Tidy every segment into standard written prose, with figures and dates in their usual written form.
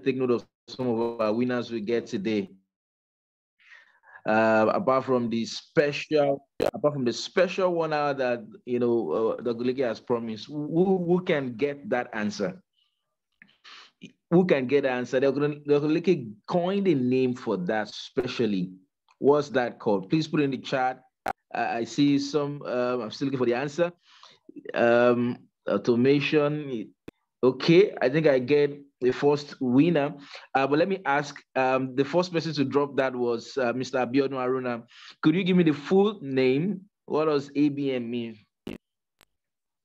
take note of some of our winners we get today. Apart from the special 1 hour that Dr. Leke has promised, who can get that answer? Who can get the answer? Dr. Leke coined a name for that specially. What's that called? Please put it in the chat. I see some. I'm still looking for the answer. Automation. Okay, I think I get the first winner. But let me ask, the first person to drop that was Mr. Abiodun Aruna. Could you give me the full name? What does ABM mean?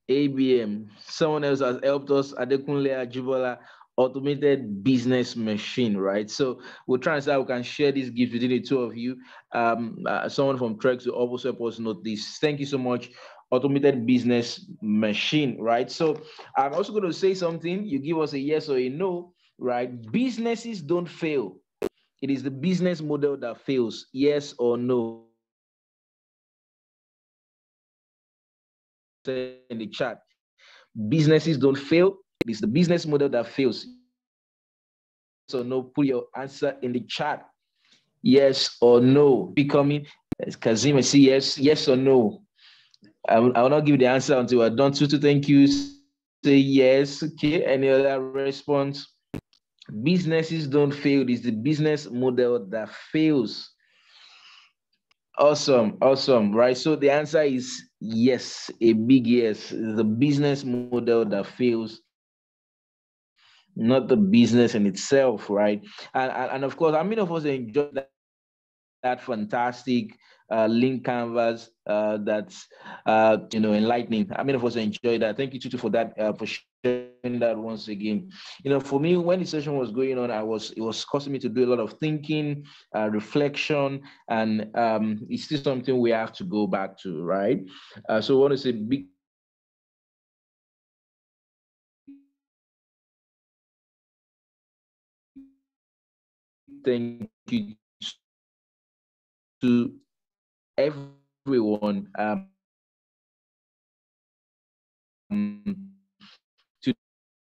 ABM. Someone else has helped us, Adekunle Ajibola, automated business machine, right? So we'll try and see how we can share this gift within the two of you. Someone from Trex will also help us note this. Thank you so much. Automated business machine, right? So I'm also going to say something. You give us a yes or a no, right? Businesses don't fail. It is the business model that fails. Yes or no? In the chat. Businesses don't fail. It is the business model that fails. So no, put your answer in the chat. Yes or no? Becoming Kazim, I see yes or no. I will not give the answer until we're done. Tutu, thank you. Say yes. Okay. Any other response? Businesses don't fail. It is the business model that fails. Awesome. Right. So the answer is yes, a big yes. The business model that fails, not the business in itself, right? And of course, how many of us enjoy that fantastic link canvas that's enlightening? How many of us enjoy that? Thank you, Tutu, for that, for sharing that once again. For me, when the session was going on, it was causing me to do a lot of thinking, reflection, and it's still something we have to go back to, right? So I want to say big thank you to everyone.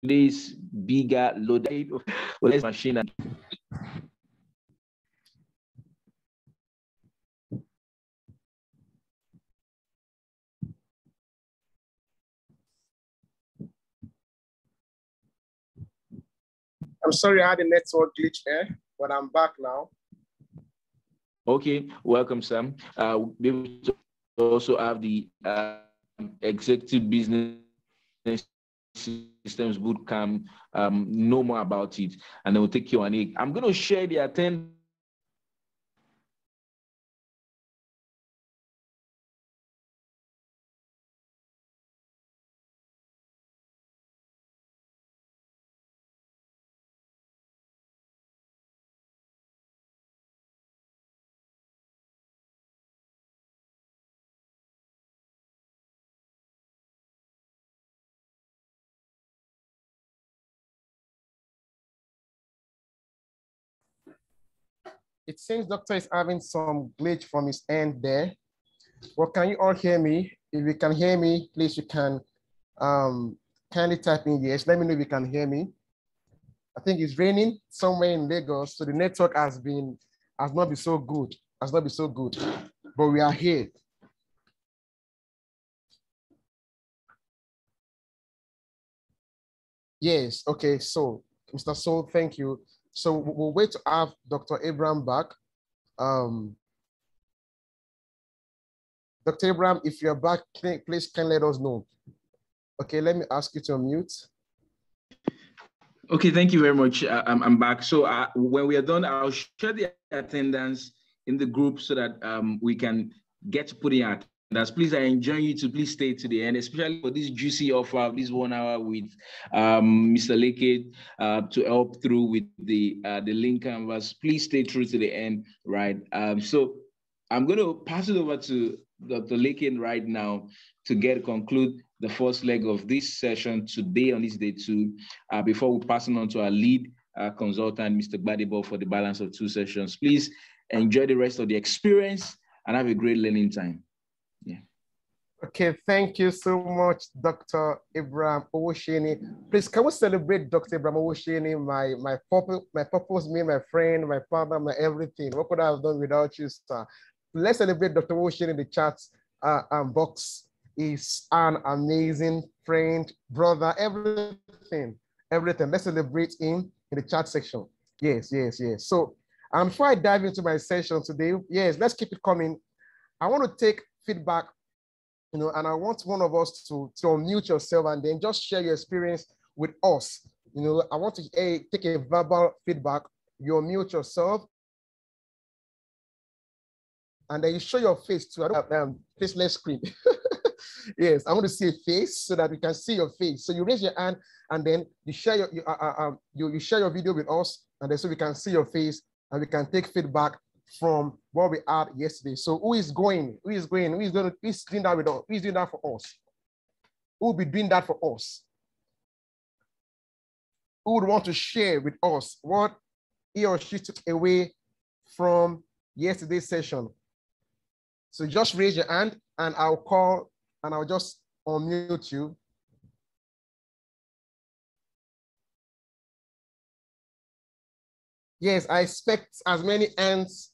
Today's bigger loaded machine. I'm sorry, I had a network glitch there, but I'm back now. Okay, welcome, Sam. We also have the executive business systems bootcamp. Know more about it, and then we'll take Q&A. I'm going to share the attendance. It seems Doctor is having some glitch from his end there. Well, can you all hear me? If you can hear me, please, you can kindly type in yes. Let me know if you can hear me. I think it's raining somewhere in Lagos, so the network has not been so good. But we are here. Yes, okay, so Mr. Soul, thank you. So we'll wait to have Dr. Abraham back. Dr. Abraham, if you're back, please can let us know. Okay, let me ask you to unmute. Okay, thank you very much. I'm back. So when we are done, I'll share the attendance in the group so that we can get to put in our attendance. Please, I enjoin you to please stay to the end, especially for this juicy offer, this 1 hour with Mr. Leke to help through with the link canvas. Please stay through to the end, right? So I'm going to pass it over to Dr. Leke right now to conclude the first leg of this session today on this day 2, before we pass on to our lead consultant, Mr. Gbadebo, for the balance of 2 sessions. Please enjoy the rest of the experience and have a great learning time. Yeah. Okay, thank you so much, Dr. Abraham Owosheni. Please, can we celebrate Dr. Abraham Owosheni, my purpose, me, my friend, my father, my everything. What could I have done without you, sir? Let's celebrate Dr. Owosheni in the chat box. Is an amazing friend, brother, everything, everything. Let's celebrate him in the chat section. Yes, yes, yes. So, before I dive into my session today, yes, let's keep it coming. I want to take feedback, and I want one of us to unmute yourself and then just share your experience with us. I want to take a verbal feedback. You unmute yourself and then you show your face too. I don't have faceless screen. Yes, I want to see a face so that we can see your face. So you raise your hand and then you share you share your video with us, and then so we can see your face and we can take feedback from what we had yesterday. So who is doing that with us? Who is doing that for us? Who will be doing that for us? Who would want to share with us what he or she took away from yesterday's session? So just raise your hand and I'll call and I'll just unmute you. Yes, I expect as many hands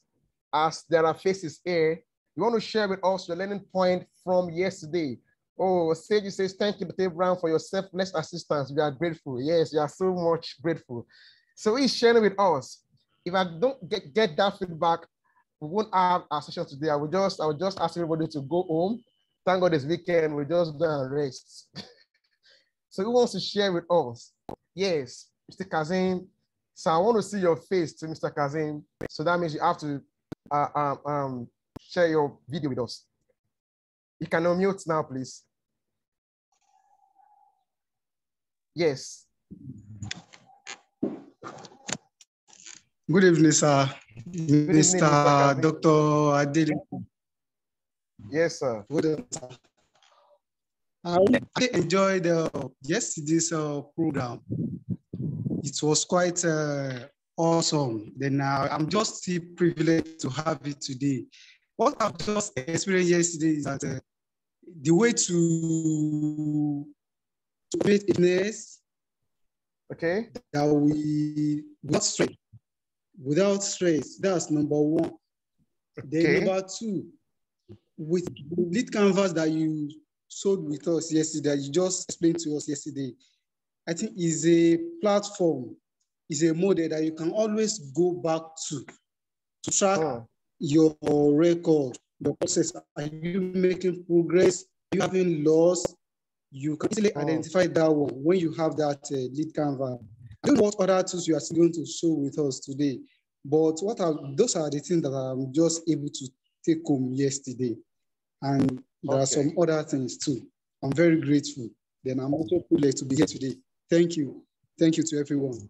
as there are faces here. You want to share with us your learning point from yesterday. Oh, Sage says, thank you, Dr. Brown, for your selfless assistance. We are grateful. Yes, we are so much grateful. So he's sharing with us. If I don't get that feedback, we won't have our session today. I will just ask everybody to go home. Thank God it's weekend. We just go and rest. So who wants to share with us? Yes, Mr. Kazim. So I want to see your face to Mr. Kazim. So that means you have to share your video with us. You can unmute now, please. Yes. Good evening, sir. Good evening, Mr. Dr. Adele. Yes, sir. Good evening, sir. I enjoyed yesterday's program. It was quite awesome. Then I'm just still privileged to have it today. What I've just experienced yesterday is that the way to create fitness, okay, that we without stress. That's number one. Okay. Then number two, with the lead canvas that you showed with us yesterday, you just explained to us yesterday, I think is a platform, is a model that you can always go back to track your record, the process. Are you making progress? Are you having loss? You can easily identify that one when you have that lead canvas. I don't know what other tools you are still going to show with us today, but those are the things that I'm just able to take home yesterday. And there are some other things too. I'm very grateful. Then I'm also privileged to be here today. Thank you. Thank you to everyone.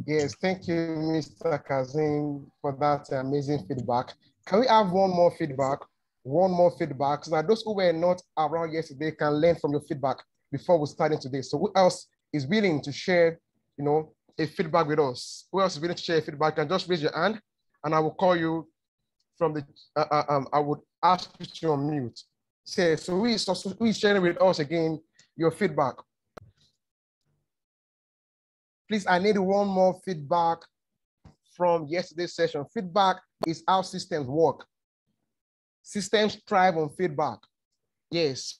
Yes, thank you, Mr. Kazim, for that amazing feedback. Can we have one more feedback? One more feedback, so that those who were not around yesterday can learn from your feedback before we start today. So who else is willing to share, a feedback with us? Who else is willing to share feedback? And just raise your hand, and I will call you from the. I would ask you to unmute. So who is sharing with us again your feedback? Please, I need one more feedback from yesterday's session. Feedback is how systems work. Systems thrive on feedback. Yes.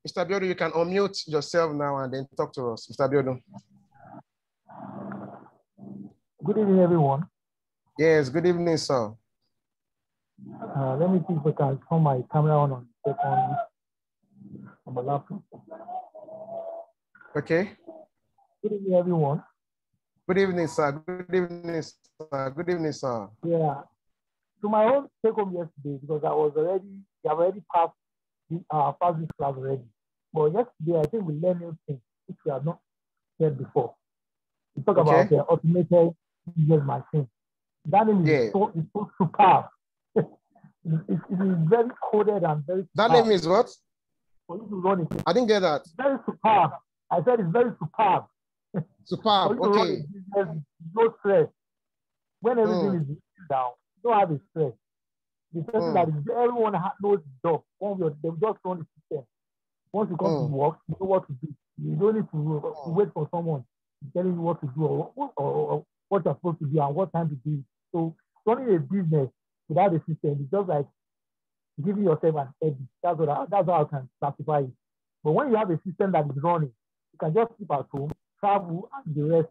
Mr. Abiodun, you can unmute yourself now and then talk to us. Mr. Abiodun. Good evening, everyone. Yes, good evening, sir. Let me see if I can turn my camera on second on my laptop. Okay. Good evening, everyone. Good evening, sir. Good evening, sir. Good evening, sir. Yeah. To my own take home yesterday, because we have already passed this class already. But yesterday, I think we learned new things which we have not heard before. We talk about the automated business machine. That name is so superb. it is very coded and very superb. That name is what? For you to run it. I didn't get that. Very superb. I said it's very superb. Superb. Okay. No stress. When everything is down, you don't have a stress. The person that is everyone knows the job. They just run the system. Once you come to work, you know what to do. You don't need to wait for someone telling you what to do or what you're supposed to do and what time to do it. So running a business without a system is just like giving yourself an edge. That's how I can classify it. But when you have a system that is running, you can just keep at home, travel, and the rest.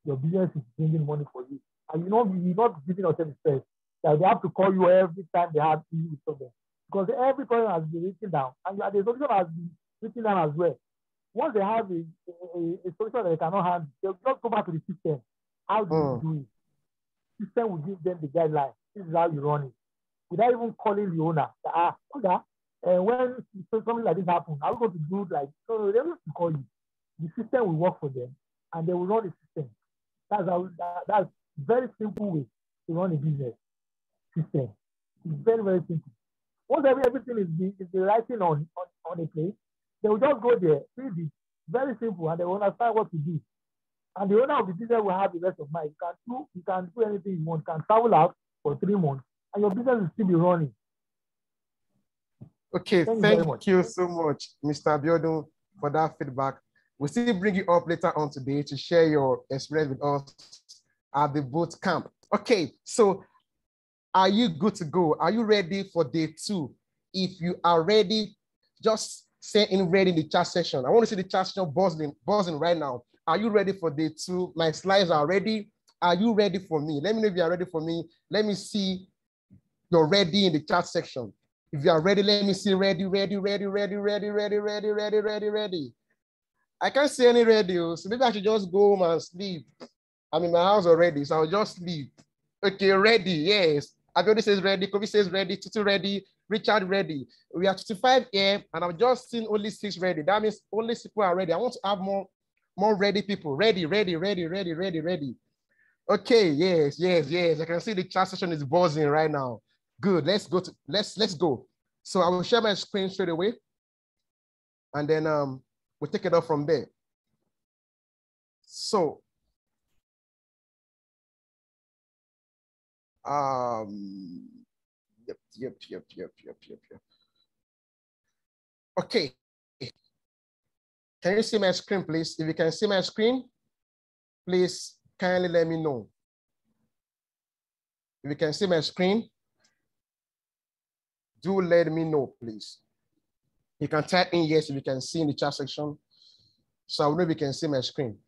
Your business is bringing money for you. And you're not giving yourself stress. That they have to call you every time they have issues with them. Because every problem has been written down, and the solution has been written down as well. Once they have a solution that they cannot handle, they'll just go back to the system. How do you do it? System will give them the guideline. This is how you run it. Without even calling the owner. When something like this happens, are we going to do like, no, they don't have to call you. The system will work for them, and they will run the system. That's very simple way to run a business system. It's very, very simple. Once everything is the writing on a place, they will just go there, read it. Very simple, and they will understand what to do. And the owner of the business will have the rest of mind. You can do anything you want. You can travel out for 3 months, and your business will still be running. Okay, thank you so much, Mr. Abiodun, for that feedback. We'll still bring you up later on today to share your experience with us at the boot camp. Okay, so are you good to go? Are you ready for day 2? If you are ready, just say in ready in the chat section. I want to see the chat section buzzing right now. Are you ready for day 2? My slides are ready. Are you ready for me? Let me know if you are ready for me. Let me see you're ready in the chat section. If you are ready, let me see ready. I can't see any radio, so maybe I should just go home and sleep. I'm in my house already, so I'll just sleep. Okay, ready, yes. Abiodun says ready, Kobe says ready, Tutu ready, Richard ready. We are 55 here, and I've just seen only 6 ready. That means only 6 people are ready. I want to have more ready people. Ready. Okay, yes. I can see the chat session is buzzing right now. Good, let's go. So I will share my screen straight away, and then we'll take it up from there. So, yep. Okay. Can you see my screen, please? If you can see my screen, please kindly let me know. If you can see my screen, do let me know, please. You can type in yes if you can see in the chat section. So I will know if you can see my screen.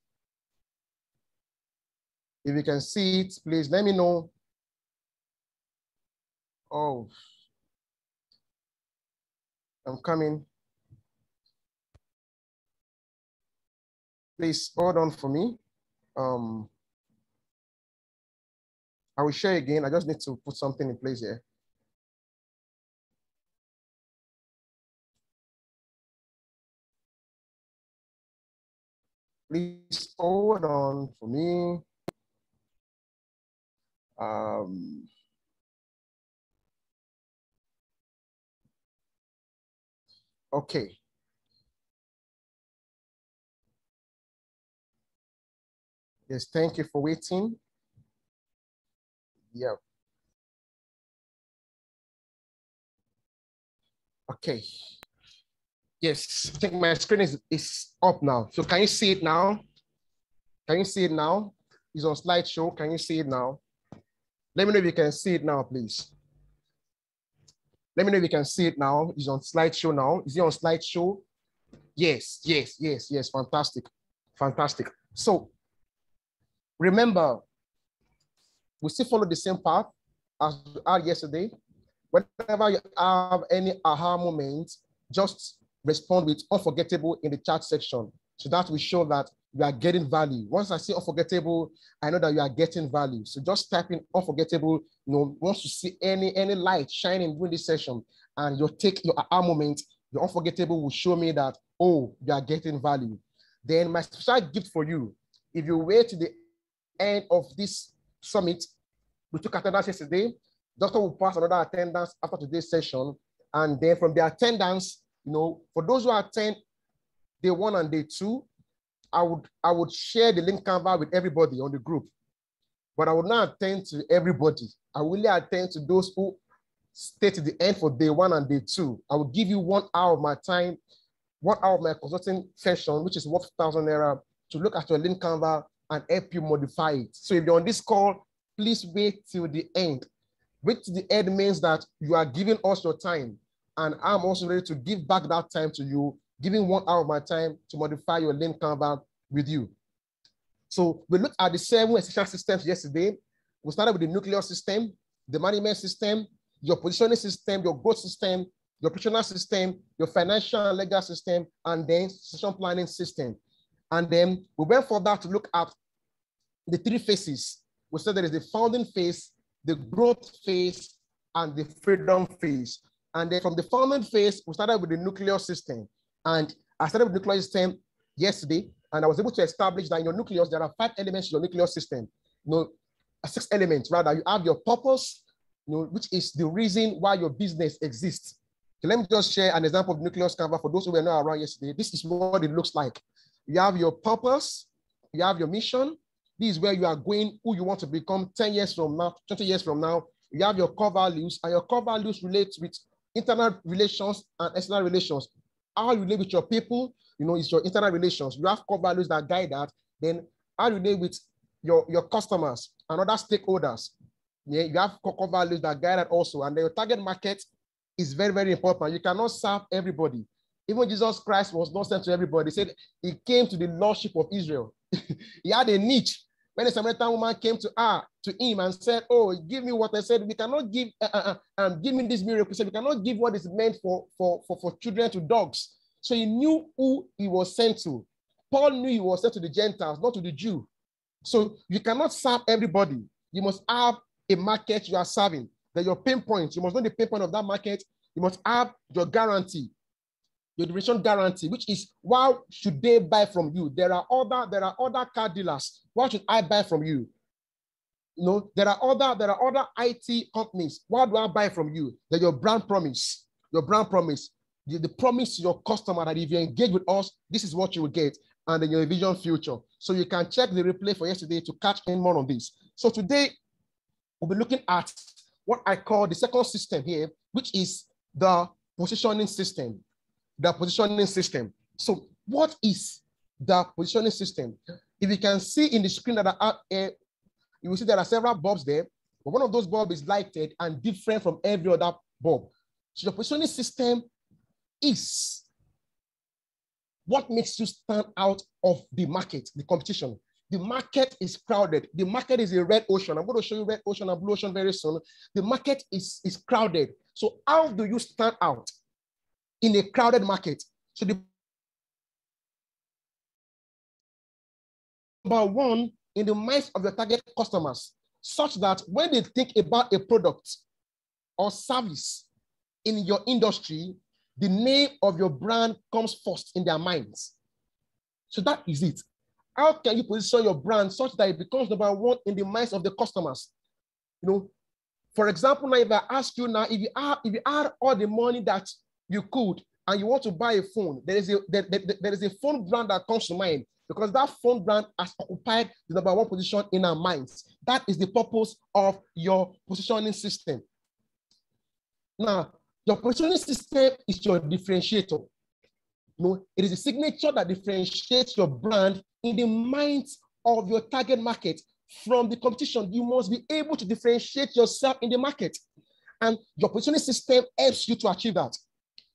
If you can see it, please let me know. Oh, I'm coming. Please hold on for me. I will share again. I just need to put something in place here. Please hold on for me. Okay. Yes, thank you for waiting. Yeah. Okay. Yes, I think my screen is up now. So can you see it now? Can you see it now? It's on slideshow. Can you see it now? Let me know if you can see it now, please. Let me know if you can see it now. It's on slideshow now. Is it on slideshow? Yes. Fantastic. Fantastic. So remember, we still follow the same path as we had yesterday. Whenever you have any aha moments, just respond with unforgettable in the chat section. So that will show that you are getting value. Once I say unforgettable, I know that you are getting value. So just type in unforgettable. Once you see any light shining during this session and you take your aha moment, your unforgettable will show me that, oh, you are getting value. Then my special gift for you, if you wait to the end of this summit, we took attendance yesterday. Doctor will pass another attendance after today's session. And then from the attendance, for those who attend day 1 and day 2, I would share the link Canva with everybody on the group. But I would not attend to everybody. I will only attend to those who stay to the end for day 1 and day 2. I will give you 1 hour of my time, 1 hour of my consulting session, which is worth 1,000 naira, to look at your link Canva and help you modify it. So if you're on this call, please wait till the end. Wait till the end means that you are giving us your time, and I'm also ready to give back that time to you, giving 1 hour of my time to modify your link Canva with you. So we looked at the 7 essential systems yesterday. We started with the nuclear system, the management system, your positioning system, your growth system, your operational system, your financial and legal system, and then succession planning system. And then we went further to look at the 3 phases. We said there is the founding phase, the growth phase, and the freedom phase. And then from the founding phase, we started with the nuclear system. And I started with the nuclear system yesterday, and I was able to establish that in your nucleus, there are 5 elements in your nuclear system. 6 elements, rather. You have your purpose, which is the reason why your business exists. So let me just share an example of nucleus Canva for those who were not around yesterday. This is what it looks like. You have your purpose, you have your mission. This is where you are going, who you want to become 10 years from now, 20 years from now. You have your core values, and your core values relate with internal relations and external relations. How you relate with your people, is your internal relations. You have core values that guide that. Then how you relate with your customers and other stakeholders. Yeah, you have core values that guide that also. And then your target market is very, very important. You cannot serve everybody. Even Jesus Christ was not sent to everybody. He said he came to the lordship of Israel. He had a niche. When a Samaritan woman came to him and said, oh, give me what I said, we cannot give, give me this miracle. He said, we cannot give what is meant for children to dogs. So he knew who he was sent to. Paul knew he was sent to the Gentiles, not to the Jew. So you cannot serve everybody. You must have a market you are serving. Then your pain point, you must know the pain point of that market. You must have your guarantee, your duration guarantee, which is why should they buy from you? There are other car dealers. Why should I buy from you? There are other IT companies. Why do I buy from you? That your brand promise, the promise to your customer that if you engage with us, this is what you will get, and then your vision future. So you can check the replay for yesterday to catch in more on this. So today we'll be looking at what I call the second system here, which is the positioning system. The positioning system. So what is the positioning system? If you can see in the screen that I have here, you will see there are several bulbs there, but one of those bulbs is lighted and different from every other bulb. So the positioning system is what makes you stand out of the market, the competition. The market is crowded. The market is a red ocean. I'm going to show you red ocean and blue ocean very soon. The market is crowded. So how do you stand out in a crowded market? So the number one in the minds of your target customers, such that when they think about a product or service in your industry, the name of your brand comes first in their minds. So that is it. How can you position your brand such that it becomes number one in the minds of the customers? For example, now if I ask you now, if you had all the money that you could and you want to buy a phone, there is a phone brand that comes to mind, because that phone brand has occupied the number one position in our minds. That is the purpose of your positioning system. Now, your positioning system is your differentiator. It is a signature that differentiates your brand in the minds of your target market from the competition. You must be able to differentiate yourself in the market, and your positioning system helps you to achieve that.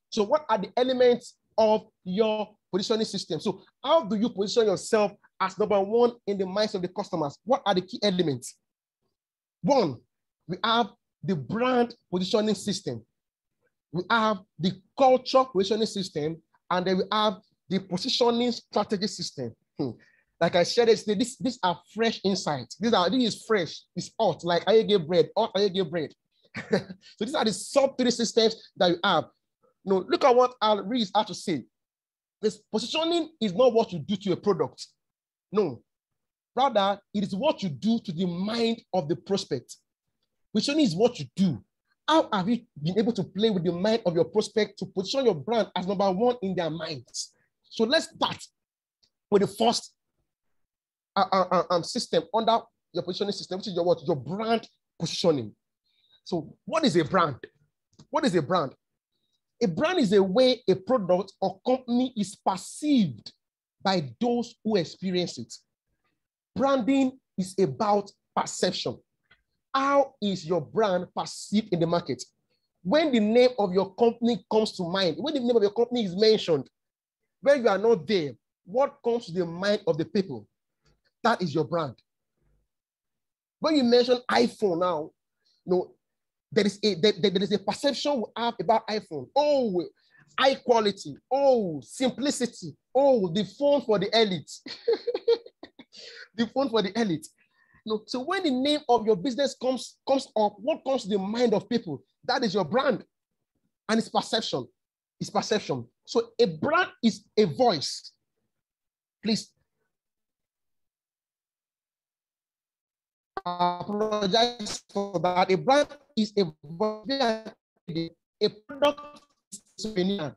So what are the elements of your positioning system. So how do you position yourself as number one in the minds of the customers? What are the key elements? One, we have the brand positioning system. We have the culture positioning system, and then we have the positioning strategy system. Like I said, these are fresh insights. This is fresh. It's hot, like Ayege bread, hot Ayege bread. So these are the sub-3 systems that you have. No, look at what Reese had to say. This positioning is not what you do to a product. No, rather, it is what you do to the mind of the prospect. Positioning is what you do. How have you been able to play with the mind of your prospect to position your brand as number one in their minds? So let's start with the first system under your positioning system, which is your brand positioning. So what is a brand? What is a brand? A brand is a way a product or company is perceived by those who experience it. Branding is about perception. How is your brand perceived in the market? When the name of your company comes to mind, when the name of your company is mentioned, when you are not there, what comes to the mind of the people? That is your brand. When you mention iPhone now, there is a perception we have about iPhone. Oh, high quality. Oh, simplicity. Oh, the phone for the elite. The phone for the elite. So when the name of your business comes up, what comes to the mind of people? That is your brand. And it's perception. It's perception. So a brand is a voice. Please. I apologize for that. A brand is a voice. A product is a souvenir.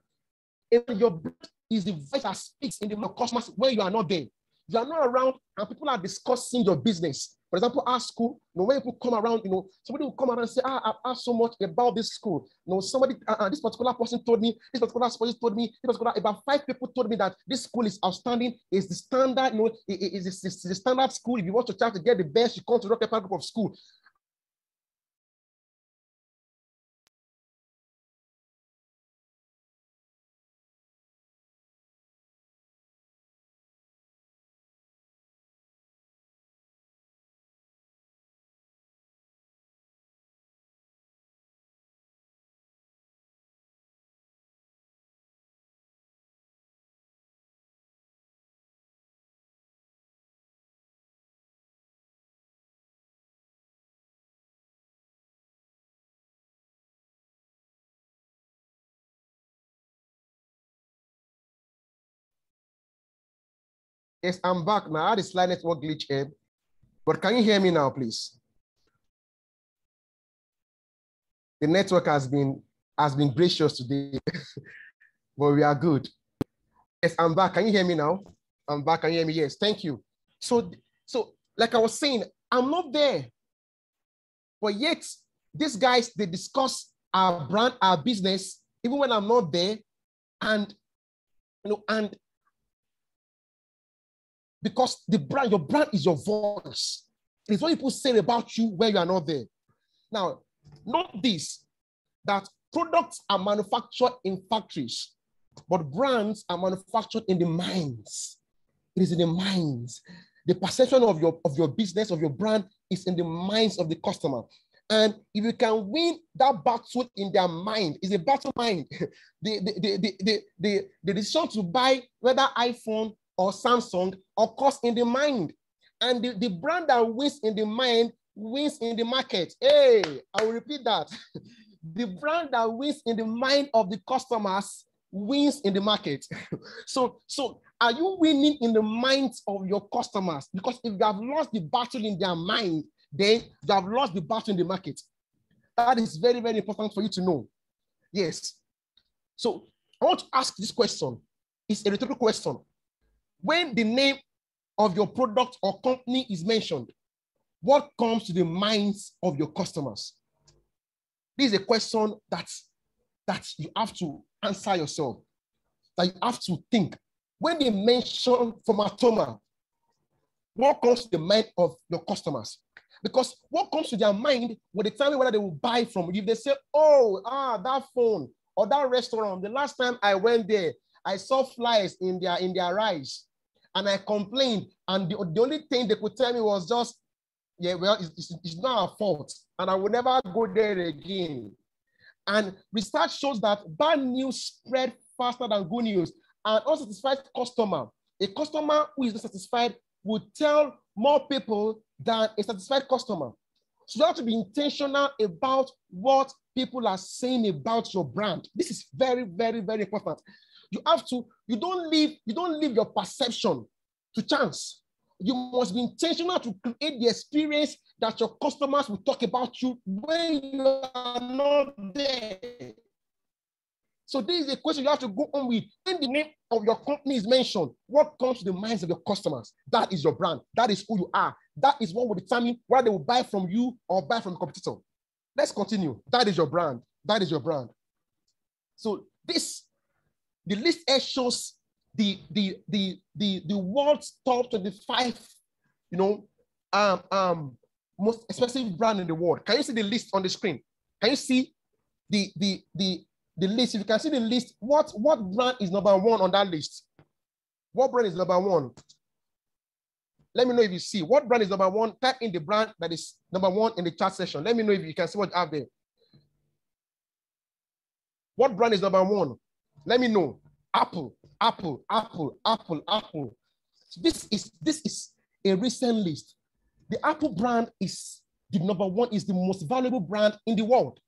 Your brand is the voice that speaks in the mind of customers when you are not there. You are not around and people are discussing your business. For example, our school, when people come around, somebody will come around and say, I've asked so much about this school. Somebody, this particular person told me, this particular person told me, about 5 people told me that this school is outstanding, is the standard, it's the standard school. If you want to try to get the best, you come to Rock Group of School. Yes, I'm back now. I had a slight network glitch here, but can you hear me now, please? The network has been gracious today, but we are good. Yes, I'm back. Can you hear me now? I'm back. Can you hear me? Yes, thank you. So like I was saying, I'm not there, but yet these guys, they discuss our brand, our business, even when I'm not there, and because your brand is your voice. It's what people say about you when you are not there. Now, note this, that products are manufactured in factories, but brands are manufactured in the minds. It is in the minds. The perception of your business, of your brand, is in the minds of the customer. And if you can win that battle in their mind, it's a battle mind. The decision to buy whether iPhone or Samsung occurs in the mind. And the brand that wins in the mind wins in the market. Hey, I will repeat that. The brand that wins in the mind of the customers wins in the market. So are you winning in the minds of your customers? Because if you have lost the battle in their mind, then you have lost the battle in the market. That is very, very important for you to know. Yes. So I want to ask this question. It's a rhetorical question. When the name of your product or company is mentioned, what comes to the minds of your customers? This is a question that you have to answer yourself, that you have to think. When they mention Formatoma, what comes to the mind of your customers? Because what comes to their mind will determine whether they will buy from you. If they say, that phone or that restaurant, the last time I went there, I saw flies in their eyes, and I complained. And the only thing they could tell me was just, yeah, well, it's not our fault, and I will never go there again. And research shows that bad news spread faster than good news. An unsatisfied customer, a customer who is not satisfied, will tell more people than a satisfied customer. So you have to be intentional about what people are saying about your brand. This is very, very, very important. You don't leave your perception to chance. You must be intentional to create the experience that your customers will talk about you when you are not there. So this is a question you have to go on with. When the name of your company is mentioned, what comes to the minds of your customers? That is your brand. That is who you are. That is what will determine whether they will buy from you or buy from the competitor. Let's continue. That is your brand. That is your brand. So the list here shows the world's top 25, most expensive brand in the world. Can you see the list on the screen? Can you see the list? If you can see the list, what brand is number one on that list? What brand is number one? Let me know if you see. What brand is number one? Type in the brand that is number one in the chat session. Let me know if you can see what you have there. What brand is number one? Let me know. Apple. This is a recent list. The Apple brand is the number one, is the most valuable brand in the world.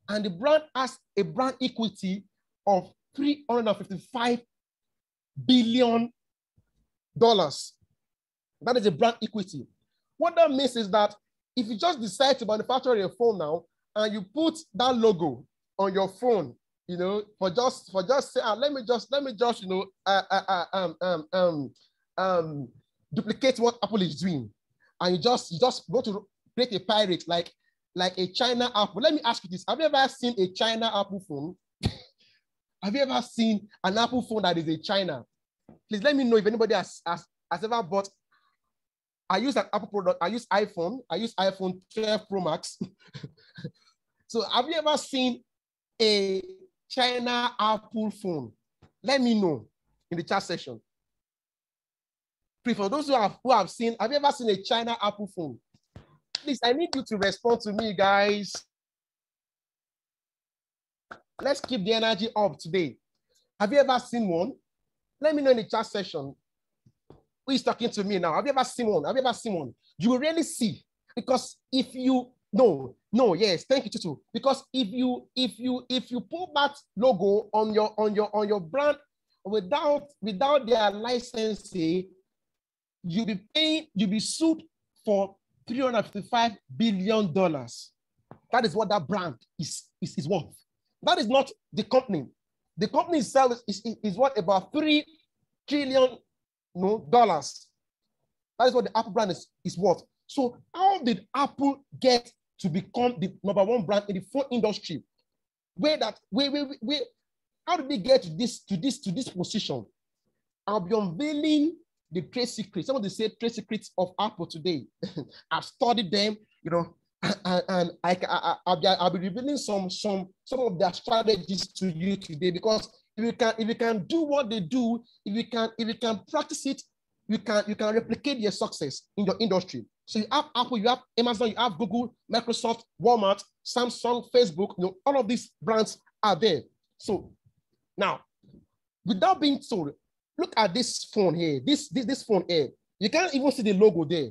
And the brand has a brand equity of $355 billion. That is a brand equity. What that means is that if you just decide to manufacture your phone now and you put that logo on your phone, for just say, let me just duplicate what Apple is doing, and you just go to create a pirate like a China Apple. Let me ask you this: have you ever seen a China Apple phone? Have you ever seen an Apple phone that is a China? Please let me know if anybody has ever bought. I use an Apple product. I use iPhone. I use iPhone 12 Pro Max. So have you ever seen a China Apple phone? Let me know in the chat section. Please, for those who have seen, have you ever seen a China Apple phone? Please, I need you to respond to me, guys. Let's keep the energy up today. Have you ever seen one? Let me know in the chat section. Who is talking to me now? Have you ever seen one? Have you ever seen one? You will really see. Because if you yes, thank you, Tutu. Because if you pull that logo on your brand without their licensing, you'll be sued for $355 billion. That is what that brand is worth. That is not the company. The company itself is worth about $3 trillion. Dollars. That is what the Apple brand is worth. So how did Apple get to become the number one brand in the phone industry? How did they get to this position? I'll be unveiling the trade secrets. Some of the trade secrets of Apple today. I've studied them, and I'll be revealing some of their strategies to you today, because if you can do what they do, if you can practice it, you can replicate their success in your industry. So you have Apple, you have Amazon, you have Google, Microsoft, Walmart, Samsung, Facebook. All of these brands are there. So now, without being told, look at this phone here. This phone here. You can't even see the logo there.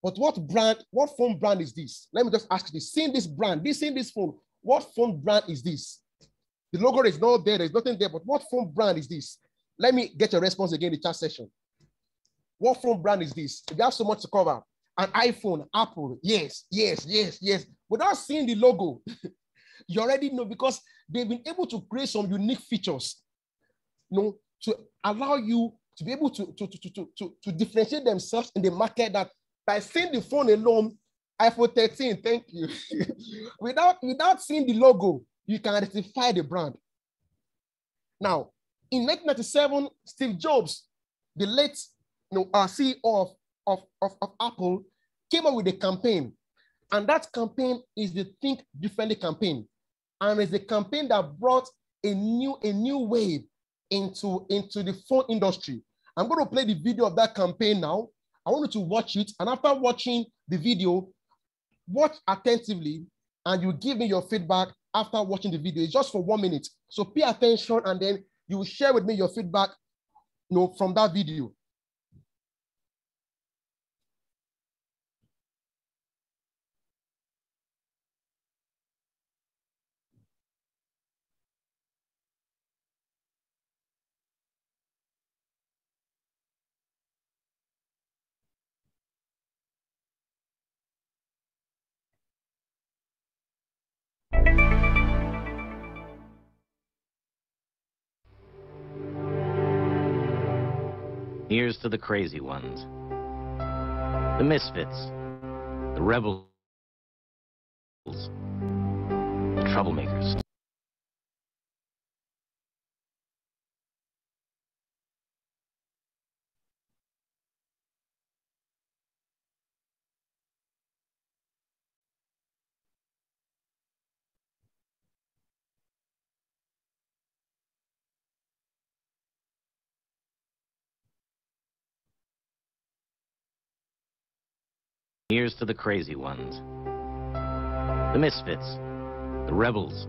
But what phone brand is this? Let me just ask you this. Seeing this brand, seeing this phone, what phone brand is this? The logo is not there. There's nothing there. But what phone brand is this? Let me get your response again in the chat session. What phone brand is this? If you have so much to cover, an iPhone, Apple, yes. Without seeing the logo, you already know, because they've been able to create some unique features, to allow you to be able to differentiate themselves in the market, that by seeing the phone alone, iPhone 13, thank you. without seeing the logo, you can identify the brand. Now, in 1997, Steve Jobs, the late CEO of Apple, came up with a campaign. And that campaign is the Think Differently campaign. And it's the campaign that brought a new wave into the phone industry. I'm going to play the video of that campaign now. I want you to watch it. And after watching the video, watch attentively and you give me your feedback after watching the video. It's just for 1 minute. So pay attention and then you will share with me your feedback, from that video. Here's to the crazy ones, the misfits, the rebels, the troublemakers. Here's to the crazy ones, the misfits, the rebels,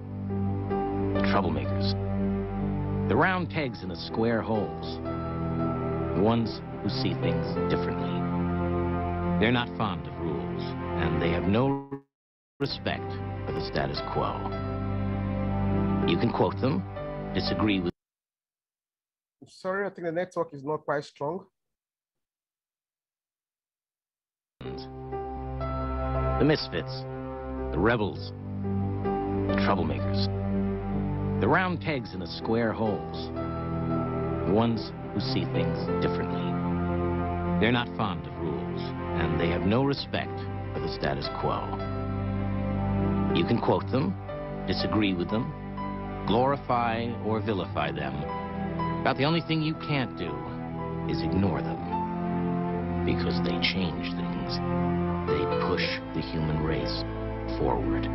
the troublemakers, the round pegs in the square holes, the ones who see things differently. They're not fond of rules, and they have no respect for the status quo. You can quote them, disagree with. Sorry, I think the network is not quite strong. The misfits, the rebels, the troublemakers, the round pegs in the square holes, the ones who see things differently. They're not fond of rules, and they have no respect for the status quo. You can quote them, disagree with them, glorify or vilify them. About the only thing you can't do is ignore them, because they change things. They push the human race forward.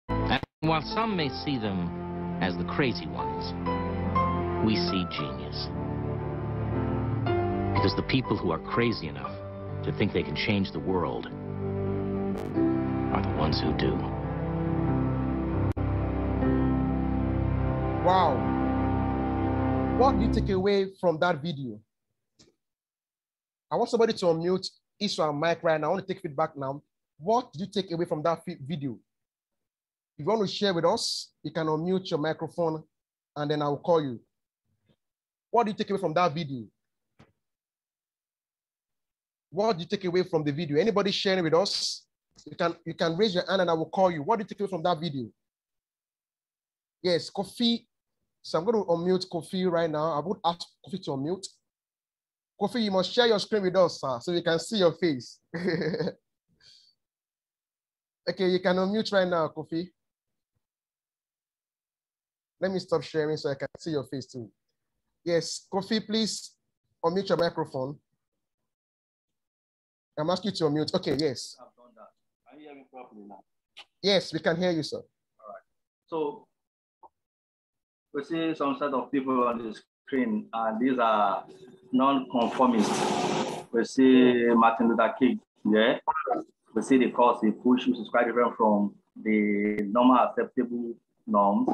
And while some may see them as the crazy ones, we see genius. Because the people who are crazy enough to think they can change the world are the ones who do. Wow. What do you take away from that video? I want somebody to unmute Israel mic right now. I want to take feedback now. What did you take away from that video? If you want to share with us, you can unmute your microphone and then I will call you. What did you take away from that video? What did you take away from the video? Anybody sharing with us? You can raise your hand and I will call you. What did you take away from that video? Yes, Kofi. So I'm going to unmute Kofi right now. I would ask Kofi to unmute. Kofi, you must share your screen with us, sir, so we can see your face. Okay, you can unmute right now, Kofi. Let me stop sharing so I can see your face too. Yes, Kofi, please unmute your microphone. I'm asking you to unmute. Okay, yes. I've done that. Can you hear me properly now? Yes, we can hear you, sir. All right. So we see some set of people on the screen, and these are non-conformists. We see Martin Luther King, yeah. We see the cause he pushed, which is quite different from the normal acceptable norms.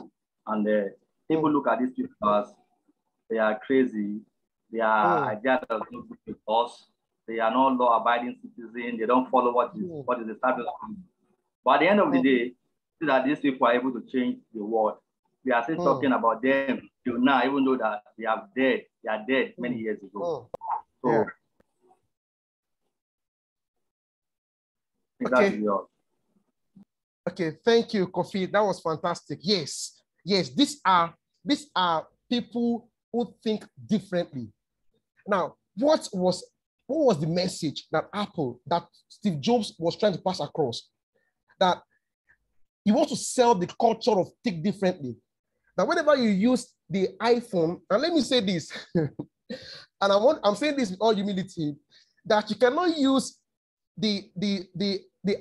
And people look at these people as they are crazy. They are ideas that don't agree with us. They are not law-abiding citizens. They don't follow what is established. But at the end of the day, see that these people are able to change the world. We are still talking about them till now, even though that they are dead many years ago. So, Okay, thank you, Kofi. That was fantastic. Yes, these are people who think differently. Now, what was the message that Steve Jobs was trying to pass across? That he wants to sell the culture of think differently. Now, whenever you use the iPhone, and let me say this, and I'm saying this with all humility, that you cannot use the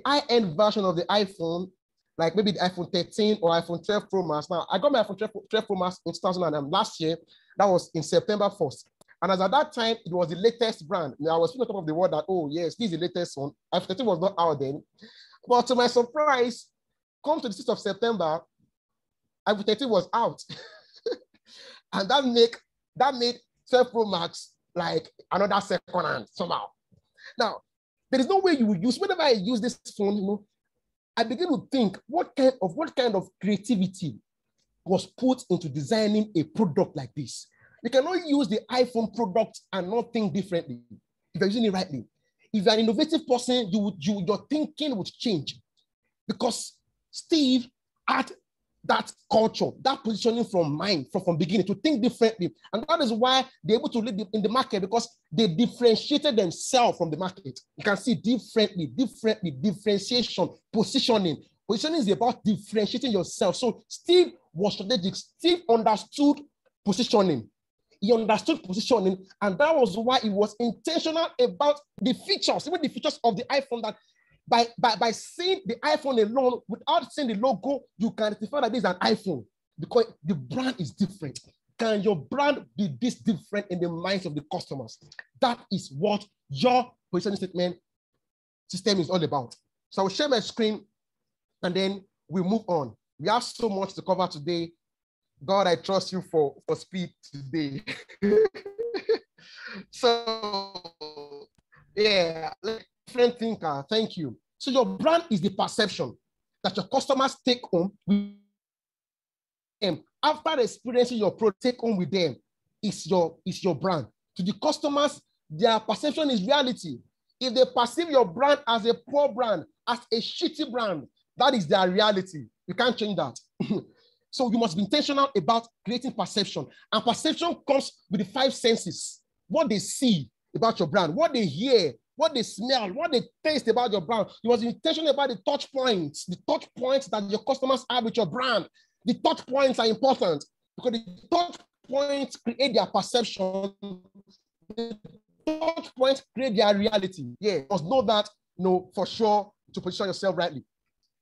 high-end version of the iPhone like maybe the iPhone 13 or iPhone 12 Pro Max. Now, I got my iPhone 12 Pro Max in 2000 and last year. That was in September 1st. And as at that time, it was the latest brand. Now, I was on top of the world that, oh, yes, this is the latest one. iPhone 13 was not out then. But to my surprise, come to the 6th of September, iPhone 13 was out. And that made 12 Pro Max like another second hand somehow. Now, there is no way you would use, whenever I use this phone, you know, I begin to think what kind of creativity was put into designing a product like this. You cannot use the iPhone product and not think differently if you're using it rightly. If you're an innovative person, your thinking would change, because Steve had that culture, that positioning from beginning to think differently. And that is why they're able to lead in the market, because they differentiated themselves from the market. You can see differently, differentiation, positioning. Positioning is about differentiating yourself. So Steve was strategic. Steve understood positioning. He understood positioning, and that was why he was intentional about the features, even the features of the iPhone, that by seeing the iPhone alone, without seeing the logo, you can identify that this is an iPhone, because the brand is different. Can your brand be this different in the minds of the customers? That is what your positioning statement system is all about. So I will share my screen and then we move on. We have so much to cover today. God, I trust you for speed today. So, yeah, different thinker, thank you. So your brand is the perception that your customers take home with them. After experiencing your product, take home with them is your brand. To the customers, their perception is reality. If they perceive your brand as a poor brand, as a shitty brand, that is their reality. You can't change that. So you must be intentional about creating perception. And perception comes with the 5 senses. What they see about your brand, what they hear, what they smell, what they taste about your brand. You must be intentional about the touch points that your customers have with your brand. The touch points are important because the touch points create their perception. The touch points create their reality. Yeah, you must know that, for sure, to position yourself rightly.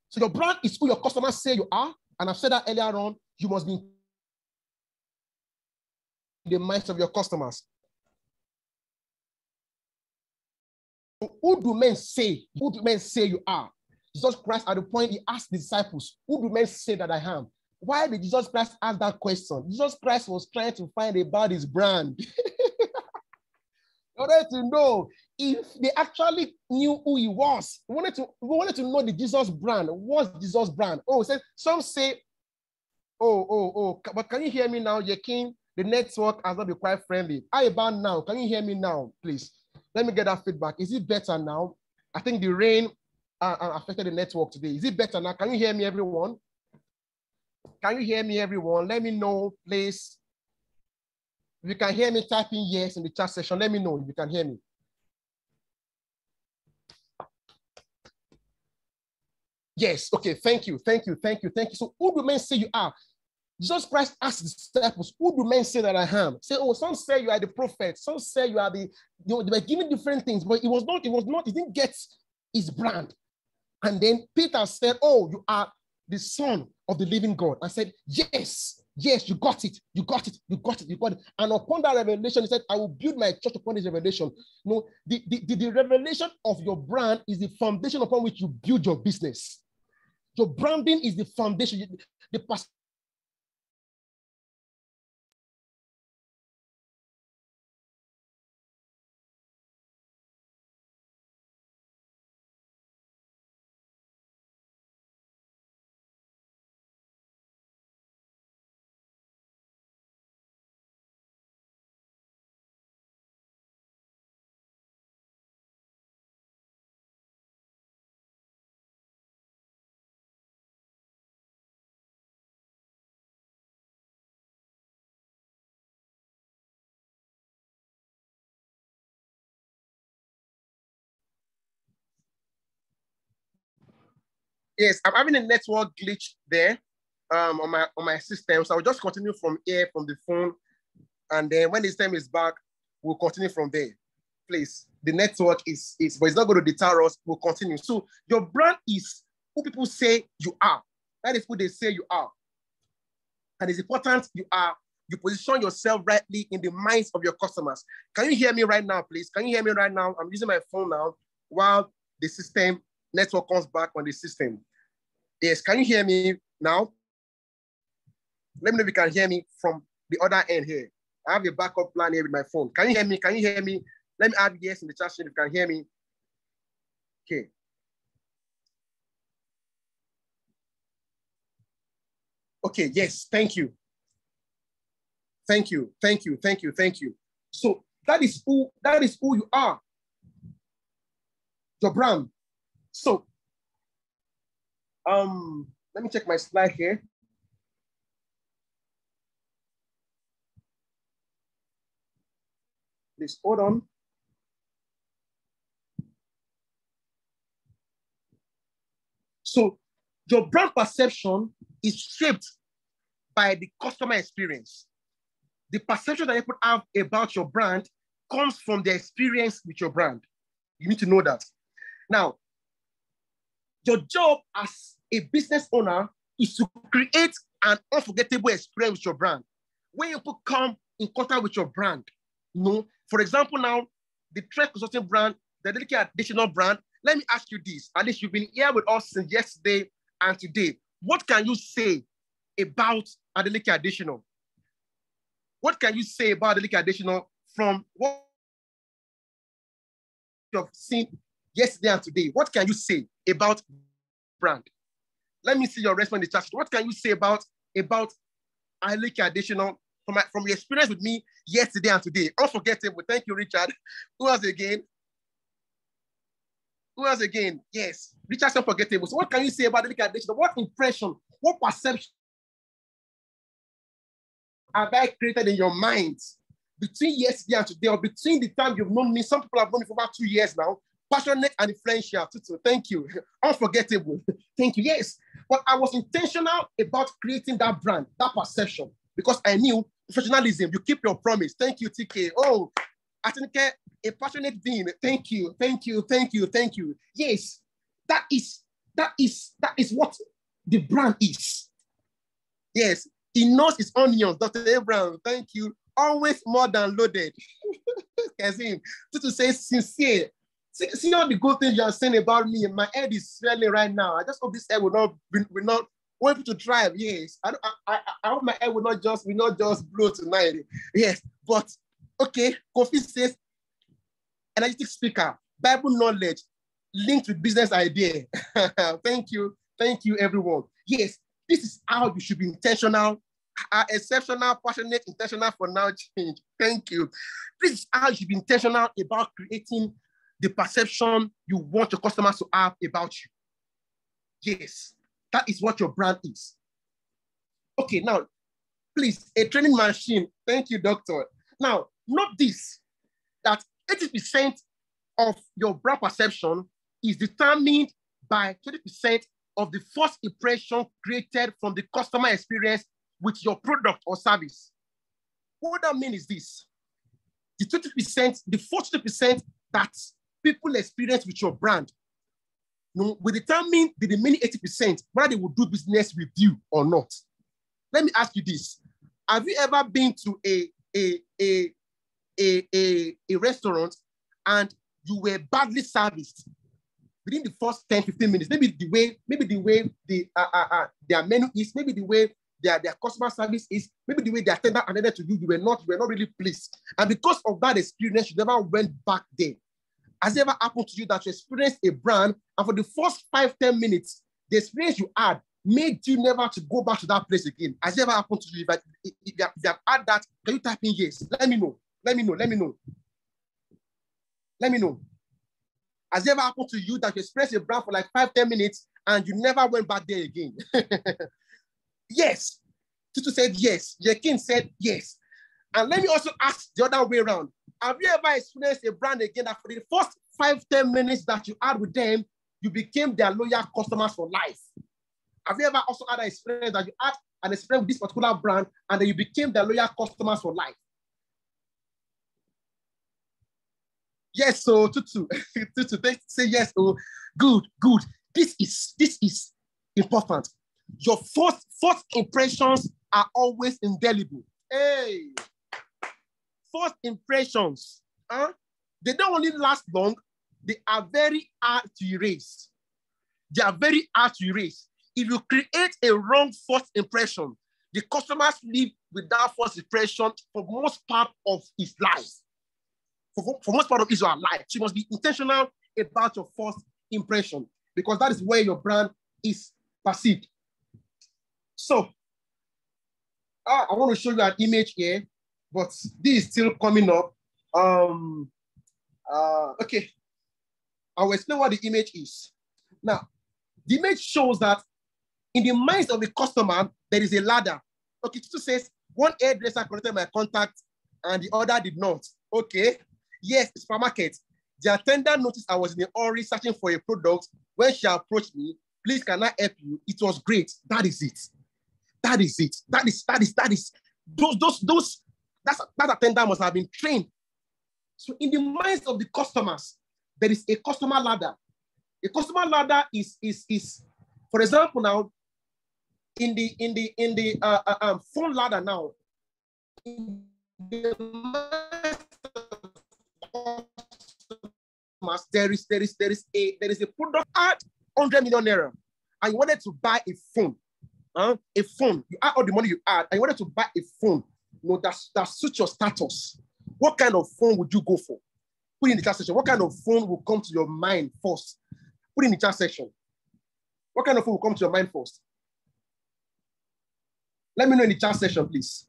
So your brand is who your customers say you are. And I've said that earlier on, you must be in the minds of your customers. Who do men say you are? Jesus Christ, at the point he asked the disciples, who do men say that I am? Why did Jesus Christ ask that question? Jesus Christ was trying to find about his brand. In order to know if they actually knew who he was. We wanted to know the Jesus brand. What's Jesus brand? Oh, some say, but can you hear me now, Yekin? The network has not been quite friendly. How about now? Can you hear me now, please? Let me get that feedback. Is it better now? I think the rain affected the network today. Is it better now? Can you hear me, everyone? Can you hear me, everyone? Let me know, please. If you can hear me, type in yes in the chat section. Let me know if you can hear me. Yes, okay, thank you. So who do men say you are? Jesus Christ asked the disciples, who do men say that I am? Say, some say you are the prophet, some say you are they were giving different things, but he didn't get his brand. And then Peter said, you are the Son of the living God. I said, yes, you got it. And upon that revelation, he said, I will build my church upon this revelation. The revelation of your brand is the foundation upon which you build your business. Your branding is the foundation. Yes, I'm having a network glitch there on my system. So I'll just continue from here, from the phone. And then when the system is back, we'll continue from there. Please, the network is but it's not going to deter us. We'll continue. So your brand is who people say you are. That is who they say you are. And it's important you position yourself rightly in the minds of your customers. Can you hear me right now, please? Can you hear me right now? I'm using my phone now while the system network comes back on the system. Yes, can you hear me now? Let me know if you can hear me from the other end here. I have a backup plan here with my phone. Can you hear me? Can you hear me? Let me add yes in the chat sheet if you can hear me. Okay. Okay, yes, thank you. Thank you, thank you, thank you, thank you. So that is who you are. Your brand. So let me check my slide here. Please hold on. So your brand perception is shaped by the customer experience. The perception that people have about your brand comes from the experience with your brand. You need to know that. Now, your job as a business owner is to create an unforgettable experience with your brand. When people come in contact with your brand, you know, for example, now, the Trek Consulting brand, the Adeleke Additional brand, let me ask you this. At least you've been here with us since yesterday and today. What can you say about Adeleke Additional? What can you say about Adeleke Additional from what you've seen yesterday and today? What can you say about brand? Let me see your response in the chat. What can you say about Adeleke Additional from your experience with me yesterday and today? Unforgettable. Thank you, Richard. Who else again? Who else again? Yes, Richard's unforgettable. So what can you say about Adeleke Additional? What impression, what perception have I created in your mind between yesterday and today, or between the time you've known me? Some people have known me for about 2 years now. Passionate and influential. Thank you. Unforgettable. Thank you. Yes. But I was intentional about creating that brand, that perception, because I knew professionalism, you keep your promise. Thank you, TK. Oh, I think a passionate being. Thank you. Thank you. Thank you. Thank you. Yes. That is what the brand is. Yes. He knows his onions, Dr. Abraham. Thank you. Always more than loaded. Kazim, to say sincere. See all the good things you are saying about me. My head is swelling right now. I just hope this head will not want to drive. Yes. I hope my head will not just blow tonight. Yes. But okay, Kofi says energetic speaker, Bible knowledge linked with business idea. Thank you. Thank you, everyone. Yes, this is how you should be intentional. Exceptional, passionate, intentional for now change. Thank you. This is how you should be intentional about creating the perception you want your customers to have about you. Yes, that is what your brand is. Okay, now, please, a training machine. Thank you, doctor. Now, note this, that 80% of your brand perception is determined by 20% of the first impression created from the customer experience with your product or service. What that means is this: the 20%, the 40% that people experience with your brand, will determine the remaining 80% whether they will do business with you or not. Let me ask you this: have you ever been to a restaurant and you were badly serviced within the first 10-15 minutes? Maybe the way their menu is, maybe the way their customer service is, maybe the way the attendant attended to you, you were not really pleased. And because of that experience, you never went back there. Has it ever happened to you that you experienced a brand and for the first 5-10 minutes, the experience you had made you never to go back to that place again? Has it ever happened to you? If you have had that, can you type in yes? Let me know. Let me know. Let me know. Let me know. Has it ever happened to you that you experienced a brand for like 5-10 minutes and you never went back there again? Yes. Tutu said yes. Yekin said yes. And let me also ask the other way around. Have you ever experienced a brand again that for the first 5-10 minutes that you had with them, you became their loyal customers for life? Have you ever also had an experience that you had an experience with this particular brand and then you became their loyal customers for life? Yes, so Tutu, say yes, oh, good. This is important. Your first impressions are always indelible. Hey, first impressions, they don't only last long, they are very hard to erase. They are very hard to erase. If you create a wrong first impression, the customers live with that first impression for most part of his life. For most part of his life. So you must be intentional about your first impression because that is where your brand is perceived. So, I want to show you an image here, but this is still coming up. Okay, I will explain what the image is. Now, the image shows that in the minds of the customer, there is a ladder. Okay, it says one hairdresser connected my contact and the other did not. Okay, yes, supermarket. The attendant noticed I was in a hurry searching for a product. When she approached me, please, can I help you? It was great. That is it. That is it. That is that attendant must have been trained. So in the minds of the customers, there is a customer ladder. A customer ladder is for example, now in the phone ladder now, there is a product at 100 million naira, and you wanted to buy a phone. A phone, you add all the money you add, and you wanted to buy a phone, that suits your status. What kind of phone would you go for? Put in the chat section. What kind of phone will come to your mind first? Put in the chat section. What kind of phone will come to your mind first? Let me know in the chat section, please.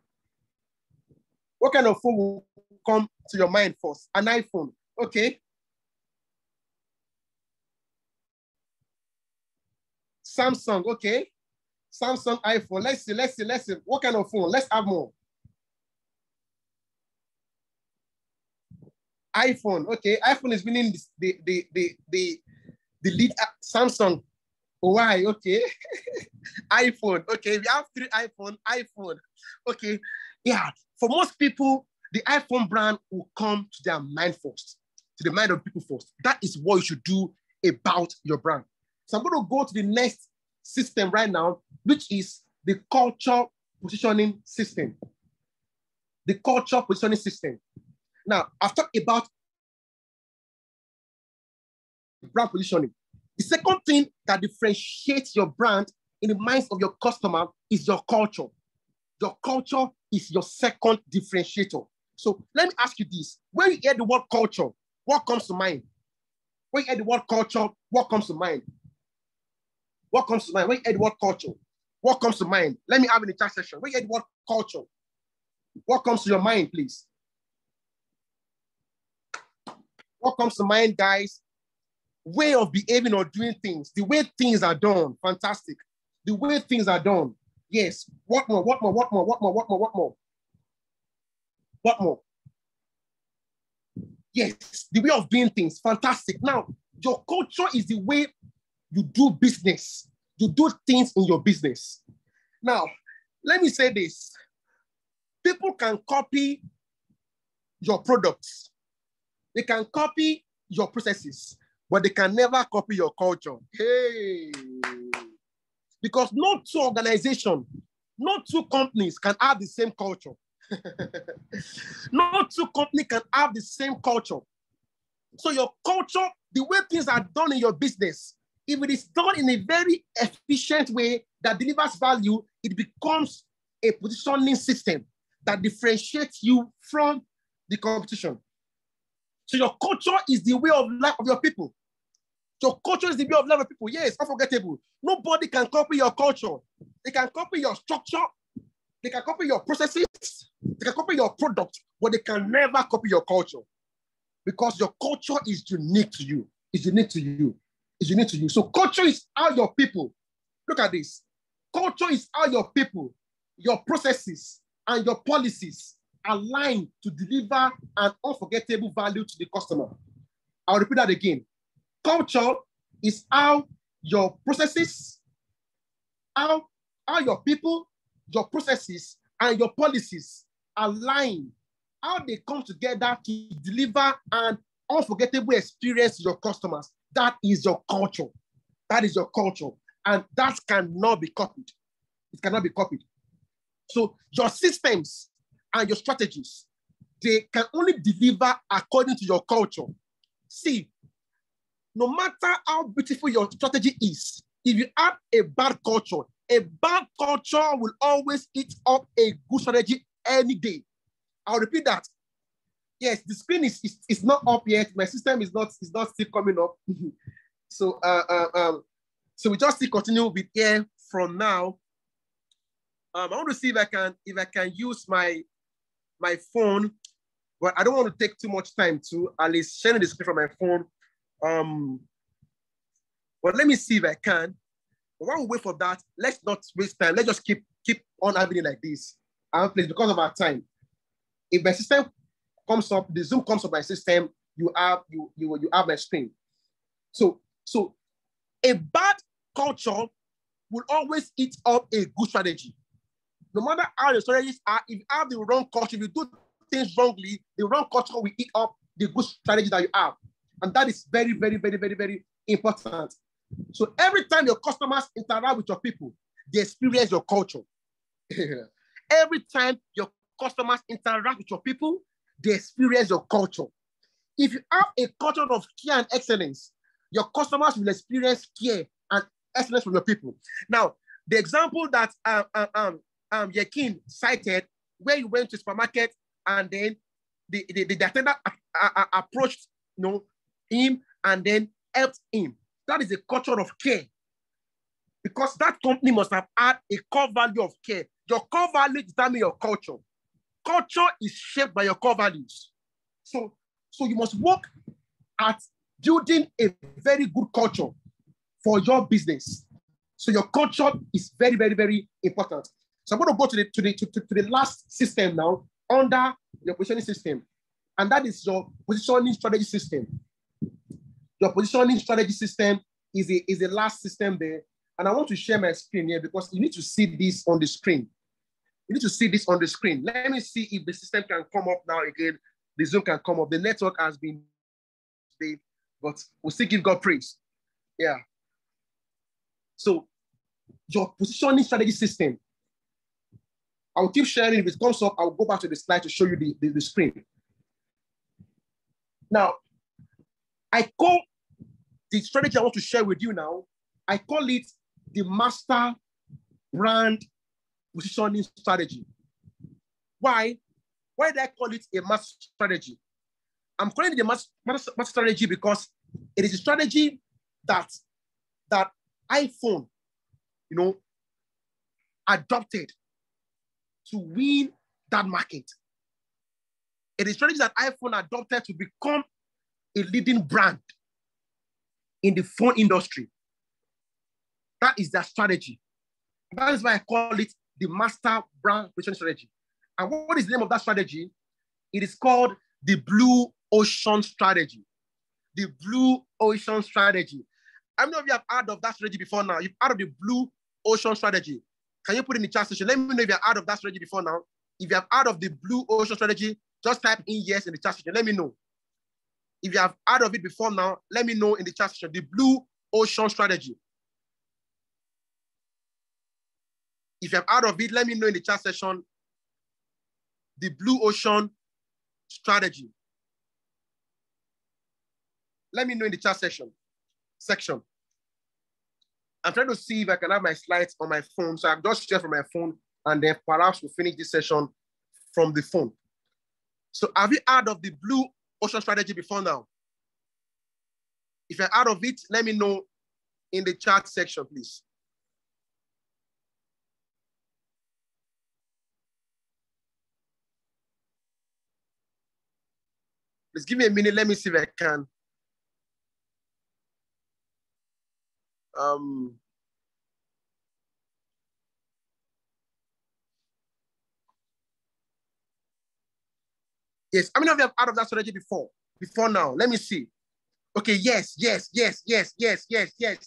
What kind of phone will come to your mind first? An iPhone, okay. Samsung, okay. Samsung, iPhone. Let's see. What kind of phone? Let's have more. iPhone, okay. iPhone is winning the lead. Samsung, why? Okay. iPhone, okay. We have 3 iPhone. Okay. Yeah. For most people, the iPhone brand will come to their mind first, to the mind of people first. That is what you should do about your brand. So I'm going to go to the next system right now, which is the culture positioning system. The culture positioning system. Now, I've talked about brand positioning. The second thing that differentiates your brand in the minds of your customer is your culture. Your culture is your second differentiator. So let me ask you this. When you hear the word culture, what comes to mind? When you hear the word culture, what comes to mind? What comes to mind? When you hear the word culture, what comes to mind? Let me have in the chat section. When you hear the word culture, what comes to your mind, please? What comes to mind, guys? Way of behaving or doing things. The way things are done. Fantastic. The way things are done. Yes. What more? Yes. The way of doing things. Fantastic. Now, your culture is the way you do business. You do things in your business. Now, let me say this. People can copy your products. They can copy your processes, but they can never copy your culture. Hey! Because no 2 organizations, no 2 companies can have the same culture. No 2 companies can have the same culture. So your culture, the way things are done in your business, if it is done in a very efficient way that delivers value, it becomes a positioning system that differentiates you from the competition. So your culture is the way of life of your people. Your culture is the way of life of people. Yes, unforgettable. Nobody can copy your culture. They can copy your structure. They can copy your processes. They can copy your product, but they can never copy your culture because your culture is unique to you. It's unique to you. It's unique to you. So culture is how your people, look at this. Culture is how your people, your processes, and your policies align to deliver an unforgettable value to the customer. I'll repeat that again. Culture is how your processes, how your people, your processes, and your policies align, how they come together to deliver an unforgettable experience to your customers. That is your culture. That is your culture. And that cannot be copied. It cannot be copied. So your systems and your strategies, they can only deliver according to your culture. See, no matter how beautiful your strategy is, if you have a bad culture will always eat up a good strategy any day. I'll repeat that. Yes, the screen is not up yet. My system is not still coming up. So so we just still continue with here from now. I want to see if I can use my phone, but I don't want to take too much time to at least sharing the screen from my phone. But let me see if I can. But while we wait for that, let's not waste time. Let's just keep on having it like this. Please, because of our time. If my system comes up, the Zoom comes up my system, you have my screen. So a bad culture will always eat up a good strategy. No matter how the strategies are, if you have the wrong culture, if you do things wrongly, the wrong culture will eat up the good strategy that you have. And that is very, very, very, very, very important. So every time your customers interact with your people, they experience your culture. Every time your customers interact with your people, they experience your culture. If you have a culture of care and excellence, your customers will experience care and excellence from your people. Now, the example that Yakin cited, where you went to supermarket and then the attendant approached him and then helped him. That is a culture of care. Because that company must have had a core value of care. Your core value determines your culture. Culture is shaped by your core values. So you must work at building a very good culture for your business. So your culture is very, very, very important. So I'm going to go to the last system now under your positioning system, and that is your positioning strategy system. Your positioning strategy system is the last system there, and I want to share my screen here because you need to see this on the screen. You need to see this on the screen. Let me see if the system can come up now again. The Zoom can come up. The network has been today, but we'll still give God praise. Yeah. So your positioning strategy system. I'll keep sharing. If it comes up, I'll go back to the slide to show you the screen. Now, I call the strategy I want to share with you now, I call it the master brand positioning strategy. Why? Why did I call it a master strategy? I'm calling it a master strategy because it is a strategy that iPhone, adopted to win that market. It is a strategy that iPhone adopted to become a leading brand in the phone industry. That is their strategy. That is why I call it the master brand positioning strategy. And what is the name of that strategy? It is called the Blue Ocean Strategy. The Blue Ocean Strategy. How many of you have heard of that strategy before now? You've heard of the Blue Ocean Strategy. Can you put it in the chat section? Let me know if you've heard of that strategy before now. If you have heard of the Blue Ocean Strategy, just type in yes in the chat section. Let me know. If you have heard of it before now, let me know in the chat section. The Blue Ocean Strategy. If you have heard of it, let me know in the chat section. The Blue Ocean Strategy. Let me know in the chat section. I'm trying to see if I can have my slides on my phone. So I've just shared from my phone, and then perhaps we'll finish this session from the phone. So have you heard of the Blue Ocean Strategy before now? If you're out of it, let me know in the chat section, please. Please give me a minute. Let me see if I can. Yes, how many of you have heard of that strategy before? Before now, let me see. Okay, yes.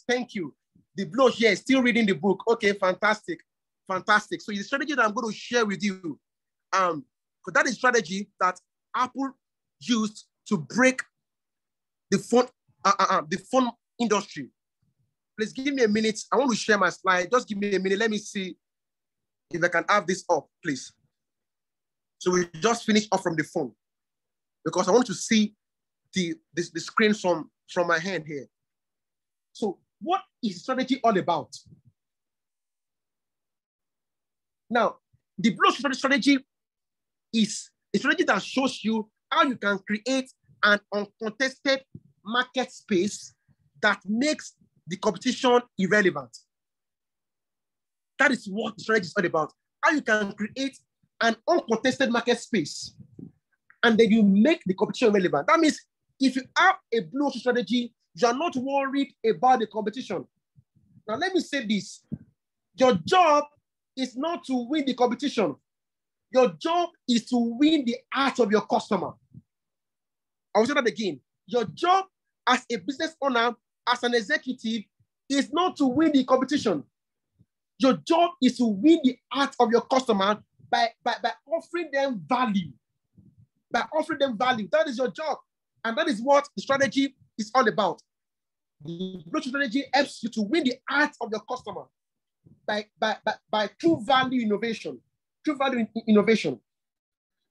Thank you. The Blue, yes, still reading the book. Okay, fantastic. So the strategy that I'm going to share with you, because that is strategy that Apple used to break the phone industry. Please give me a minute. I want to share my slide. Just give me a minute. Let me see if I can have this up, please. So we just finish off from the phone because I want to see the screen from my hand here. So what is strategy all about? Now, the Blue Ocean strategy is a strategy that shows you how you can create an uncontested market space that makes the competition irrelevant. That is what the strategy is all about. How you can create an uncontested market space and then you make the competition relevant. That means if you have a Blue Ocean strategy, you are not worried about the competition. Now, let me say this. Your job is not to win the competition. Your job is to win the heart of your customer. I will say that again. Your job as a business owner, as an executive, is not to win the competition. Your job is to win the heart of your customer by offering them value. By offering them value. That is your job. And that is what the strategy is all about. The Blue Ocean strategy helps you to win the heart of your customer by true value innovation. True value innovation.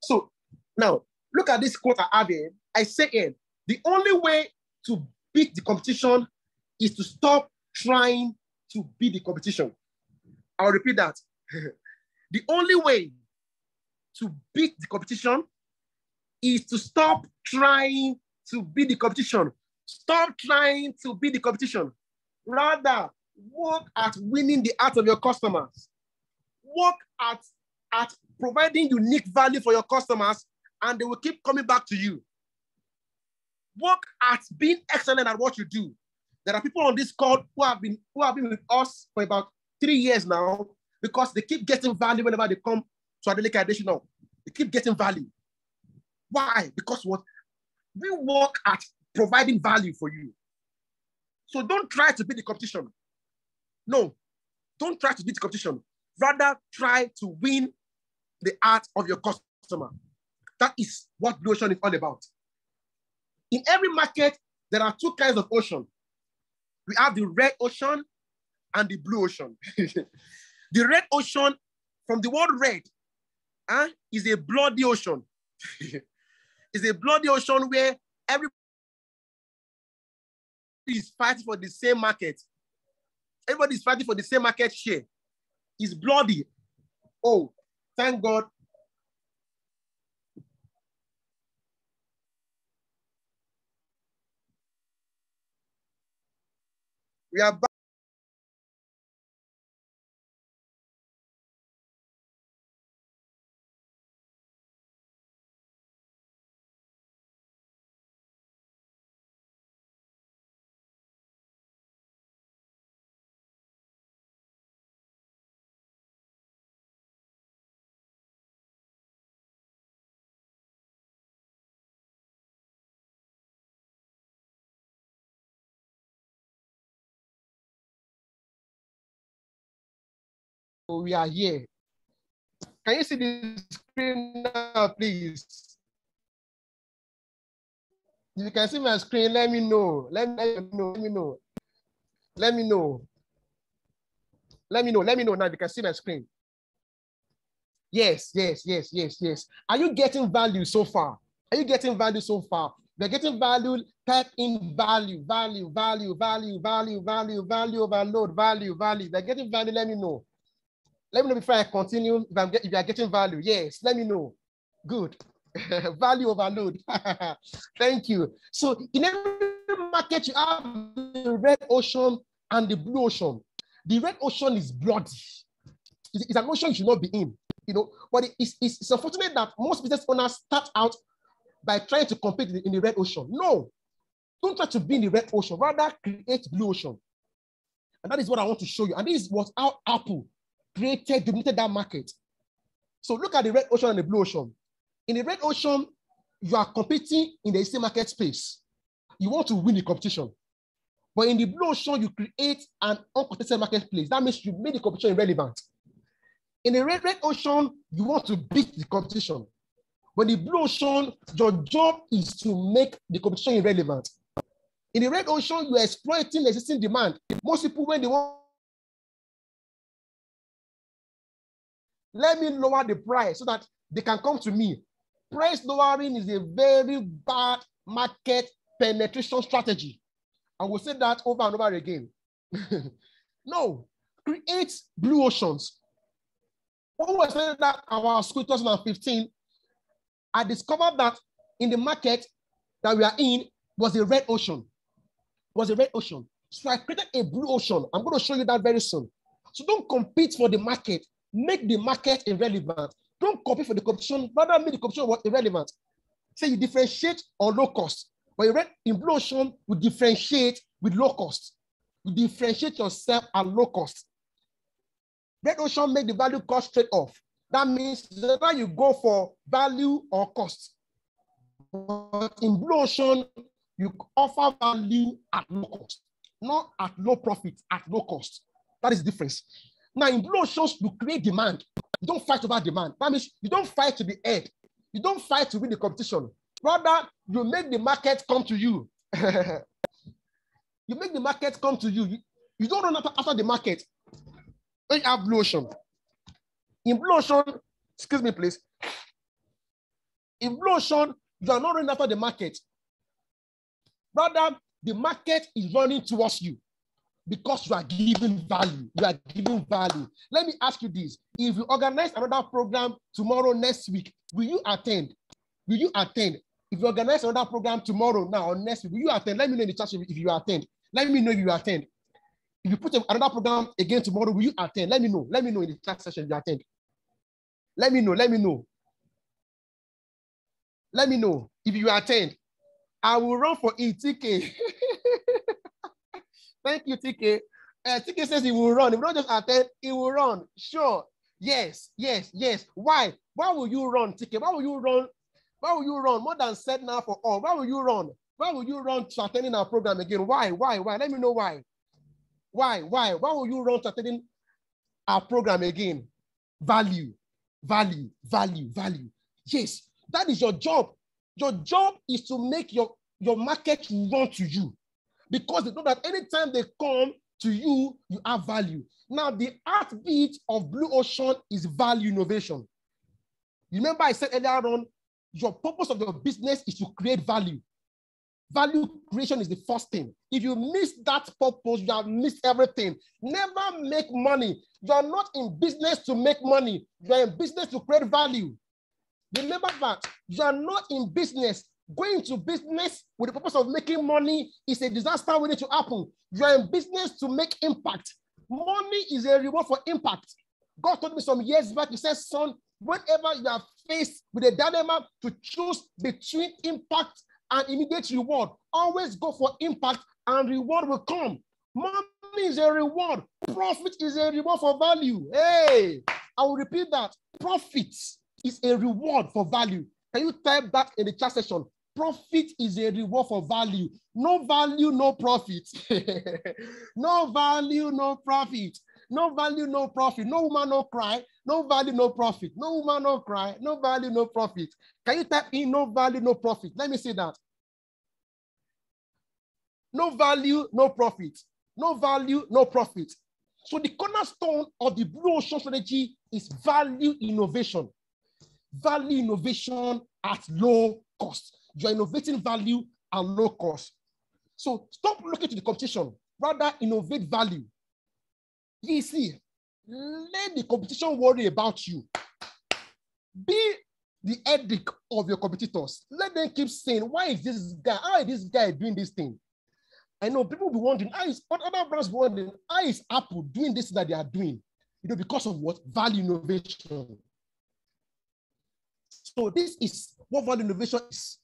So now, look at this quote I have here. I say here, the only way to beat the competition is to stop trying to beat the competition. I'll repeat that. The only way to beat the competition is to stop trying to beat the competition. Stop trying to beat the competition. Rather, work at winning the heart of your customers. Work at providing unique value for your customers, and they will keep coming back to you. Work at being excellent at what you do. There are people on this call who have been with us for about 3 years now because they keep getting value whenever they come to Adeleke Adesina. They keep getting value. Why? Because what? We work at providing value for you. So don't try to beat the competition. No, don't try to beat the competition. Rather, try to win the heart of your customer. That is what Blue Ocean is all about. In every market, there are two kinds of ocean. We have the red ocean and the blue ocean. The red ocean, from the word red, is a bloody ocean. It's a bloody ocean where everybody is fighting for the same market. Everybody is fighting for the same market share. It's bloody. Oh, thank God. We are back. We are here. Can you see the screen now, please? If you can see my screen, let me know. Let me know. Let me know now if you can see my screen. Yes. Are you getting value so far? Are you getting value so far? They're getting value, type in value, overload, value. They're getting value, let me know. Let me know before I continue if you are getting value. Yes, let me know. Good. Value overload. Thank you. So in every market, you have the red ocean and the blue ocean. The red ocean is bloody. It's an ocean you should not be in, but it's unfortunate that most business owners start out by trying to compete in the red ocean. No, don't try to be in the red ocean. Rather, create blue ocean. And that is what I want to show you. And this is what our Apple dominated that market. So look at the red ocean and the blue ocean. In the red ocean, you are competing in the same market space. You want to win the competition. But in the blue ocean, you create an uncontested marketplace. That means you made the competition irrelevant. In the red ocean, you want to beat the competition. But in the blue ocean, your job is to make the competition irrelevant. In the red ocean, you are exploiting existing demand. Most people, when they want, let me lower the price so that they can come to me. Price lowering is a very bad market penetration strategy. I will say that over and over again. No, create blue oceans. When we were saying that our school 2015, I discovered that in the market that we are in was a red ocean. Was a red ocean. So I created a blue ocean. I'm going to show you that very soon. So don't compete for the market. Make the market irrelevant. Don't compete for the competition. Rather make the competition irrelevant. Say you differentiate on low cost. But in blue ocean, you differentiate with low cost. You differentiate yourself at low cost. Red ocean make the value cost trade off. That means that you go for value or cost. But in blue ocean, you offer value at low cost, not at low profit, at low cost. That is the difference. Now, in blue oceans, you create demand. You don't fight over demand. That means you don't fight to be ahead. You don't fight to win the competition. Rather, you make the market come to you. You make the market come to you. You don't run after the market. When you have blue ocean. In blue ocean, excuse me, please. In blue ocean, you are not running after the market. Rather, the market is running towards you because you are giving value. You are giving value. Let me ask you this. If you organize another program tomorrow, next week, will you attend? Will you attend? If you organize another program tomorrow, now, or next week, will you attend? Let me know in the chat if you attend. Let me know if you attend. If you put another program again tomorrow, will you attend? Let me know. Let me know in the chat session if you attend. Let me know. Let me know. Let me know if you attend. I will run for it, TK. Thank you, TK. TK says he will run. If you don't just attend, he will run. Sure. Yes, yes, yes. Why? Why will you run, TK? Why will you run? Why will you run? More than said now for all. Why will you run? Why will you run to attending our program again? Why? Why? Why? Let me know why. Why? Why? Why will you run to attending our program again? Value, value, value, value. Yes, that is your job. Your job is to make your market run to you because they know that anytime they come to you, you have value. Now, the heartbeat of Blue Ocean is value innovation. You remember I said earlier on, your purpose of your business is to create value. Value creation is the first thing. If you miss that purpose, you have missed everything. Never make money. You are not in business to make money. You are in business to create value. Remember that you are not in business. Going to business with the purpose of making money is a disaster waiting to happen. You are in business to make impact. Money is a reward for impact. God told me some years back, he said, son, whenever you are faced with a dilemma to choose between impact and immediate reward, always go for impact and reward will come. Money is a reward. Profit is a reward for value. Hey, I will repeat that. Profit is a reward for value. Can you type that in the chat section? Profit is a reward for value. No value, no profit. No value, no profit. No value, no profit. No woman, no cry. No value, no profit. No woman, no cry. No value, no profit. Can you type in no value, no profit? Let me see that. No value, no profit. No value, no profit. So the cornerstone of the Blue Ocean strategy is value innovation. Value innovation at low cost. You are innovating value at low cost. So stop looking to the competition. Rather, innovate value. You see, let the competition worry about you. Be the headache of your competitors. Let them keep saying, why is this guy doing this thing? I know people will be wondering, other brands wondering, how is Apple doing this that they are doing? You know, because of what? Value innovation. So this is what value innovation is.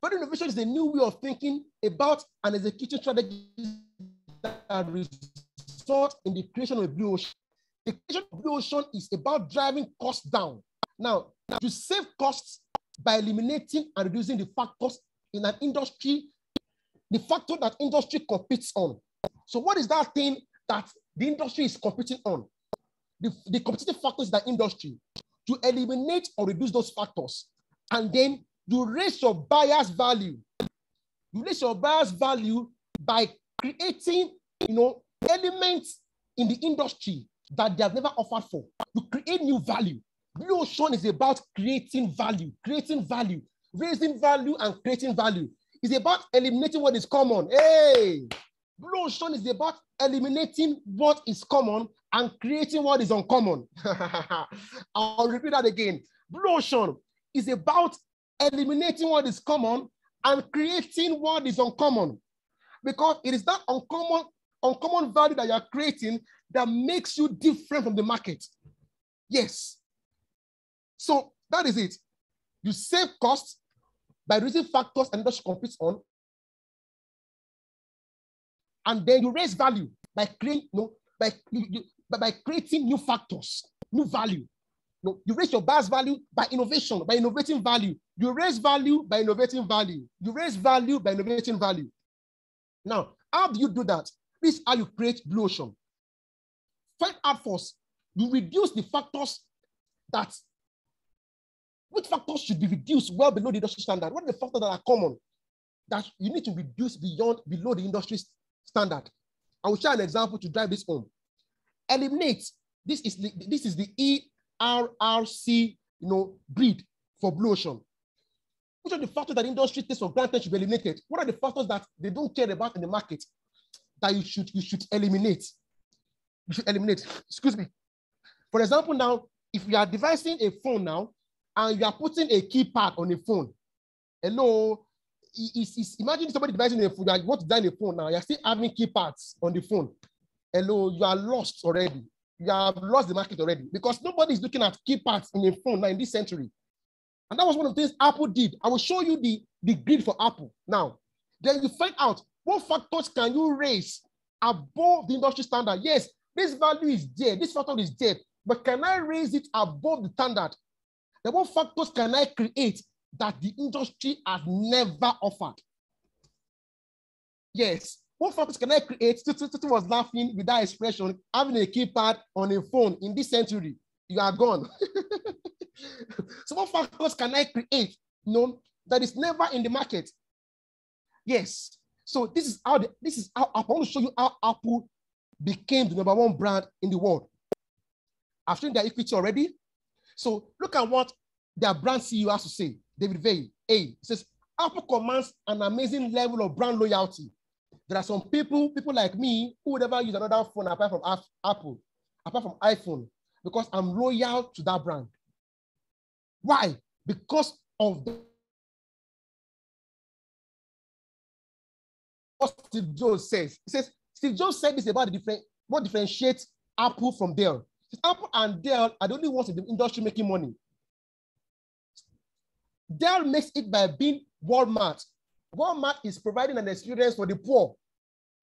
Value innovation is the new way of thinking about and executing strategies that result in the creation of a blue ocean. The creation of blue ocean is about driving costs down. Now, to save costs by eliminating and reducing the factors in an industry, the factor that industry competes on. So what is that thing that the industry is competing on? The competitive factors in that industry. To eliminate or reduce those factors. And then you raise your buyer's value. You raise your buyer's value by creating, elements in the industry that they have never offered for. You create new value. Blue Ocean is about creating value, raising value and creating value. It's about eliminating what is common. Hey, Blue Ocean is about eliminating what is common and creating what is uncommon. I'll repeat that again. Blue Ocean is about eliminating what is common and creating what is uncommon. Because it is that uncommon value that you're creating that makes you different from the market. Yes. So that is it. You save costs by reducing factors and industry competes on. And then you raise value by creating, by creating new factors, new value. You raise your buyer's value by innovation, by innovating value. You raise value by innovating value. You raise value by innovating value. Now, how do you do that? This is how you create Blue Ocean. Find out first, you reduce the factors which factors should be reduced well below the industry standard? What are the factors that are common that you need to reduce below the industry standard? I will share an example to drive this home. Eliminate. This is the ERRC, grid for Blue Ocean. Which are the factors that industry takes for granted should be eliminated? What are the factors that they don't care about in the market that you should eliminate? You should eliminate. Excuse me. For example, now, if you are devising a phone now, and you are putting a keypad on a phone, hello, imagine somebody devising a phone, you want to design a phone now, you're still having keypads on the phone. Hello, you are lost already. You have lost the market already because nobody is looking at keypads in a phone now in this century. And that was one of the things Apple did. I will show you the grid for Apple now. Then you find out what factors can you raise above the industry standard. Yes, this value is there, this factor is there, but can I raise it above the standard? Then what factors can I create that the industry has never offered? Yes. What factors can I create? Tutu was laughing with that expression, having a keypad on a phone in this century. You are gone. So what factors can I create that is never in the market? Yes. So this is how I want to show you how Apple became the #1 brand in the world. I've shown their equity already. So look at what their brand CEO has to say. David Veil. He says, Apple commands an amazing level of brand loyalty. There are some people like me, who would never use another phone apart from Apple, apart from iPhone, because I'm loyal to that brand. Why? Because of what Steve Jobs says. He says, Steve Jobs said this about what differentiates Apple from Dell. Apple and Dell are the only ones in the industry making money. Dell makes it by being Walmart. Walmart is providing an experience for the poor.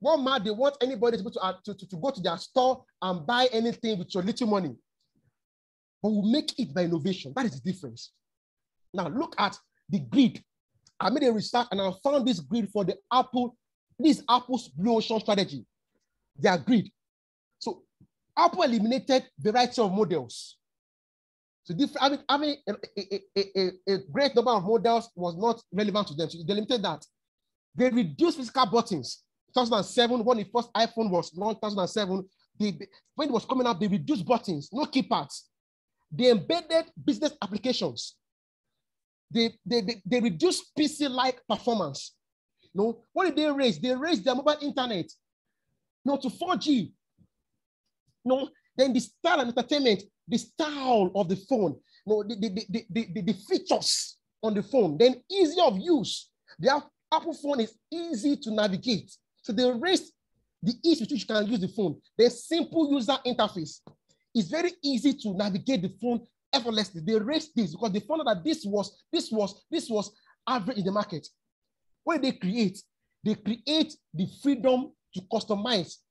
Walmart, they want anybody to go to their store and buy anything with your little money. But we make it by innovation. That is the difference. Now look at the grid. I made a research and I found this grid for the Apple's Blue Ocean strategy. Their grid. So Apple eliminated variety of models. So having a great number of models was not relevant to them. So they limited that. They reduced physical buttons. 2007, when the first iPhone was launched, 2007, when it was coming out, they reduced buttons, no keypads. They embedded business applications. They reduced PC-like performance. What did they raise? They raised their mobile internet to 4G. Then the style and entertainment, the style of the phone, the features on the phone, then easy of use. The Apple phone is easy to navigate. So they raised the ease with which you can use the phone. The simple user interface. It's very easy to navigate the phone effortlessly. They raised this because they found out that this was average in the market. What did they create? They create the freedom to customize.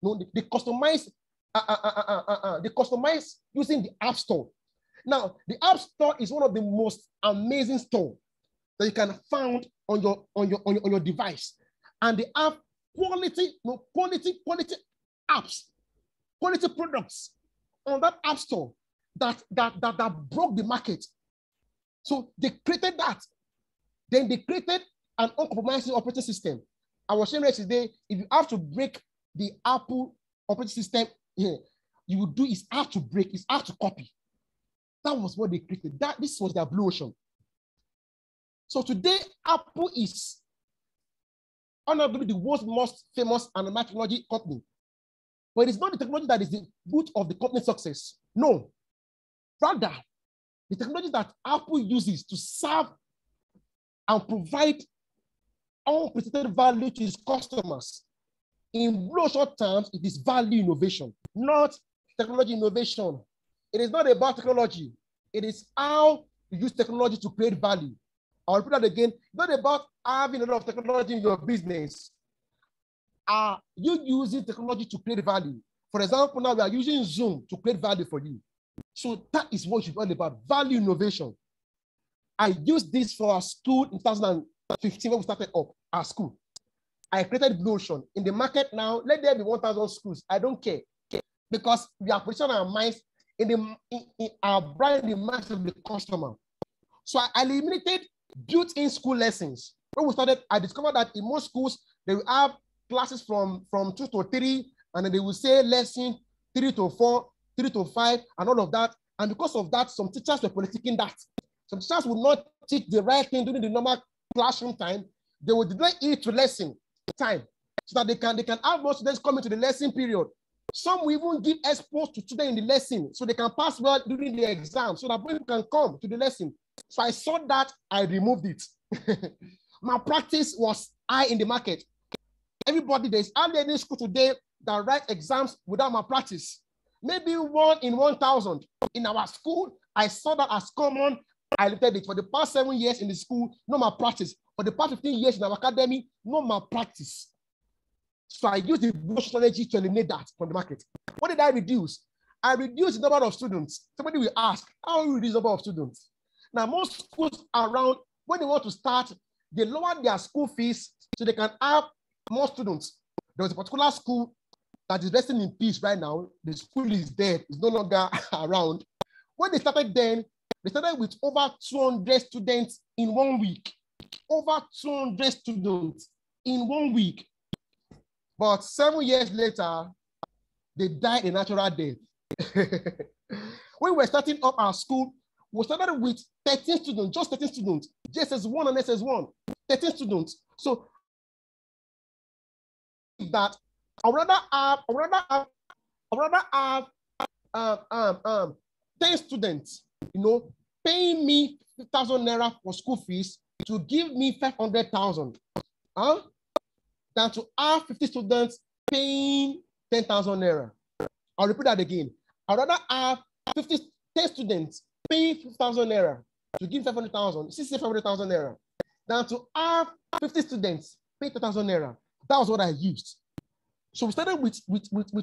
They customize using the App Store. Now, the App Store is one of the most amazing stores that you can find on your device, and they have quality apps, quality products on that App Store that broke the market. So they created that. Then they created an uncompromising operating system. I was saying yesterday, if you have to break the Apple operating system here, you would do is hard to break, it's hard to copy. That was what they created. This was their blue ocean. So today, Apple is arguably the world's most famous and technology company. But it's not the technology that is the root of the company's success. No. Rather, the technology that Apple uses to serve and provide unprecedented value to its customers. In real short terms, it is value innovation, not technology innovation. It is not about technology. It is how you use technology to create value. I'll repeat that again. It's not about having a lot of technology in your business. Are you using technology to create value? For example, now we are using Zoom to create value for you. So that is what it's all about, value innovation. I used this for our school in 2015 when we started up our school. I created Blue Ocean. In the market now, let there be 1,000 schools. I don't care. Because we are positioning our minds in our brand in the minds of the customer. So I eliminated built-in school lessons. When we started, I discovered that in most schools, they will have classes from 2 to 3, and then they will say lesson 3 to 4, 3 to 5, and all of that. And because of that, some teachers were politicking that. Some teachers would not teach the right thing during the normal classroom time. They would delay it to lesson time so that they can have more students coming to the lesson period. Some will even give exposure to students in the lesson so they can pass well during the exam so that people can come to the lesson. So I saw that, I removed it. My practice was high in the market. Everybody, there's hardly any school today that write exams without my practice. Maybe 1 in 1,000. In our school, I saw that as common. I looked at it for the past 7 years in the school, no my practice. For the past 15 years in our academy, no my practice. So I used the strategy to eliminate that from the market. What did I reduce? I reduced the number of students. Somebody will ask, how will you reduce the number of students? Now, most schools around, when they want to start, they lower their school fees so they can have more students. There was a particular school that is resting in peace right now. The school is dead. It's no longer around. When they started then, they started with over 200 students in 1 week. Over 200 students in 1 week. But 7 years later, they died a natural death. When we were starting up our school, we started with 13 students, just 13 students, JSS1 and SS1, 13 students. So that I would rather have 10 students, paying me 5,000 naira for school fees to give me 500,000, than to have 50 students paying 10,000 naira. I'll repeat that again. I'd rather have 10 students paying 5,000 naira to give 500,000, 500,000 naira, than to have 50 students pay 10,000 naira. That was what I used. So we started with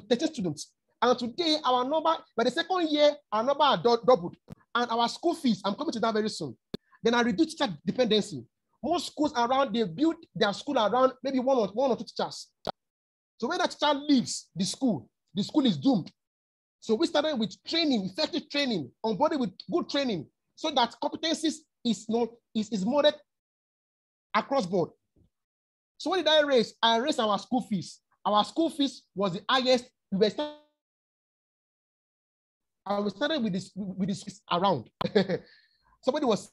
13 students. And today, our number, by the second year, our number are doubled. And our school fees, I'm coming to that very soon. Then I reduced teacher dependency. Most schools around, they build their school around maybe one or two teachers. So when that teacher leaves the school is doomed. So we started with training, effective training, onboarding with good training, so that competencies is modeled across board. So what did I raise? I raised our school fees. Our school fees was the highest. We started with this around. Somebody was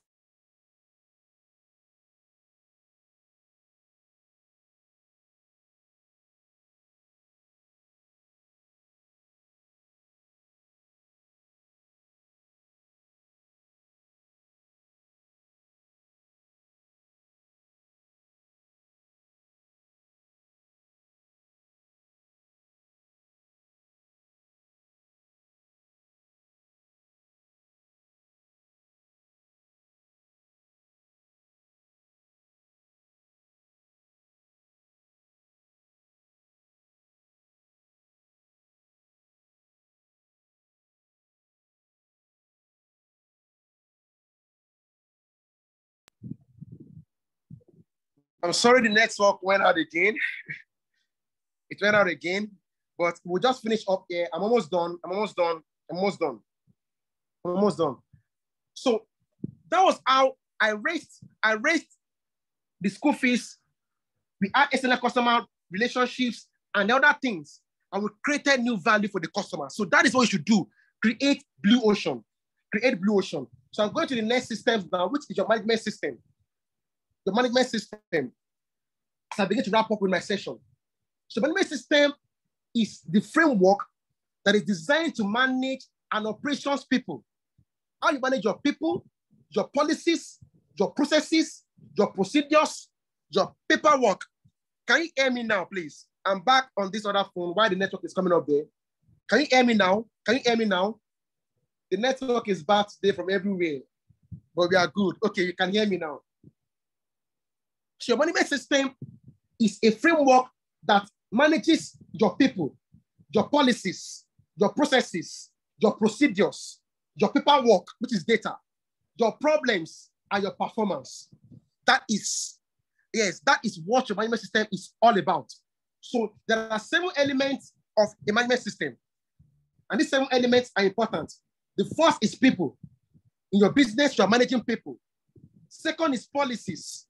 I'm sorry, the network went out again. It went out again, but we'll just finish up here. I'm almost done. So that was how I raised the school fees, we add excellent customer relationships and other things, and we created new value for the customer. So that is what you should do. Create blue ocean. Create blue ocean. So I'm going to the next system now, which is your management system. The management system. As I begin to wrap up with my session. So management system is the framework that is designed to manage an operations people. How you manage your people, your policies, your processes, your procedures, your paperwork. Can you hear me now, please? I'm back on this other phone while the network is coming up there. Can you hear me now? Can you hear me now? The network is bad today from everywhere, but we are good. Okay, you can hear me now. So your management system is a framework that manages your people, your policies, your processes, your procedures, your paperwork, which is data, your problems, and your performance. That is, yes, that is what your management system is all about. So there are 7 elements of a management system. And these 7 elements are important. The first is people. In your business, you are managing people. Second is policies.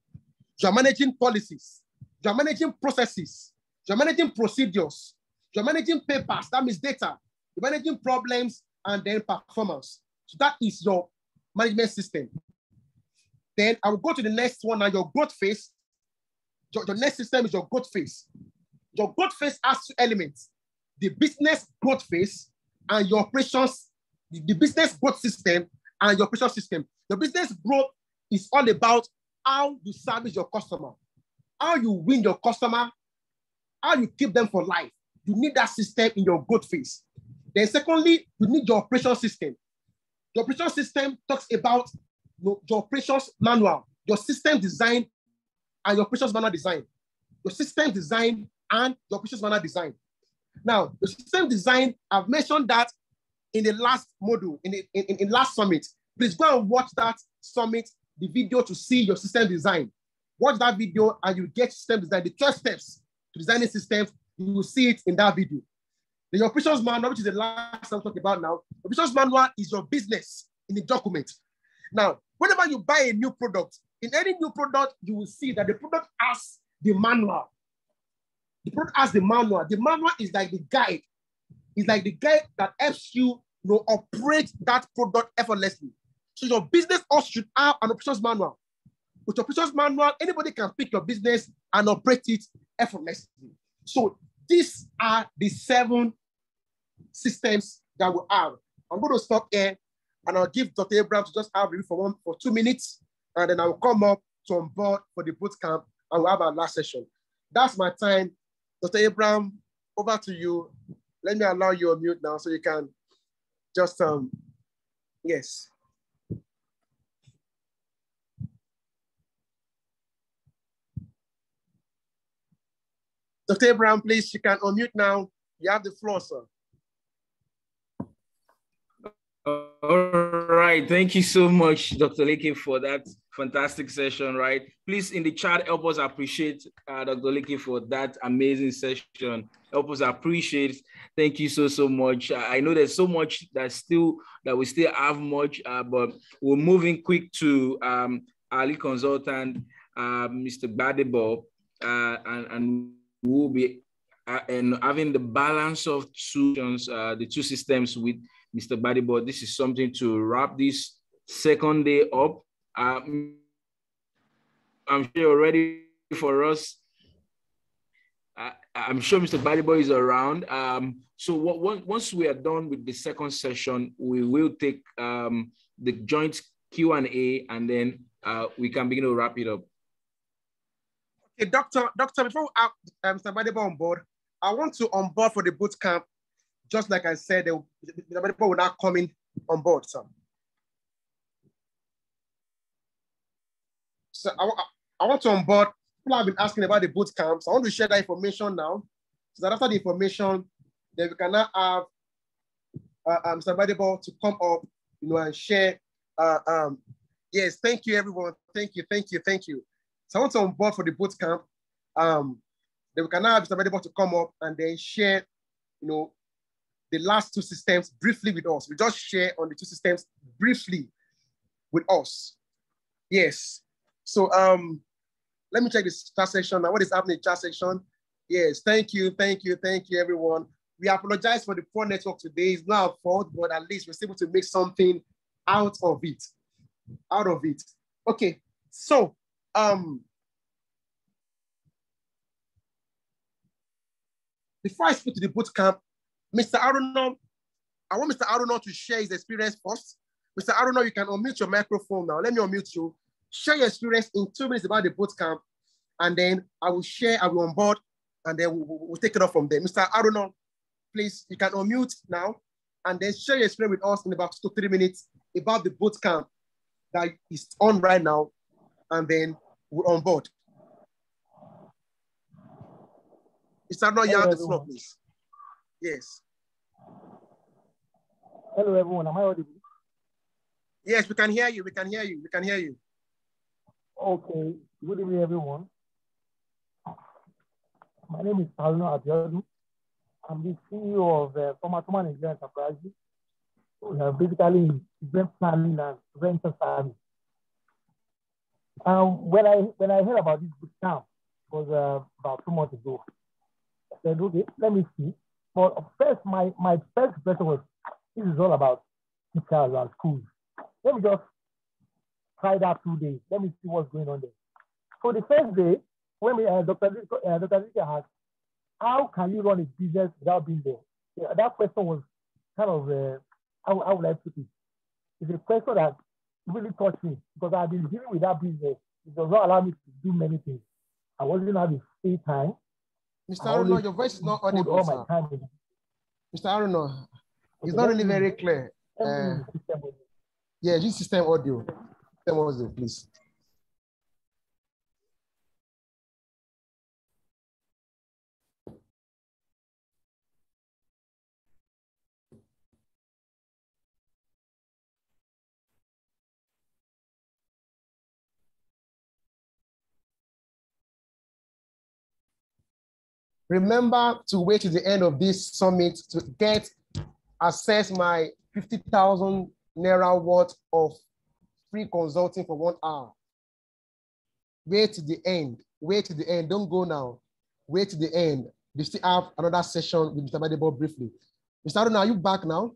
You are managing policies. You are managing processes. You are managing procedures. You are managing papers, that means data. You're managing problems and then performance. So that is your management system. Then I will go to the next one now, your growth phase. Your next system is your growth phase. Your growth phase has 2 elements, the business growth phase and your operations, the business growth system and your operations system. The business growth is all about how you service your customer, how you win your customer, how you keep them for life. You need that system in your growth phase. Then secondly, you need your operation system. Your operation system talks about your operations manual, your system design and your operations manual design. Your system design and your operations manual design. Now, the system design, I've mentioned that in the last module, in last summit. Please go and watch that summit, the video to see your system design. Watch that video and you get system design, the 12 steps to designing systems. You will see it in that video. The operations manual, which is the last I'm talking about now, operations manual is your business in the document. Now, whenever you buy a new product, in any new product, you will see that the product has the manual. The product has the manual. The manual is like the guide. It's like the guide that helps you, operate that product effortlessly. So your business also should have an operations manual. With your operations manual, anybody can pick your business and operate it effortlessly. So these are the 7 systems that we have. I'm going to stop here and I'll give Dr. Abraham to just have a review for 2 minutes, and then I will come up to on board for the boot camp and we'll have our last session. That's my time. Dr. Abraham, over to you. Let me allow you on mute now so you can just, yes. Dr. Abraham, please, you can unmute now. You have the floor, sir. All right. Thank you so much, Dr. Leke, for that fantastic session, right? Please, in the chat, help us appreciate Dr. Leke for that amazing session. Help us appreciate. Thank you so much. I know there's so much that we still have much, but we're moving quick to our lead consultant, Mr. Gbadebo, and we'll be and having the balance of the 2 systems with Mr. Gbadebo. This is something to wrap this second day up. I'm sure you're ready for us. I'm sure Mr. Gbadebo is around. So once we are done with the second session, we will take the joint Q&A, and then we can begin to wrap it up. Okay, Doctor, before we have Mr. Gbadebo on board, I want to onboard for the boot camp. Just like I said, Mr. Gbadebo will not come in on board, sir. So I want to onboard. People have been asking about the boot camp, so I want to share that information now. So that after the information, then we can now have Mr. Gbadebo to come up, and share. Yes, thank you, everyone. Thank you. So I want to onboard for the boot camp. Then we can now have Mr. Gbadebo to come up and then share, the last 2 systems briefly with us. We just share on the 2 systems briefly with us. Yes. So Let me check the chat section now. What is happening in the chat section? Yes, thank you, everyone. We apologize for the poor network today. It's not our fault, but at least we're able to make something out of it. Okay, so before I speak to the boot camp, Mr. Aruno, I want Mr. Aruno to share his experience first. Mr. Aruno, you can unmute your microphone now. Let me unmute you. Share your experience in 2 minutes about the boot camp, and then I will on board, and then we'll take it off from there. Mr. Aruno, please, you can unmute now, and then share your experience with us in about 2 to 3 minutes about the boot camp that is on right now, and then we're on board. Mr. Aruno, you have the floor, please. Yes. Hello, everyone. Am I audible? Yes, we can hear you. Okay. Good evening, everyone. My name is Aruno Abiodun. I'm the CEO of Formatoma Nigeria Enterprises. We are basically event planning and rental service. When I heard about this boot camp, it was about 2 months ago. I said, okay, let me see. But first, my first impression was, this is all about teachers and schools. Let me just try that 2 days. Let me see what's going on there. So the first day, when Dr. Zika asked, how can you run a business without being there? Yeah, that question was kind of, how would I put it? It's a question that really touched me because I've been dealing with that business. It does not allow me to do many things. I wasn't having free time. Mr. Aruno, your voice is not audible, all my time. Mr. Aruno, it's not really very clear. Yeah, use system audio. System audio, please. Remember to wait to the end of this summit to access my 50,000 Naira worth of free consulting for 1 hour. Wait to the end. Don't go now. Wait to the end. We still have another session with Mr. Badebo briefly. Mr. Aruno, are you back now?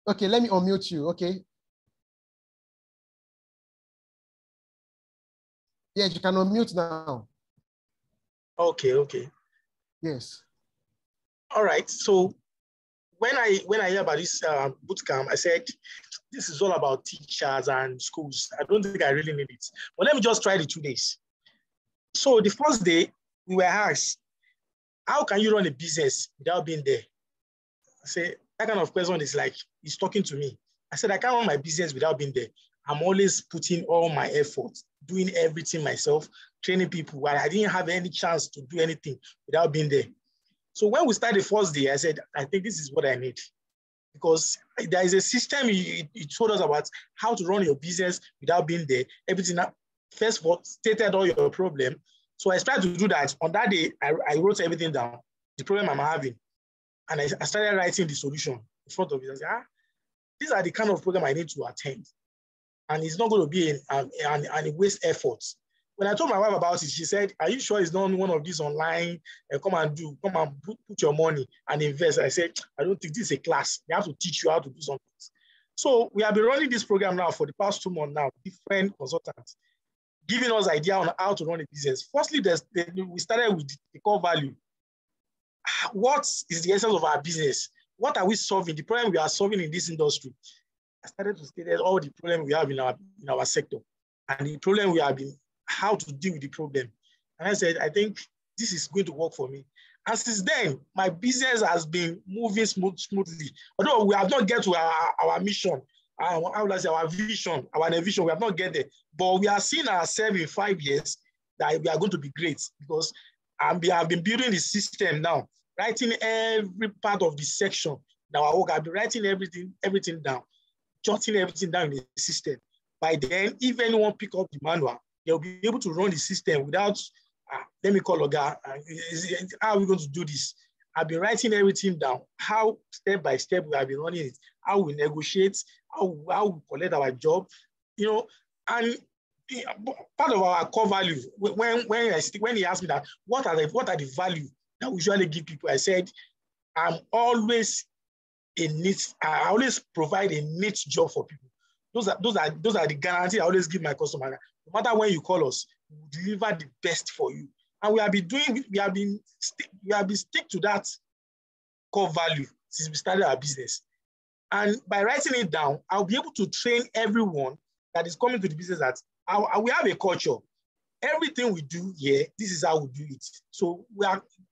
Okay, let me unmute you, okay? Yes, you can unmute now. Okay. Yes. All right. So when I hear about this boot camp, I said, this is all about teachers and schools. I don't think I really need it. But let me just try the 2 days. So the first day, we were asked, how can you run a business without being there? I say, that kind of question is like, he's talking to me. I said, I can't run my business without being there. I'm always putting all my effort, doing everything myself, training people, while I didn't have any chance to do anything without being there. So when we started the first day, I said, I think this is what I need. Because there is a system he told us about how to run your business without being there. Everything, first of all, stated all your problem. So I started to do that. On that day, I wrote everything down, the problem I'm having. And I started writing the solution in front of it. I said, these are the kind of program I need to attend. And it's not going to be a waste effort. When I told my wife about it, she said, are you sure it's not one of these online, come and put your money and invest? I said, I don't think this is a class. They have to teach you how to do something. So we have been running this program now for the past 2 months now, different consultants, giving us idea on how to run a business. Firstly, we started with the core value. What is the essence of our business? What are we solving? The problem we are solving in this industry. I started to state all the problems we have in our sector, and the problem we have been, how to deal with the problem. And I said, I think this is going to work for me. And since then, my business has been moving smoothly. Although we have not get to our mission, our vision, we have not get there. But we are seeing ourselves in 5 years that we are going to be great, because we have been building the system now, writing every part of the section. Now I work, I've been writing everything down, jotting everything down in the system. By then, if anyone pick up the manual, they'll be able to run the system without, let me call Oga, how are we going to do this? I've been writing everything down, how step by step we have been running it, how we negotiate, how we collect our job, and part of our core value, when he asked me that, what are the value that we usually give people, I said, I'm always I always provide a niche job for people. Those are the guarantees I always give my customer. No matter when you call us, we will deliver the best for you. And we have been stick to that core value since we started our business. And by writing it down, I'll be able to train everyone that is coming to the business that we have a culture. Everything we do here, this is how we do it. So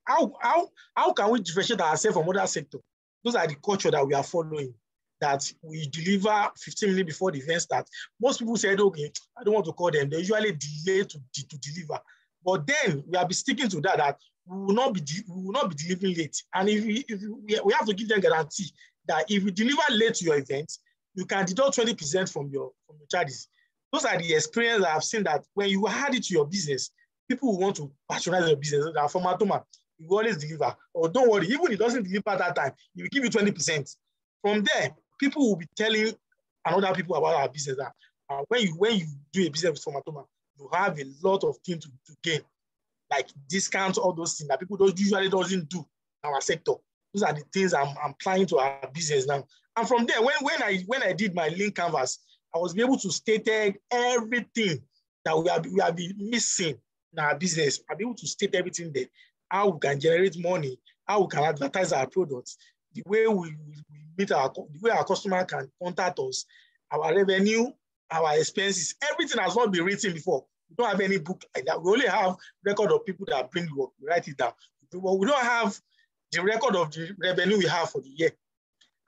how can we differentiate ourselves from other sectors? Those are the culture that we are following, that we deliver 15 minutes before the event starts. Most people said, okay, I don't want to call them. They usually delay to deliver. But then we have been sticking to that we will not be delivering late. And if we have to give them guarantee that if you deliver late to your event, you can deduct 20% from your charges. Those are the experiences I have seen, that when you add it to your business, people will want to patronize your business. That for Matoma, you always deliver. Or don't worry, even if it doesn't deliver at that time, he will give you 20%. From there, people will be telling another people about our business. That when you do a business with Matoma, you have a lot of things to gain, like discounts, all those things that people usually doesn't do in our sector. Those are the things I'm applying to our business now. And from there, when I did my lean canvas, I was able to state everything that we have been missing in our business. I'll be able to state everything there. How we can generate money, how we can advertise our products, the way we meet the way our customer can contact us, our revenue, our expenses. Everything has not been written before. We don't have any book like that. We only have record of people that bring work. We write it down. But we don't have the record of the revenue we have for the year.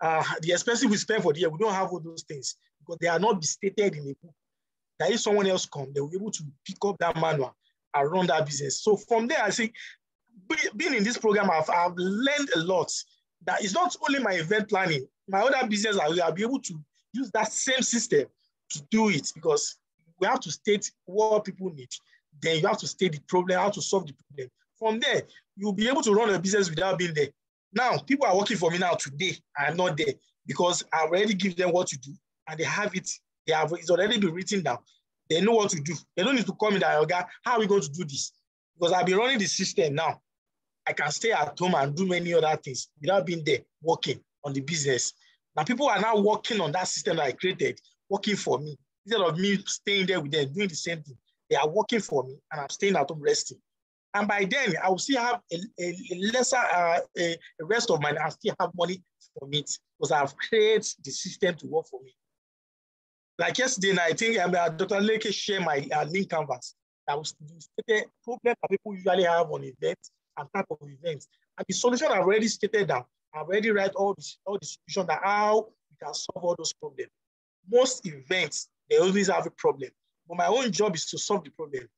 The expenses we spend for the year, we don't have all those things because they are not stated in a book. That if someone else comes, they will be able to pick up that manual and run that business. So from there, I think being in this program, I've learned a lot. That it's not only my event planning, my other business, I will be able to use that same system to do it, because we have to state what people need. Then you have to state the problem, how to solve the problem. From there, you'll be able to run a business without being there. Now, people are working for me now today. I'm not there because I already give them what to do and they have it. It's already been written down. They know what to do. They don't need to call me that, okay, how are we going to do this? Because I've been running the system now. I can stay at home and do many other things without being there working on the business. Now people are now working on that system that I created, working for me. Instead of me staying there with them, doing the same thing, they are working for me and I'm staying at home resting. And by then, I will still have a lesser, a rest of mine, I still have money for me because I've created the system to work for me. Like yesterday, I think Dr. Leke shared my link canvas. That was the problem that people usually have on events and type of events. And the solution I've already stated down. I've already write all the solutions that how we can solve all those problems. Most events, they always have a problem. But my own job is to solve the problem.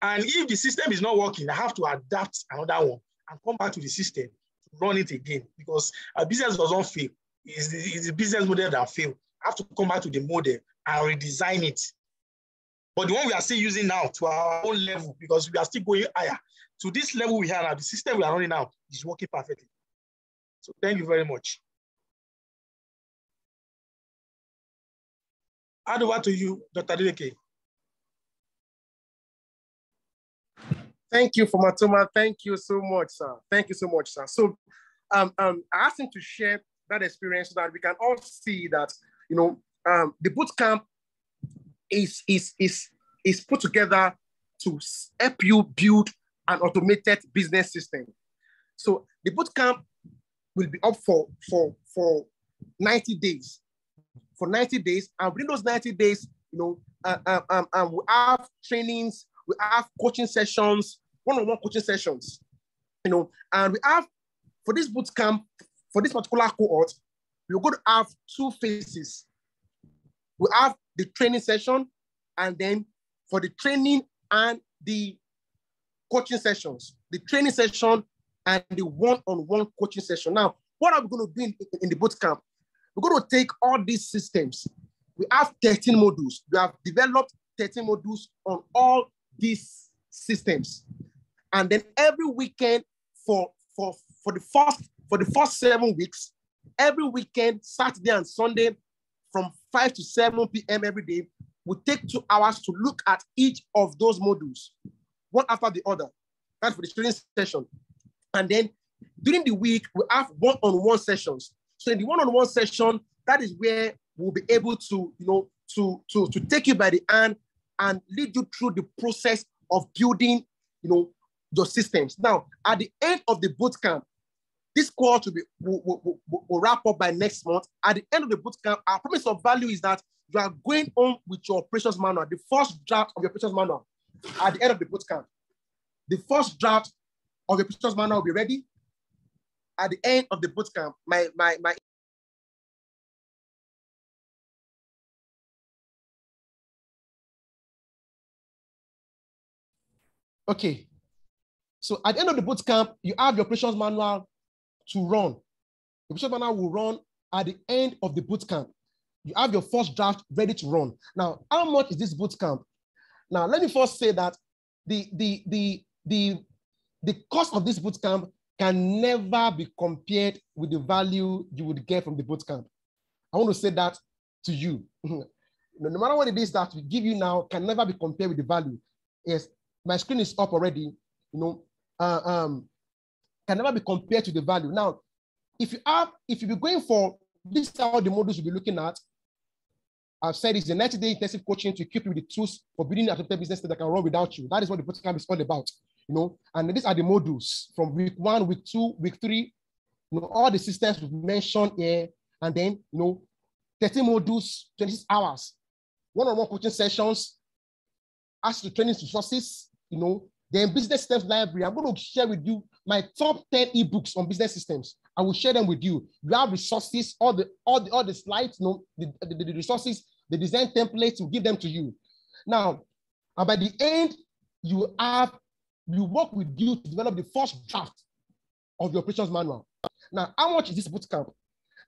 And if the system is not working, I have to adapt another one and come back to the system to run it again, because our business doesn't fail. It's the business model that fails. I have to come back to the model and redesign it. But the one we are still using now to our own level, because we are still going higher. To this level we have now, the system we are running now is working perfectly. So thank you very much. Hand over to you, Dr. Leke. Thank you, Matoma. Thank you so much, sir. Thank you so much, sir. So I asked him to share that experience so that we can all see that, you know, the boot camp is put together to help you build an automated business system. So the boot camp will be up for 90 days. For 90 days, and within those 90 days, you know, we have trainings, we have coaching sessions, one-on-one coaching sessions, you know, and we have, for this boot camp, for this particular cohort, we're going to have two phases. We have the training session, and then for the training and the coaching sessions, the training session and the one-on-one coaching session. Now, what are we going to do in the boot camp? We're going to take all these systems. We have 13 modules. We have developed 13 modules on all these systems. And then every weekend for the first 7 weeks, every weekend, Saturday and Sunday, from 5 to 7 p.m. every day, will take 2 hours to look at each of those modules, one after the other. That's for the training session. And then during the week, we have one-on-one sessions. So in the one-on-one session, that is where we'll be able to, to take you by the hand and lead you through the process of building, your systems. Now, at the end of the boot camp, this course will wrap up by next month. At the end of the boot camp, our promise of value is that you are going on with your operations manual, the first draft of your operations manual at the end of the boot camp. The first draft of your operations manual will be ready. At the end of the boot camp, Okay. So at the end of the boot camp, you have your operations manual to run. The operations manual will run at the end of the boot camp. You have your first draft ready to run. Now, how much is this boot camp? Now, let me first say that the cost of this boot camp can never be compared with the value you would get from the boot camp. I want to say that to you. No matter what it is that we give you now can never be compared with the value. Yes, my screen is up already. Can never be compared to the value. Now, if you be going for this, how the modules you'll be looking at. I've said it's a 90-day intensive coaching to equip you with the tools for building a business that can run without you. That is what the boot camp is all about. And these are the modules from week 1, week 2, week 3. All the systems we've mentioned here, and then 13 modules, 26 hours, one-on-one coaching sessions, access to training resources, then business systems library. I'm going to share with you my top 10 ebooks on business systems. I will share them with you. You have resources, all the slides, the resources, the design templates, will give them to you. Now, and by the end, you work with you to develop the first draft of the operations manual. Now, how much is this boot camp?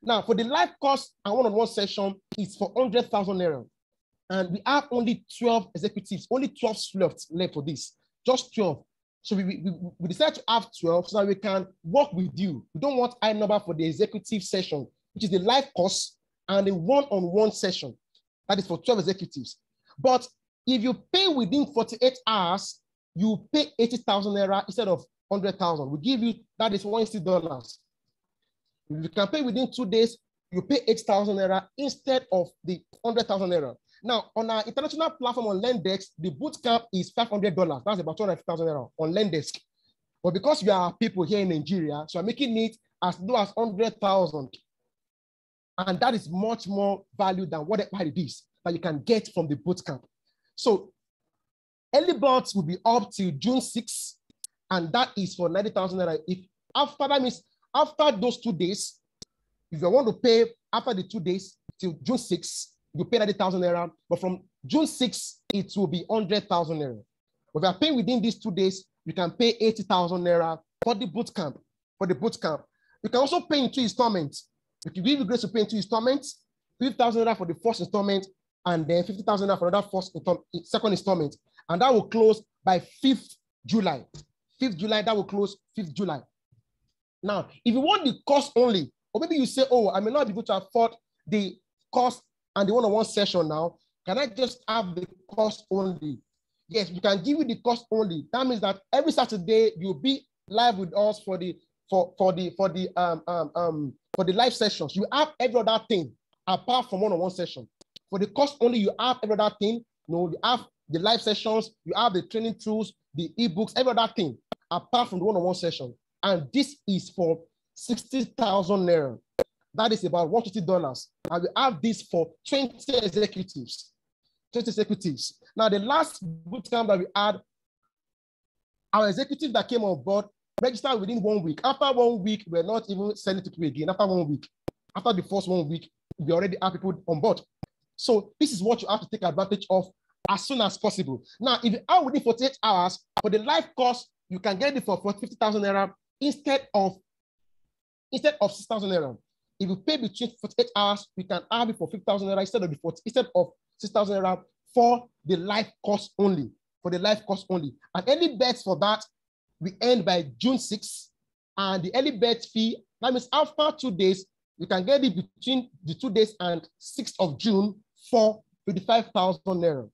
Now, for the live course and one-on-one session, it's for 100,000 naira. And we have only 12 executives, only 12 slots left for this, just 12. So we decided to have 12 so that we can work with you. We don't want high number for the executive session, which is the live course, and the one-on-one session. That is for 12 executives. But if you pay within 48 hours, you pay 80,000 naira instead of 100,000. We give you, that is $160. If you can pay within 2 days, you pay 8,000 naira instead of the 100,000 naira. Now, on our international platform on Lendex, the boot camp is $500. That's about 250,000 naira on Lendex. But because we are people here in Nigeria, so I'm making it as low as 100,000. And that is much more value than whatever it is that you can get from the boot camp. So early birds will be up till June 6th, and that is for 90,000 naira. If after that means after those 2 days, if you want to pay after the 2 days till June 6th, you pay 90,000 naira, but from June 6th, it will be 100,000 naira. But if you are paying within these 2 days, you can pay 80,000 naira for the boot camp. You can also pay in 2 installments. If you give grace to pay in 2 installments, 50,000 naira for the first installment, and then 50,000 naira for another second installment. And that will close by 5th July. 5th July, that will close 5th July. Now, if you want the cost only, or maybe you say, oh, I may not be able to afford the cost and the one-on-one session now, can I just have the cost only? Yes, we can give you the cost only. That means that every Saturday you'll be live with us for the live sessions. You have every other thing apart from one-on-one session. For the cost only, you have every other thing. You have the live sessions, you have the training tools, the ebooks, every other thing apart from the one-on-one session. And this is for 60,000 naira. That is about $150. And we have this for 20 executives. 20 executives. Now, the last bootcamp that we had, our executives that came on board registered within 1 week. After 1 week, we're not even sending people again. After 1 week, after the first 1 week, we already have people on board. So this is what you have to take advantage of as soon as possible. Now, if you are within 48 hours, for the live course, you can get it for 50,000 naira instead of 6,000 naira. If you pay between 48 hours, we can have it for 5,000 naira instead of 6,000 naira for the live course only. For the live course only. And early bets for that, we end by June 6th. And the early bet fee, that means after 2 days, you can get it between the 2 days and 6th of June for 55,000 naira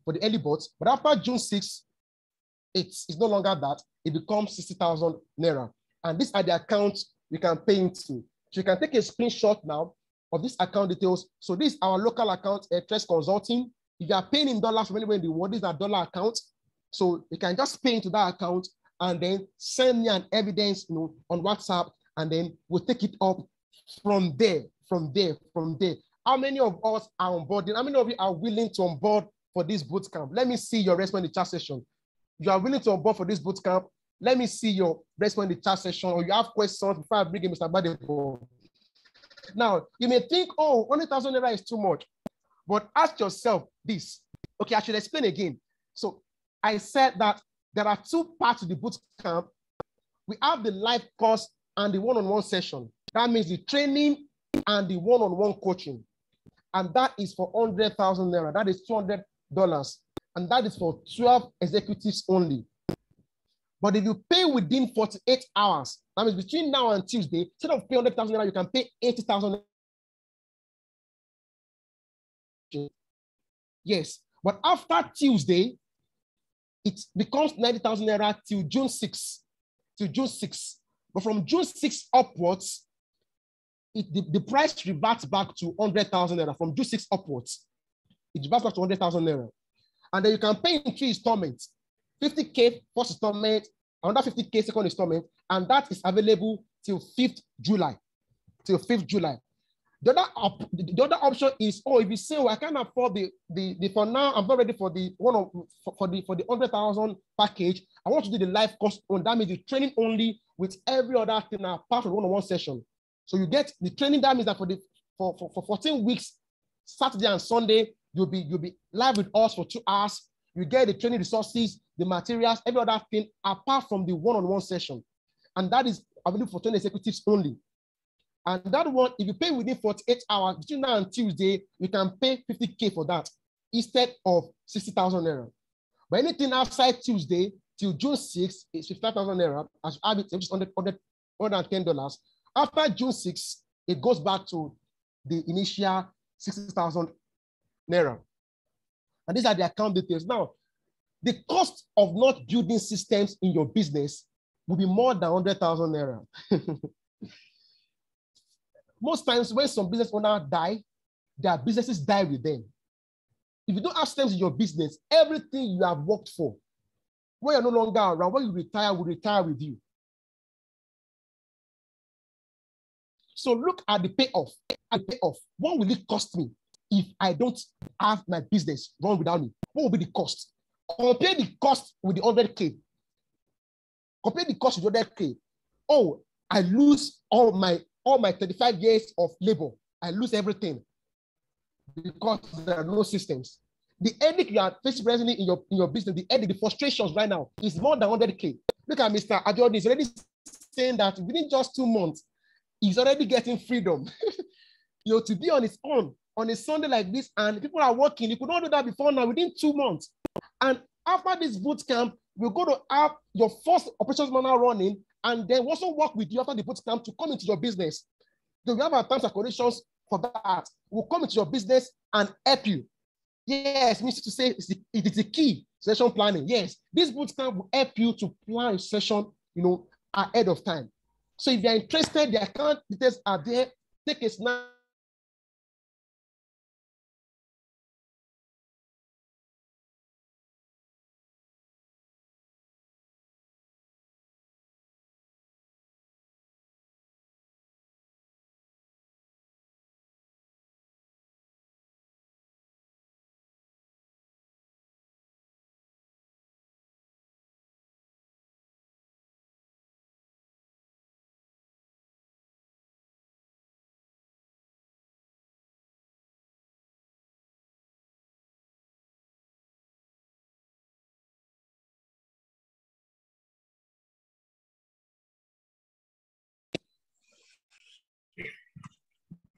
for the early bots. But after June 6, it's no longer that. It becomes 60,000 naira. And these are the accounts you can pay into. So you can take a screenshot now of this account details. So this is our local account, Trust Consulting. If you are paying in dollars from anywhere in the world, this is a dollar account. So you can just pay into that account and then send me an evidence, on WhatsApp, and then we'll take it up from there. How many of us are on board? How many of you are willing to onboard for this bootcamp? Let me see your response in the chat session. You are willing to onboard for this bootcamp? Let me see your response in the chat session, or you have questions before I bring in Mr. Gbadebo. Now, you may think, oh, 100,000 naira is too much, but ask yourself this. Okay, I should explain again. So I said that there are two parts to the bootcamp. We have the live course and the one-on-one session. That means the training and the one-on-one coaching. And that is for 100,000 naira. That is $200. And that is for 12 executives only. But if you pay within 48 hours, that means between now and Tuesday, instead of paying 100,000 naira, you can pay 80,000. Yes, but after Tuesday, it becomes 90,000 naira till June 6. But from June 6 upwards, the price reverts back to 100,000 naira. From June 6 upwards, it reverts back to 100,000 naira. And then you can pay in 3 installments. 50K first installment, another 50K second installment, and that is available till 5th July. The other option is, if you say, I can't afford the for now, I'm not ready for the for the 100,000 package. I want to do the live course on that means the training only with every other thing apart from one-on-one session. So you get the training. That means that for 14 weeks, Saturday and Sunday, you'll be live with us for 2 hours. You get the training resources, the materials, every other thing apart from the one-on-one session. And that is available for 20 executives only. And that one, if you pay within 48 hours, between now and Tuesday, you can pay 50K for that instead of 60,000 naira. But anything outside Tuesday till June 6 is 55,000 naira, as you have it, which is $110. After June 6, it goes back to the initial 60,000 naira. And these are the account details. Now, the cost of not building systems in your business will be more than 100,000 naira. Most times when some business owners die, their businesses die with them. If you don't have systems in your business, everything you have worked for, when you're no longer around, when you retire, will retire with you. So look at the payoff. What will it cost me if I don't have my business run without me? What will be the cost? Compare the cost with the 100K. Compare the cost with the 100K. Oh, I lose all my 35 years of labor. I lose everything because there are no systems. The headache you are facing presently in your business, the frustrations right now is more than 100K. Look at Mr. Abiodun. He's already saying that within just 2 months, he's already getting freedom. To be on his own on a Sunday like this, and people are working. You could not do that before now within 2 months. And after this boot camp, we're going to have your first operations manual running, and then also work with you after the boot camp to come into your business. So we have our terms and conditions for that. We'll come into your business and help you. Yes, means to say it is the key session planning. Yes, this boot camp will help you to plan a session, ahead of time. So if you're interested, the account details are there. Take a snap.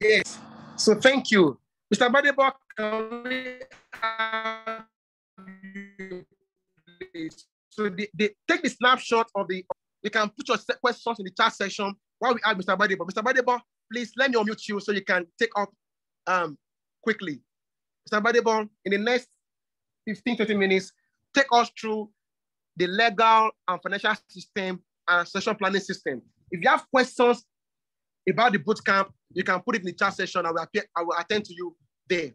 Yes. So thank you. Mr. Gbadebo, so take the snapshot of you can put your questions in the chat section while we add Mr. Gbadebo. Mr. Gbadebo, please let me unmute you so you can take up quickly. Mr. Badebon, in the next 15, 20 minutes, take us through the legal and financial system and session planning system. If you have questions about the bootcamp, you can put it in the chat session. I will attend to you there.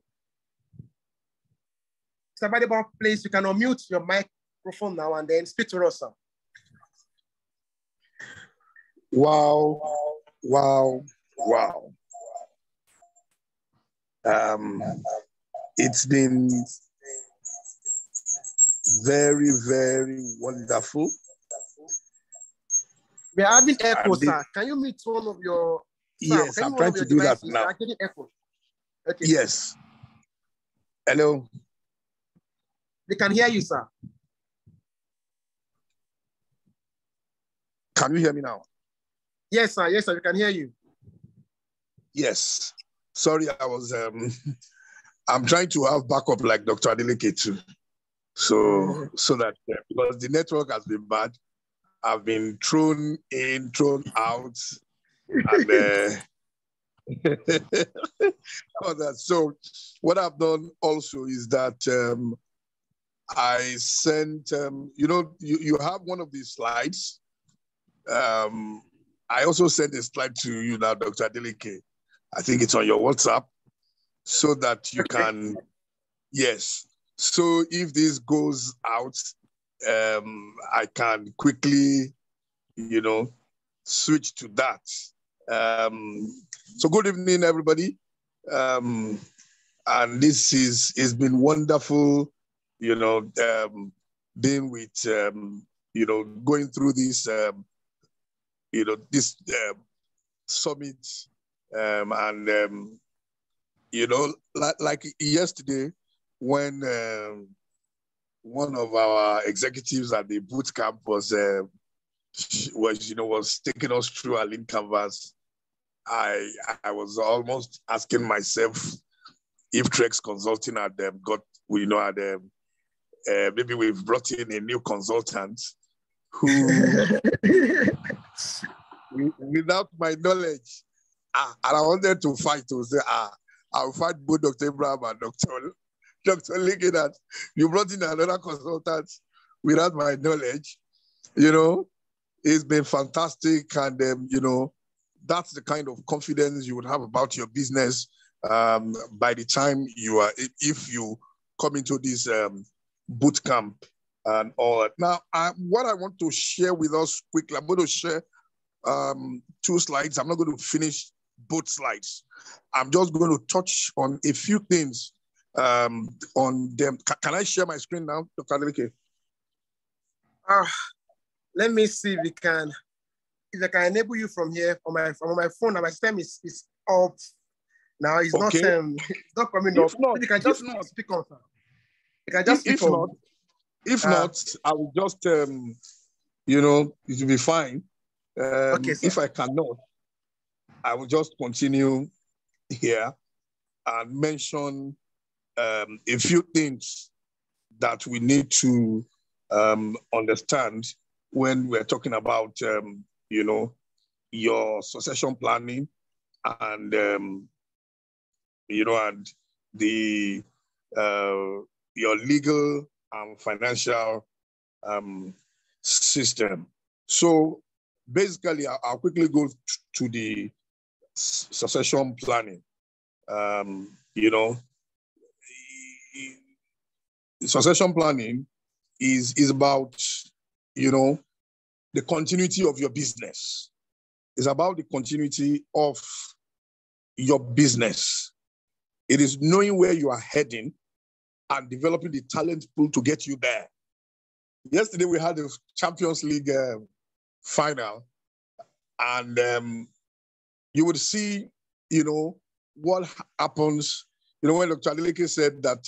Mr. Badebon, please, you can unmute your microphone now and then speak to us, sir. Wow, wow, wow. It's been very, very wonderful. We are having echo, sir. Can you mute one of your... Yes, I'm trying to do that now. Getting echo. Okay. Yes. Hello. We can hear you, sir. Can you hear me now? Yes, sir. Yes, sir. We can hear you. Yes. Sorry, I was... I'm trying to have backup like Dr. Adeleke too. So that, because the network has been bad, I've been thrown in, thrown out, and so what I've done also is that I sent, you have one of these slides. I also sent a slide to you now, Dr. Adeleke. I think it's on your WhatsApp, so that you can, yes. So if this goes out, I can quickly, switch to that. So good evening, everybody. And this it's been wonderful, being with, going through this, this summit, like yesterday, when one of our executives at the boot camp was taking us through our lean canvas, I was almost asking myself if Trex Consulting had maybe we've brought in a new consultant who, without my knowledge, and I wanted to fight to say, I'll fight both Dr. Abraham and Dr. Adeleke that you brought in another consultant without my knowledge. It's been fantastic. And, that's the kind of confidence you would have about your business by the time if you come into this boot camp and all that. Now, what I want to share with us quickly, I'm going to share 2 slides. I'm not going to finish both slides. I'm just going to touch on a few things on them. Can I share my screen now, Dr. Adeleke? Let me see if I can enable you from here from my phone. Now my system is off. Now it's okay. It's not coming up. You can just speak on. You can just speak on. If not, I will just it will be fine. Okay, sir. If I cannot, I will just continue here and mention a few things that we need to understand when we're talking about, your succession planning and, and the your legal and financial system. So basically, I'll quickly go to the succession planning. Succession planning is about, the continuity of your business. It's about the continuity of your business. It is knowing where you are heading and developing the talent pool to get you there. Yesterday, we had the Champions League final, and you would see, what happens, when Dr. Adeleke said that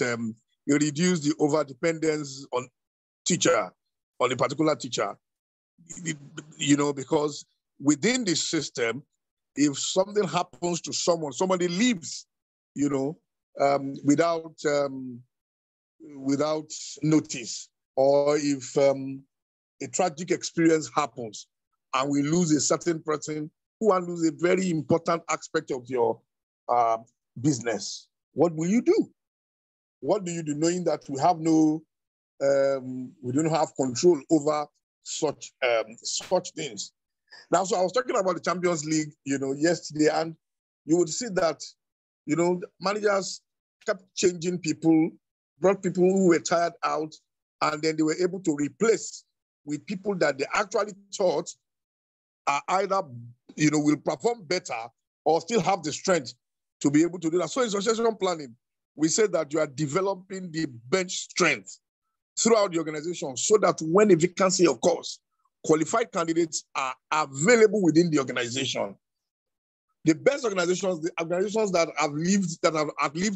you reduce the over-dependence on a particular teacher, because within the system, if something happens to somebody leaves, without notice, or if a tragic experience happens and we lose a certain person who will lose a very important aspect of your business, what will you do? What do you do knowing that we have no, we don't have control over such things? Now, so I was talking about the Champions League, yesterday, and you would see that, managers kept changing people, brought people who were tired out, and then they were able to replace with people that they actually thought are either, will perform better or still have the strength to be able to do that. So in succession planning, we said that you are developing the bench strength throughout the organization so that when a vacancy occurs, qualified candidates are available within the organization. The best organizations, the organizations that have lived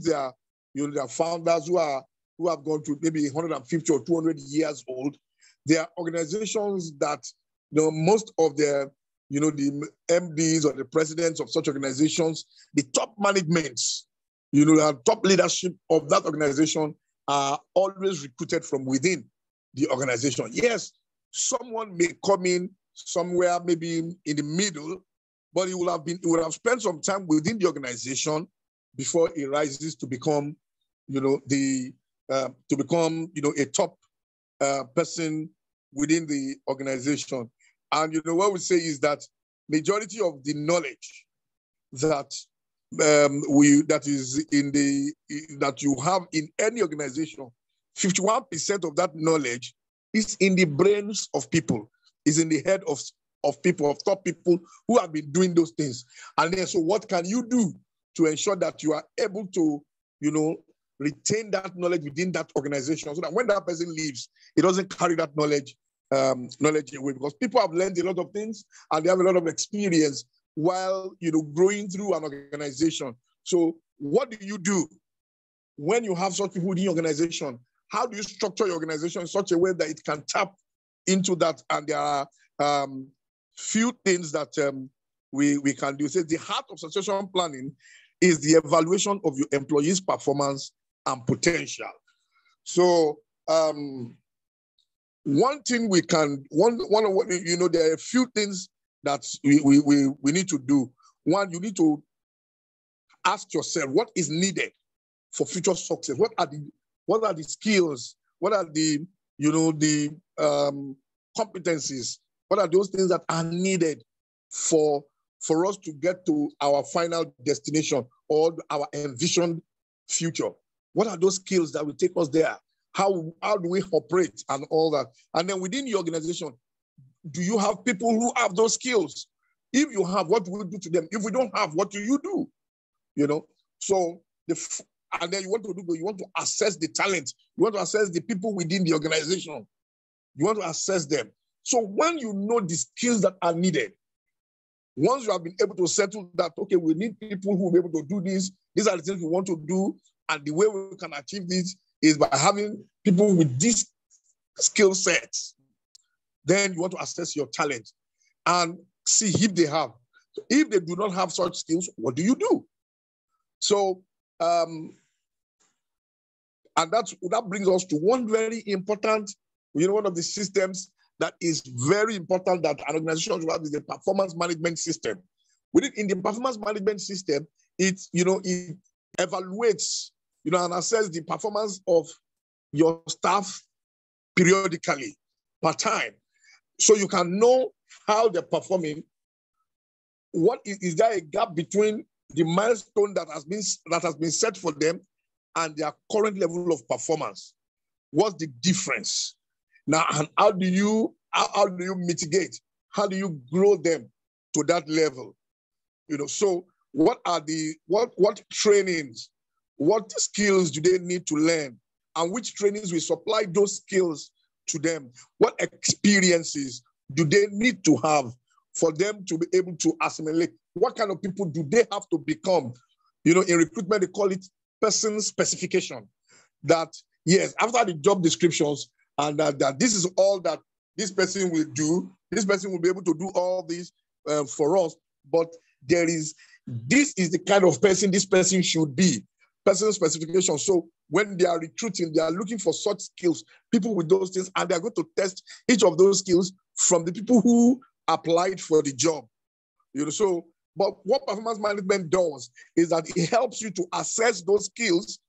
their, their founders who have gone to maybe 150 or 200 years old, they are organizations that, most of their, the MDs or the presidents of such organizations, the top managements, the top leadership of that organization are always recruited from within the organization. Yes, someone may come in somewhere, maybe in the middle, but he would have spent some time within the organization before he rises to become, a top person within the organization. And what we say is that majority of the knowledge that that you have in any organization, 51% of that knowledge is in the brains of people, is in the head of people, of top people who have been doing those things. And then, so what can you do to ensure that you are able to, retain that knowledge within that organization so that when that person leaves, he doesn't carry that knowledge away, because people have learned a lot of things and they have a lot of experience while, growing through an organization. So what do you do when you have such people within your organization? How do you structure your organization in such a way that it can tap into that? And there are few things that we can do. So the heart of succession planning is the evaluation of your employees' performance and potential. So one thing we can, there are a few things that we need to do. One, you need to ask yourself what is needed for future success. What are the skills? What are the competencies? What are those things that are needed for us to get to our final destination or our envisioned future? What are those skills that will take us there? How do we operate and all that? And then within the organization, do you have people who have those skills? If you have, what do we do to them? If we don't have, what do you do? So and then you want to assess the talent. You want to assess the people within the organization. You want to assess them. So when you know the skills that are needed, once you have been able to settle that, okay, we need people who will be able to do this. These are the things we want to do. And the way we can achieve this is by having people with these skill sets. Then you want to assess your talent and see if they have. So if they do not have such skills, what do you do? So, and that brings us to one very important, one of the systems that is very important that an organization should have is the performance management system. In the performance management system, it evaluates, and assesses the performance of your staff periodically, per time. So you can know how they're performing. What is there a gap between the milestone that has been set for them and their current level of performance? What's the difference? Now, and how do you mitigate? How do you grow them to that level? So what are what trainings, what skills do they need to learn? And which trainings will supply those skills to them? What experiences do they need to have for them to be able to assimilate? What kind of people do they have to become? In recruitment, they call it person specification. That, yes, after the job descriptions, and that this is all that this person will do. This person will be able to do all this for us. But this is the kind of person this person should be. Person specification. So when they are recruiting, they are looking for such skills, people with those things, and they're going to test each of those skills from the people who applied for the job. But what performance management does is that it helps you to assess those skills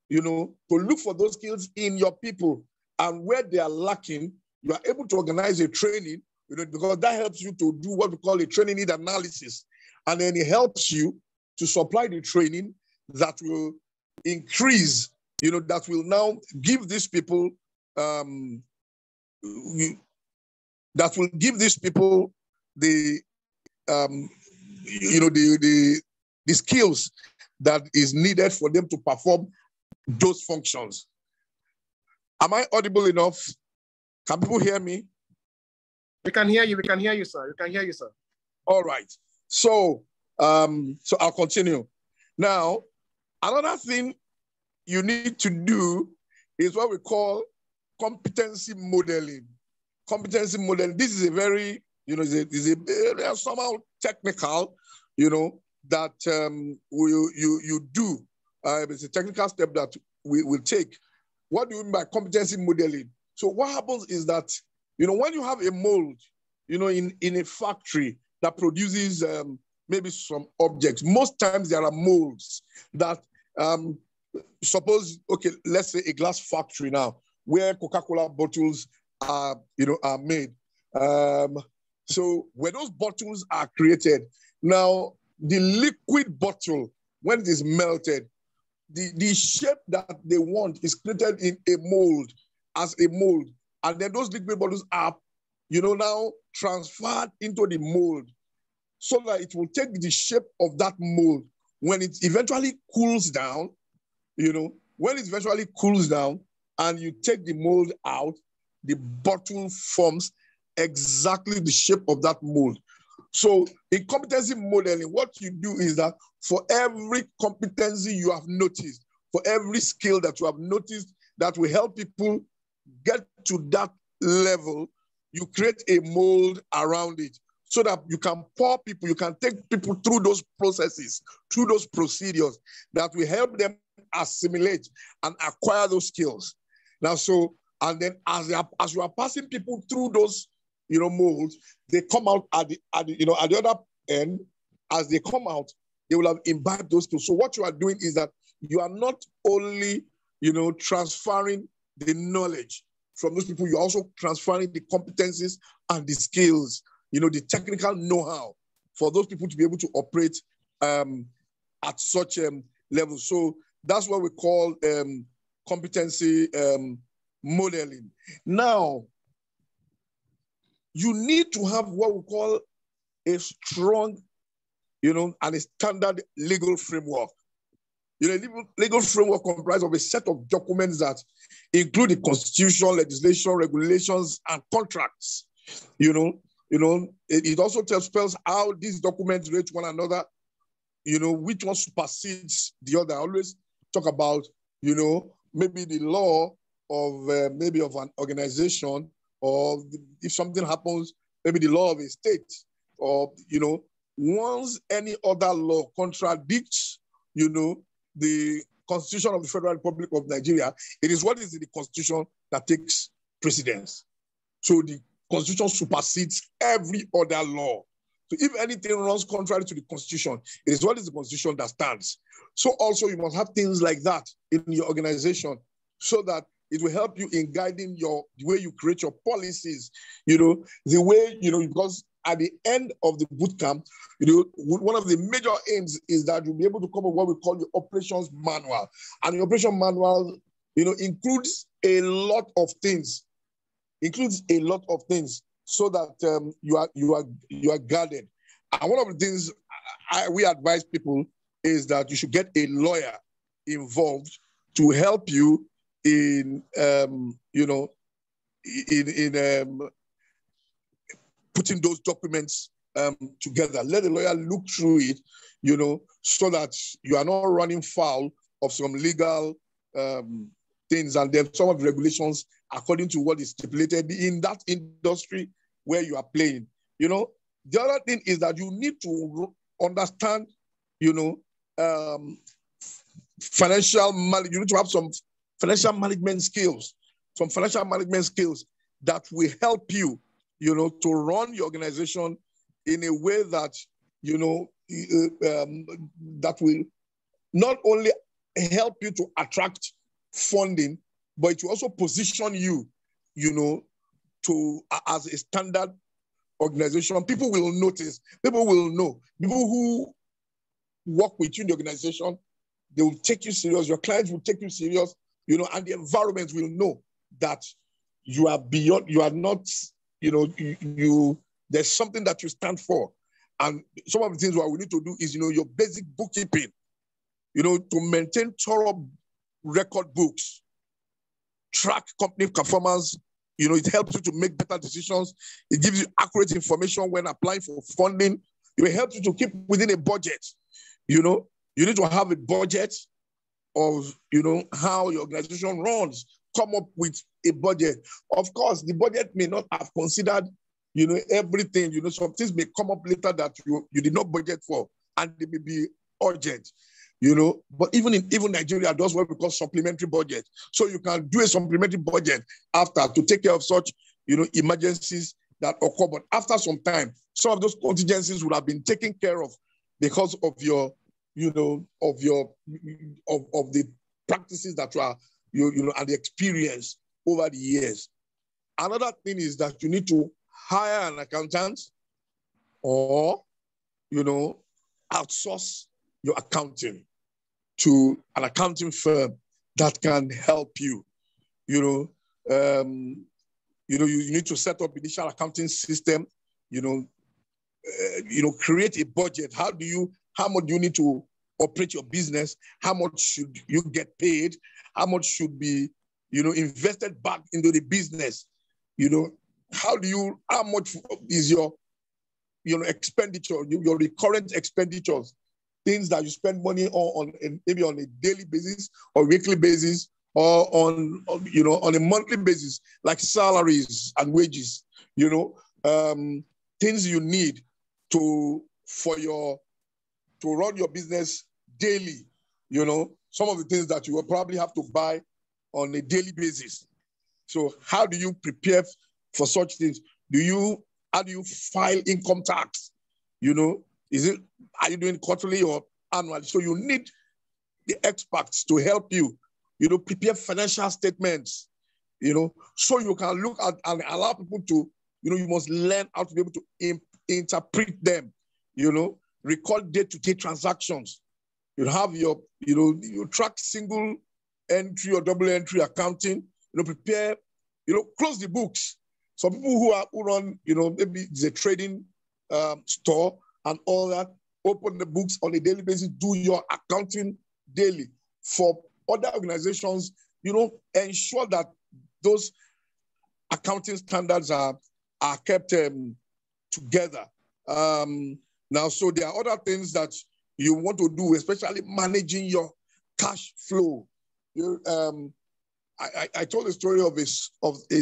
you know, to look for those skills in your people, and where they are lacking, you are able to organize a training, you know, because that helps you to do what we call a training need analysis. And then it helps you to supply the training that will increase, you know, that will now give these people, that will give these people the, you know, the skills that is needed for them to perform those functions. Am I audible enough? Can people hear me? We can hear you. We can hear you, sir. We can hear you, sir. All right. So, so I'll continue. Now, another thing you need to do is what we call competency modeling. Competency modeling. This is a very, you know, is a somehow technical, you know, that you do. It's a technical step that we will take. What do you mean by competency modeling? So what happens is that, you know, when you have a mold, you know, in a factory that produces maybe some objects, most times there are molds that, suppose, okay, let's say a glass factory now, where Coca-Cola bottles are, you know, are made. So when those bottles are created, now the liquid bottle, when it is melted, the shape that they want is created in a mold, as a mold. And then those liquid bottles are, you know, now transferred into the mold so that it will take the shape of that mold. When it eventually cools down, you know, when it eventually cools down and you take the mold out, the bottle forms exactly the shape of that mold. So in competency modeling, what you do is that for every competency you have noticed, for every skill that you have noticed that will help people get to that level, you create a mold around it so that you can pour people, you can take people through those processes, through those procedures that will help them assimilate and acquire those skills. Now, so, and then as you are passing people through those, you know, molds, they come out at the you know, at the other end. As they come out, they will have imbibed those skills. So what you are doing is that you are not only, you know, transferring the knowledge from those people, you're also transferring the competencies and the skills, you know, the technical know-how for those people to be able to operate at such level. So that's what we call competency modeling. Now, you need to have what we call a strong, you know, and a standard legal framework. You know, legal framework comprises of a set of documents that include the constitution, legislation, regulations, and contracts. You know, it also spells how these documents relate to one another. You know, which one supersedes the other. I always talk about, you know, maybe the law of maybe of an organization, or if something happens, maybe the law of a state, or, you know, once any other law contradicts, you know, the Constitution of the Federal Republic of Nigeria, it is what is in the Constitution that takes precedence. So the Constitution supersedes every other law. So if anything runs contrary to the Constitution, it is what is the Constitution that stands. So also you must have things like that in your organization so that it will help you in guiding the way you create your policies, you know, the way, you know, because at the end of the boot camp, you know, one of the major aims is that you'll be able to come up with what we call the operations manual. And the operation manual, you know, includes a lot of things, so that you are guarded. And one of the things we advise people is that you should get a lawyer involved to help you in, you know, in putting those documents together. Let the lawyer look through it, you know, so that you are not running foul of some legal things, and then some of the regulations according to what is stipulated in that industry where you are playing. You know, the other thing is that you need to understand, you know, you need to have some financial management skills, that will help you, you know, to run your organization in a way that, you know, that will not only help you to attract funding, but it will also position you, as a standard organization. People will notice, people will know, people who work with you in the organization, they will take you serious, your clients will take you serious, and the environment will know that you are beyond, you are not, there's something that you stand for. And some of the things what we need to do is, your basic bookkeeping, to maintain thorough record books, track company performance. It helps you to make better decisions. It gives you accurate information when applying for funding. It helps you to keep within a budget. You need to have a budget of, how your organization runs. Come up with a budget. Of course, the budget may not have considered, everything. Some things may come up later that you did not budget for, and they may be urgent. But even Nigeria does what we call supplementary budget. So you can do a supplementary budget after to take care of such, emergencies that occur. But after some time, some of those contingencies would have been taken care of because of your, of the practices that you are, and the experience over the years. Another thing is that you need to hire an accountant or, outsource your accounting to an accounting firm that can help you. You need to set up initial accounting system, create a budget. How much do you need to operate your business? How much should you get paid? How much should be, invested back into the business? How much is your, expenditure, your recurrent expenditures, things that you spend money on maybe on a daily basis or weekly basis or on a monthly basis, like salaries and wages, things you need to run your business daily, some of the things that you will probably have to buy on a daily basis. So how do you prepare for such things? How do you file income tax? Are you doing quarterly or annually? So you need the experts to help you, prepare financial statements, so you can look at and allow people to, you must learn how to be able to interpret them, record day-to-day transactions. You have your, you track single entry or double entry accounting, prepare, close the books. Some people who run, maybe it's a trading store and all that, open the books on a daily basis, do your accounting daily. For other organizations, ensure that those accounting standards are kept together. Now, so there are other things that you want to do, especially managing your cash flow. I told a story of a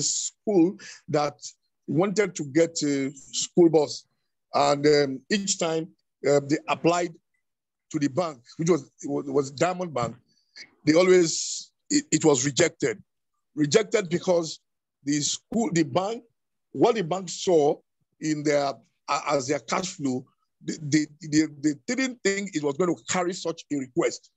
school that wanted to get a school bus, and each time they applied to the bank, which was Diamond Bank, they always it was rejected because the bank, what the bank saw in as their cash flow, they didn't think it was going to carry such a request.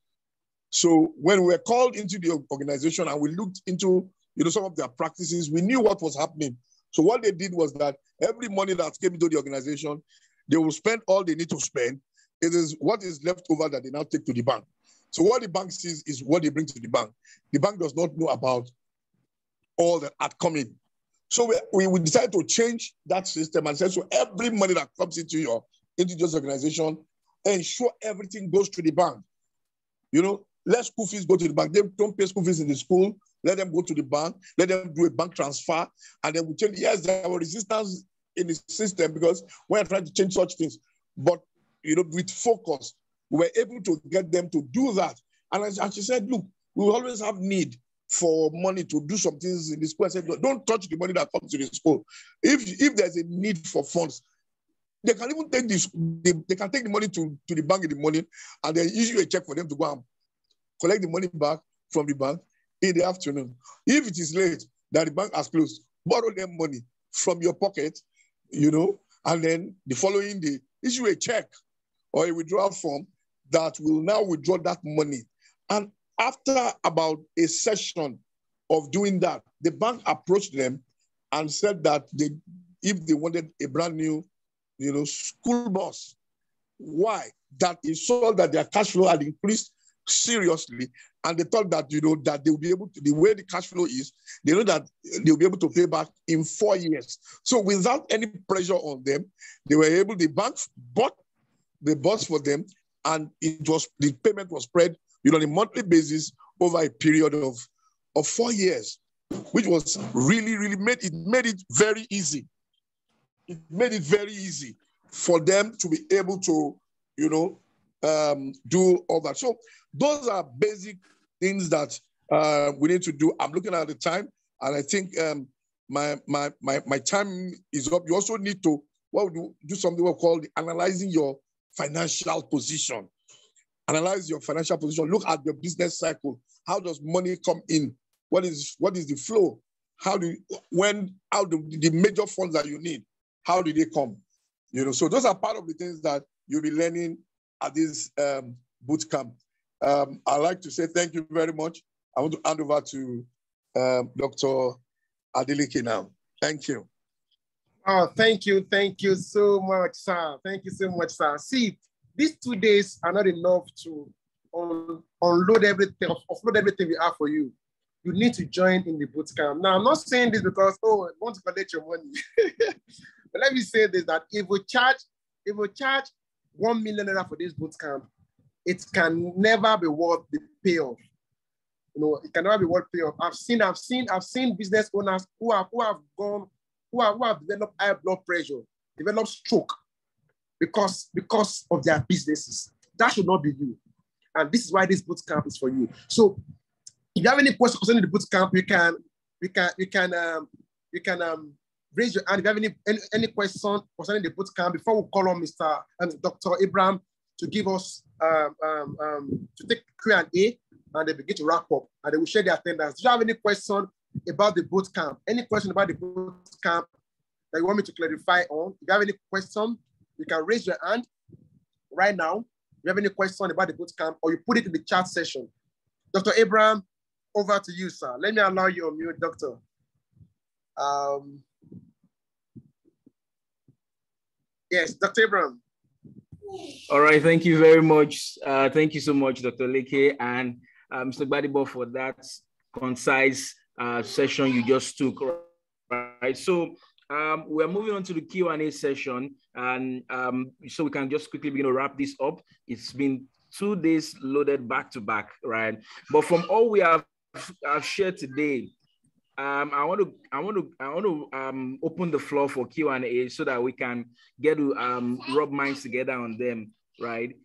So when we were called into the organization and we looked into some of their practices, we knew what was happening. So what they did was that every money that came into the organization, they will spend all they need to spend. It is what is left over that they now take to the bank. So what the bank sees is what they bring to the bank. The bank does not know about all that had come in. So we decided to change that system and say, so every money that comes into this organization, ensure everything goes to the bank. Let school fees go to the bank. They don't pay school fees in the school. Let them go to the bank. Let them do a bank transfer. And then we change. Yes, there were resistance in the system because we're trying to change such things. But, with focus, we were able to get them to do that. And as she said, look, we will always have need for money to do some things in the school. I said, don't touch the money that comes to the school. If there's a need for funds, they can even take this. They can take the money to the bank in the morning, and then issue a check for them to go and collect the money back from the bank in the afternoon. If it is late that the bank has closed, borrow them money from your pocket, and then the following day, issue a check or a withdrawal form that will now withdraw that money. And after about a session of doing that, the bank approached them and said that if they wanted a brand new, school bus, why? That it saw that their cash flow had increased seriously, and they thought that that they will be able to, the way the cash flow is, they know that they'll be able to pay back in 4 years. So without any pressure on them, they were able. The bank bought the bus for them, and the payment was spread on a monthly basis over a period of 4 years, which was really made it very easy. It made it very easy for them to be able to, do all that. So those are basic things that we need to do. I'm looking at the time, and I think my time is up. You also need to do something we call analyzing your financial position. Analyze your financial position. Look at your business cycle. How does money come in? What is the flow? How do the major funds that you need, how do they come? So those are part of the things that you'll be learning at this boot camp. I'd like to say thank you very much. I want to hand over to Dr. Adeleke now. Thank you. Oh, thank you so much, sir. Thank you so much, sir. See, these 2 days are not enough to unload everything, offload everything we have for you. You need to join in the boot camp. Now, I'm not saying this because, I want to collect your money. But let me say this, that if we charge 1 million naira for this boot camp, it can never be worth the payoff. It can never be worth payoff. I've seen business owners who have developed high blood pressure, developed stroke because of their businesses. That should not be you. And this is why this boot camp is for you. So if you have any questions concerning the boot camp, you can raise your hand. If you have any questions concerning the boot camp, before we call on Dr. Abraham to give us to take Q&A, and they begin to wrap up, and they will share their attendance. Do you have any question about the boot camp? Any question about the boot camp that you want me to clarify on? If you have any question, you can raise your hand right now. If you have any question about the boot camp, or you put it in the chat session. Dr. Abraham, over to you, sir. Let me allow you on mute, doctor. Yes, Dr. Abraham. All right, thank you very much. Thank you so much, Dr. Leke and Mr. Gbadebo, for that concise session you just took. Right, so we're moving on to the Q&A session, and so we can just quickly begin to wrap this up. It's been 2 days loaded back to back, right? But from all we have shared today, I want to open the floor for Q&A so that we can get to rub minds together on them, right?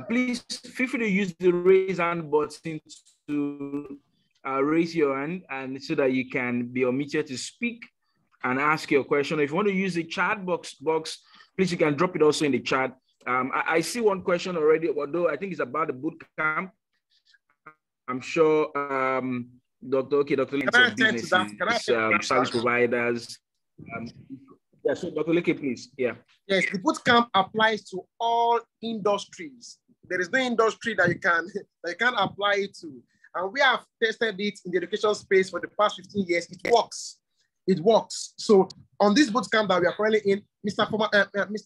Please feel free to use the raise hand button to raise your hand, and so that you can be unmuted to speak and ask your question. If you want to use the chat box, please, you can drop it also in the chat. I see one question already, although I think it's about the boot camp. I'm sure Dr. Leke, business, service providers. Yeah, so Dr. Leke, please. Yeah. Yes, the boot camp applies to all industries. There is no industry that you can't apply it to. And we have tested it in the education space for the past 15 years. It works. It works. So on this boot camp that we are currently in, Mr.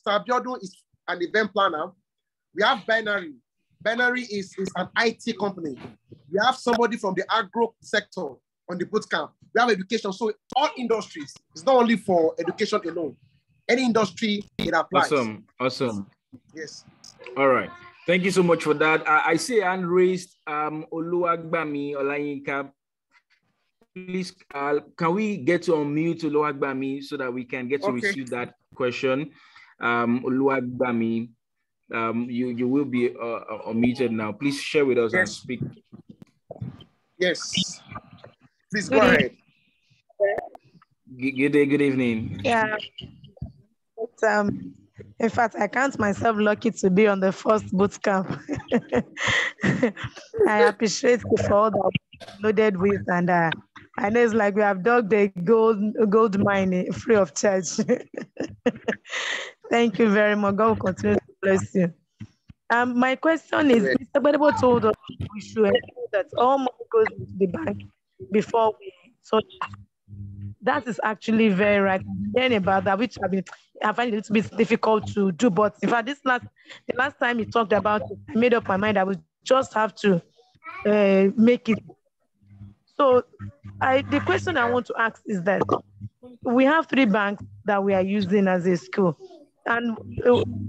Abiodun is an event planner. We have Binary. Binary is an IT company. We have somebody from the agro sector on the boot camp. We have education. So all industries. It's not only for education alone. Any industry, it applies. Awesome. Yes. All right. Thank you so much for that. I see a hand raised, Oluwagbami Olayinka. Please, can we get to unmute Oluwagbami so that we can get to receive that question? Oluwagbami, you will be unmuted now. Please share with us and speak. Yes. Please go ahead. Good day, good evening. Yeah. In fact, I count myself lucky to be on the first boot camp. I appreciate you for all that loaded with, and I know it's like we have dug the gold mine free of charge. Thank you very much. God will continue to bless you. My question is, Mr. Gbadebo told us we should ensure that all money goes into the bank before we touch it. That is actually very right. Learning about that, which I find it a little bit difficult to do. But in fact, the last time you talked about it, I made up my mind I would just have to make it. So the question I want to ask is that we have 3 banks that we are using as a school. And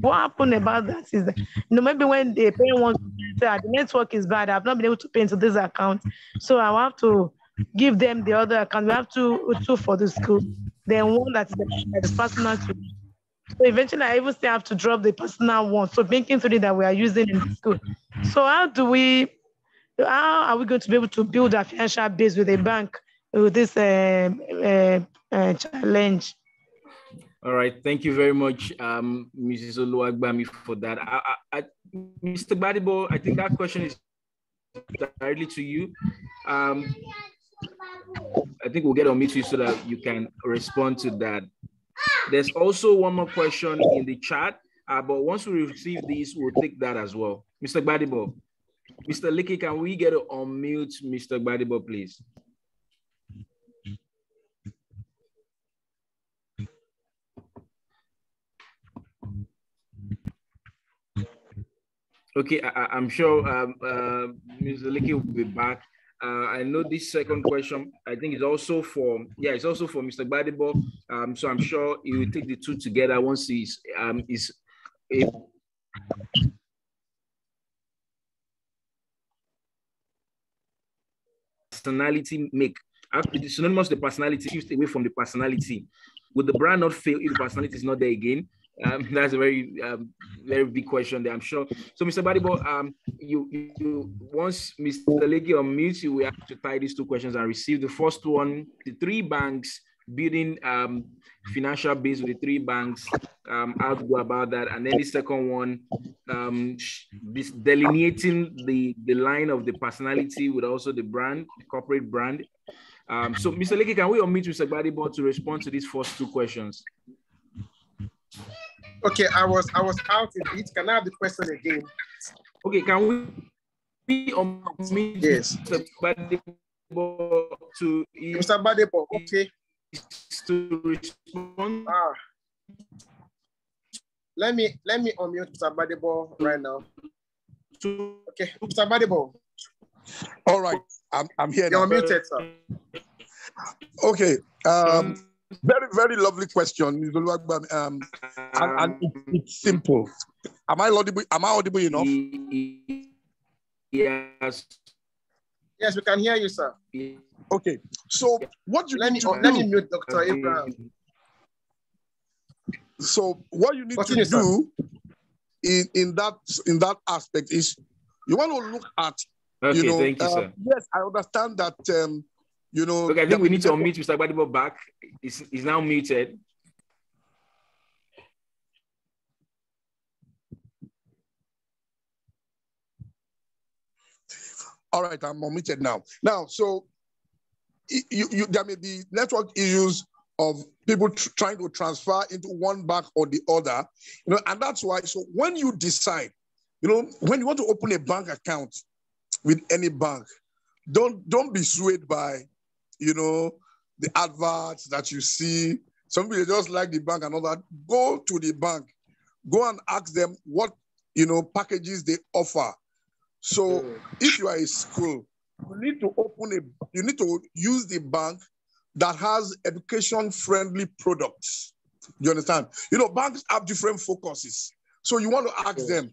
what happened about that is that, maybe when the parent wants to say the network is bad, I've not been able to pay into this account, so I have to give them the other account. We have two for the school, then one that's the personal to. So eventually, I even still have to drop the personal one. So making 3 that we are using in the school. So how are we going to be able to build a financial base with a bank with this challenge? All right, thank you very much, Mrs. Oluwagbami, for that. Mr. Gbadebo, I think that question is directly to you. I think we'll get on meet you so that you can respond to that. There's also one more question in the chat, but once we receive these, we'll take that as well. Mr. Gbadebo, Mr. Liki, can we get to unmute Mr. Gbadebo, please? Okay, I'm sure Mr. Liki will be back. I know this second question, I think it's also for Mr. Gbadebo. So I'm sure he will take the 2 together once he's personality make. Actually, synonymous the personality, shift away from the personality. Would the brand not fail if the personality is not there again? That's a very big question there, I'm sure. So, Mr. Gbadebo, you once Mr. Leki unmutes you, we have to tie these 2 questions and receive the first one. The 3 banks building financial base with the 3 banks. How to go about that, and then the second one, this delineating the line of the personality with also the brand, the corporate brand. So, Mr. Leki, can we unmute Mr. Gbadebo to respond to these first 2 questions? Okay, I was out a bit. Can I have the question again? Okay, can we unmute Mr. Gbadebo to Mr. Gbadebo, okay. To respond? Let me unmute Mr. Gbadebo right now. Okay, Mr. Gbadebo. All right, I'm here. You're unmuted, sir. Okay. Very, very lovely question, and it's simple. Am I audible enough? Yes. Yes, we can hear you, sir. Okay. So what you let me mute Dr. Abraham. So what you need to do in that aspect is you want to look at thank you, sir. Yes, I understand that Okay, I think we need to unmute Mr. Gbadebo back. He's now muted. All right, I'm unmuted now. Now, so there may be network issues of people trying to transfer into one bank or the other, and that's why. So when you decide, when you want to open a bank account with any bank, don't be swayed by the adverts that you see. Some people just like the bank and all that. Go to the bank. Go and ask them what, packages they offer. So if you are a school, you need to use the bank that has education-friendly products. You understand? Banks have different focuses. So you want to ask them,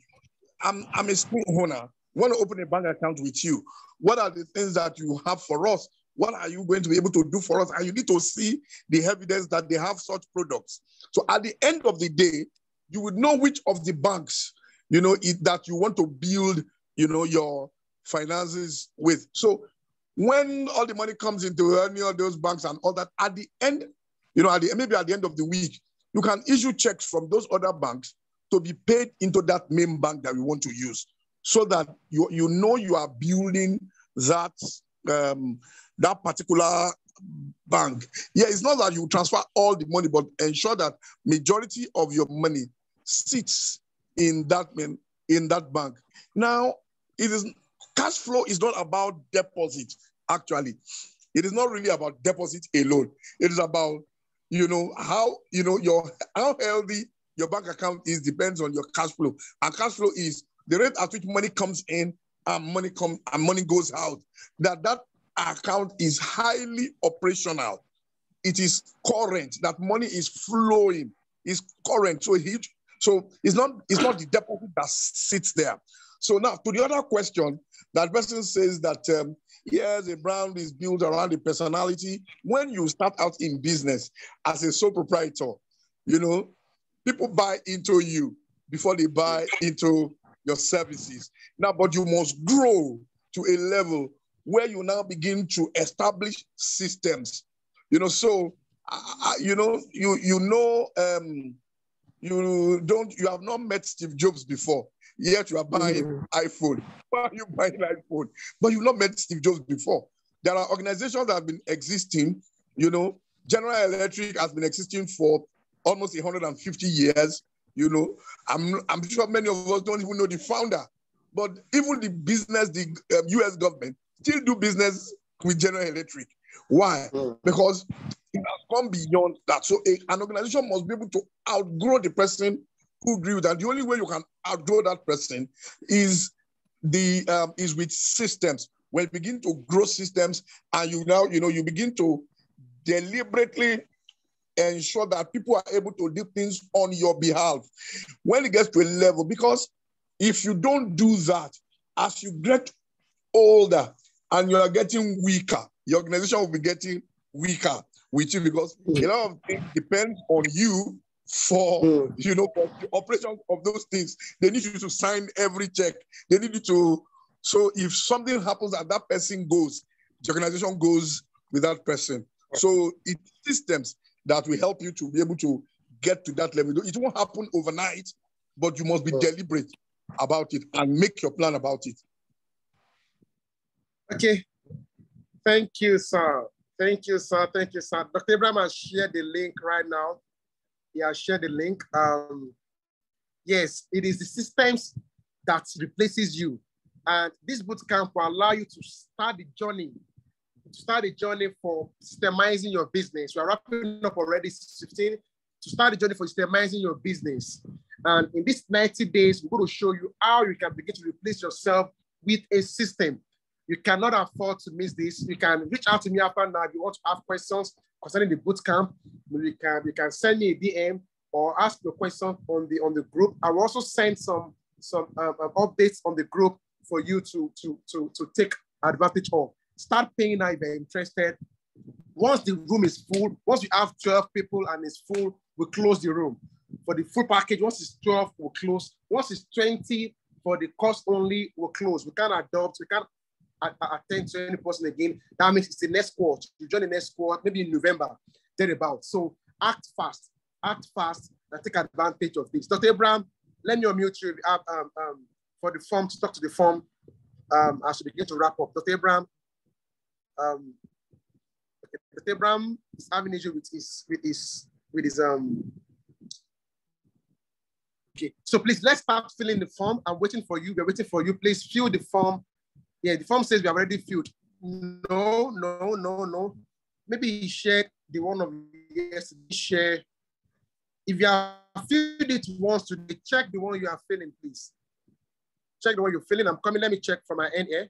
I'm a school owner, want to open a bank account with you. What are the things that you have for us? What are you going to be able to do for us? And you need to see the evidence that they have such products. So at the end of the day, you would know which of the banks, that you want to build, your finances with. So when all the money comes into any of those banks and all that, at the end, maybe at the end of the week, you can issue checks from those other banks to be paid into that main bank that we want to use, so that you are building that that particular bank. Yeah, it's not that you transfer all the money, but ensure that majority of your money sits in that bank. Now, it is Cash flow is not about deposit, actually. It is not really about deposit alone. It is about, how, how healthy your bank account is depends on your cash flow. And cash flow is the rate at which money comes in and money goes out. That account is highly operational. It is current. That money is flowing. Is current. So it's not the deposit that sits there. So now to the other question, that person says that yes, a brand is built around the personality. When you start out in business as a sole proprietor, people buy into you before they buy into your services. Now, but you must grow to a level where you now begin to establish systems. You have not met Steve Jobs before, yet you are buying iPhone. Why are you buying iPhone? But you've not met Steve Jobs before. There are organizations that have been existing, General Electric has been existing for almost 150 years. I'm sure many of us don't even know the founder, but even the US government still do business with General Electric. Why? Because it has gone beyond that. So an organization must be able to outgrow the person who grew that. The only way you can outgrow that person is with systems. When you begin to grow systems and you begin to deliberately ensure that people are able to do things on your behalf. When it gets to a level, because if you don't do that, as you get older and you are getting weaker, your organization will be getting weaker with you, because a lot of things depend on you for for the operation of those things. They need you to sign every check. They need you to. So if something happens and that person goes, the organization goes with that person. So it's systems that will help you to be able to get to that level. It won't happen overnight, but you must be deliberate about it and make your plan about it. Okay. Thank you, sir. Thank you, sir. Thank you, sir. Dr. Abraham has shared the link right now. He has shared the link. Yes, it is the systems that replaces you. And this bootcamp will allow you to start the journey for systemizing your business. We are wrapping up already 15 to start the journey for systemizing your business. And in these 90 days, we're going to show you how you can begin to replace yourself with a system. You cannot afford to miss this. You can reach out to me after now if you want to have questions concerning the bootcamp. You can send me a DM or ask your question on the group. I will also send some updates on the group for you to take advantage of. Start paying now if you're interested. Once the room is full, once you have 12 people and it's full, we'll close the room. For the full package, once it's 12, we'll close. Once it's 20, for the cost only, we'll close. We can't adopt, we can't attend to any person again. That means it's the next cohort. You join the next cohort, maybe in November, thereabout. So act fast, and take advantage of this. Dr. Abraham, let me unmute you for the form, to talk to the form as we begin to wrap up. Dr. Abraham, Dr. Abraham is having issue with his okay. So please, let's start filling the form. I'm waiting for you. We're waiting for you. Please fill the form. Yeah, the form says we have already filled. No. Maybe he shared the one of yesterday. Share. If you have filled it once today, check the one you are filling, please. Check the one you're filling. I'm coming. Let me check from my end here.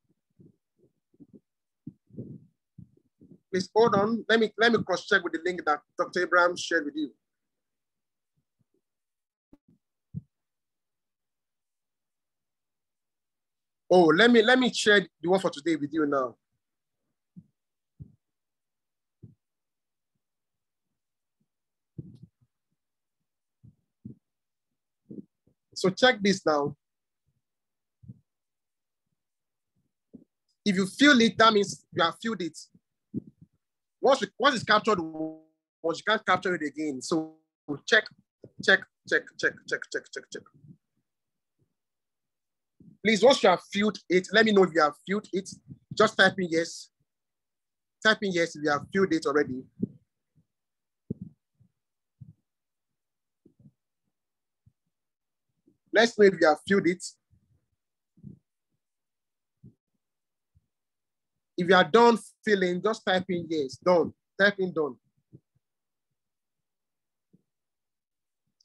Please hold on. Let me cross-check with the link that Dr. Abraham shared with you. Oh, let me share the one for today with you now. So check this now. If you fill it, that means you have filled it. Once it's captured, once you can't capture it again. So check. Please, once you have filled it, let me know if you have filled it. Just type in yes. Type in yes if you have filled it already. Let's know if you have filled it. If you are done filling, just type in yes, done. Type in done.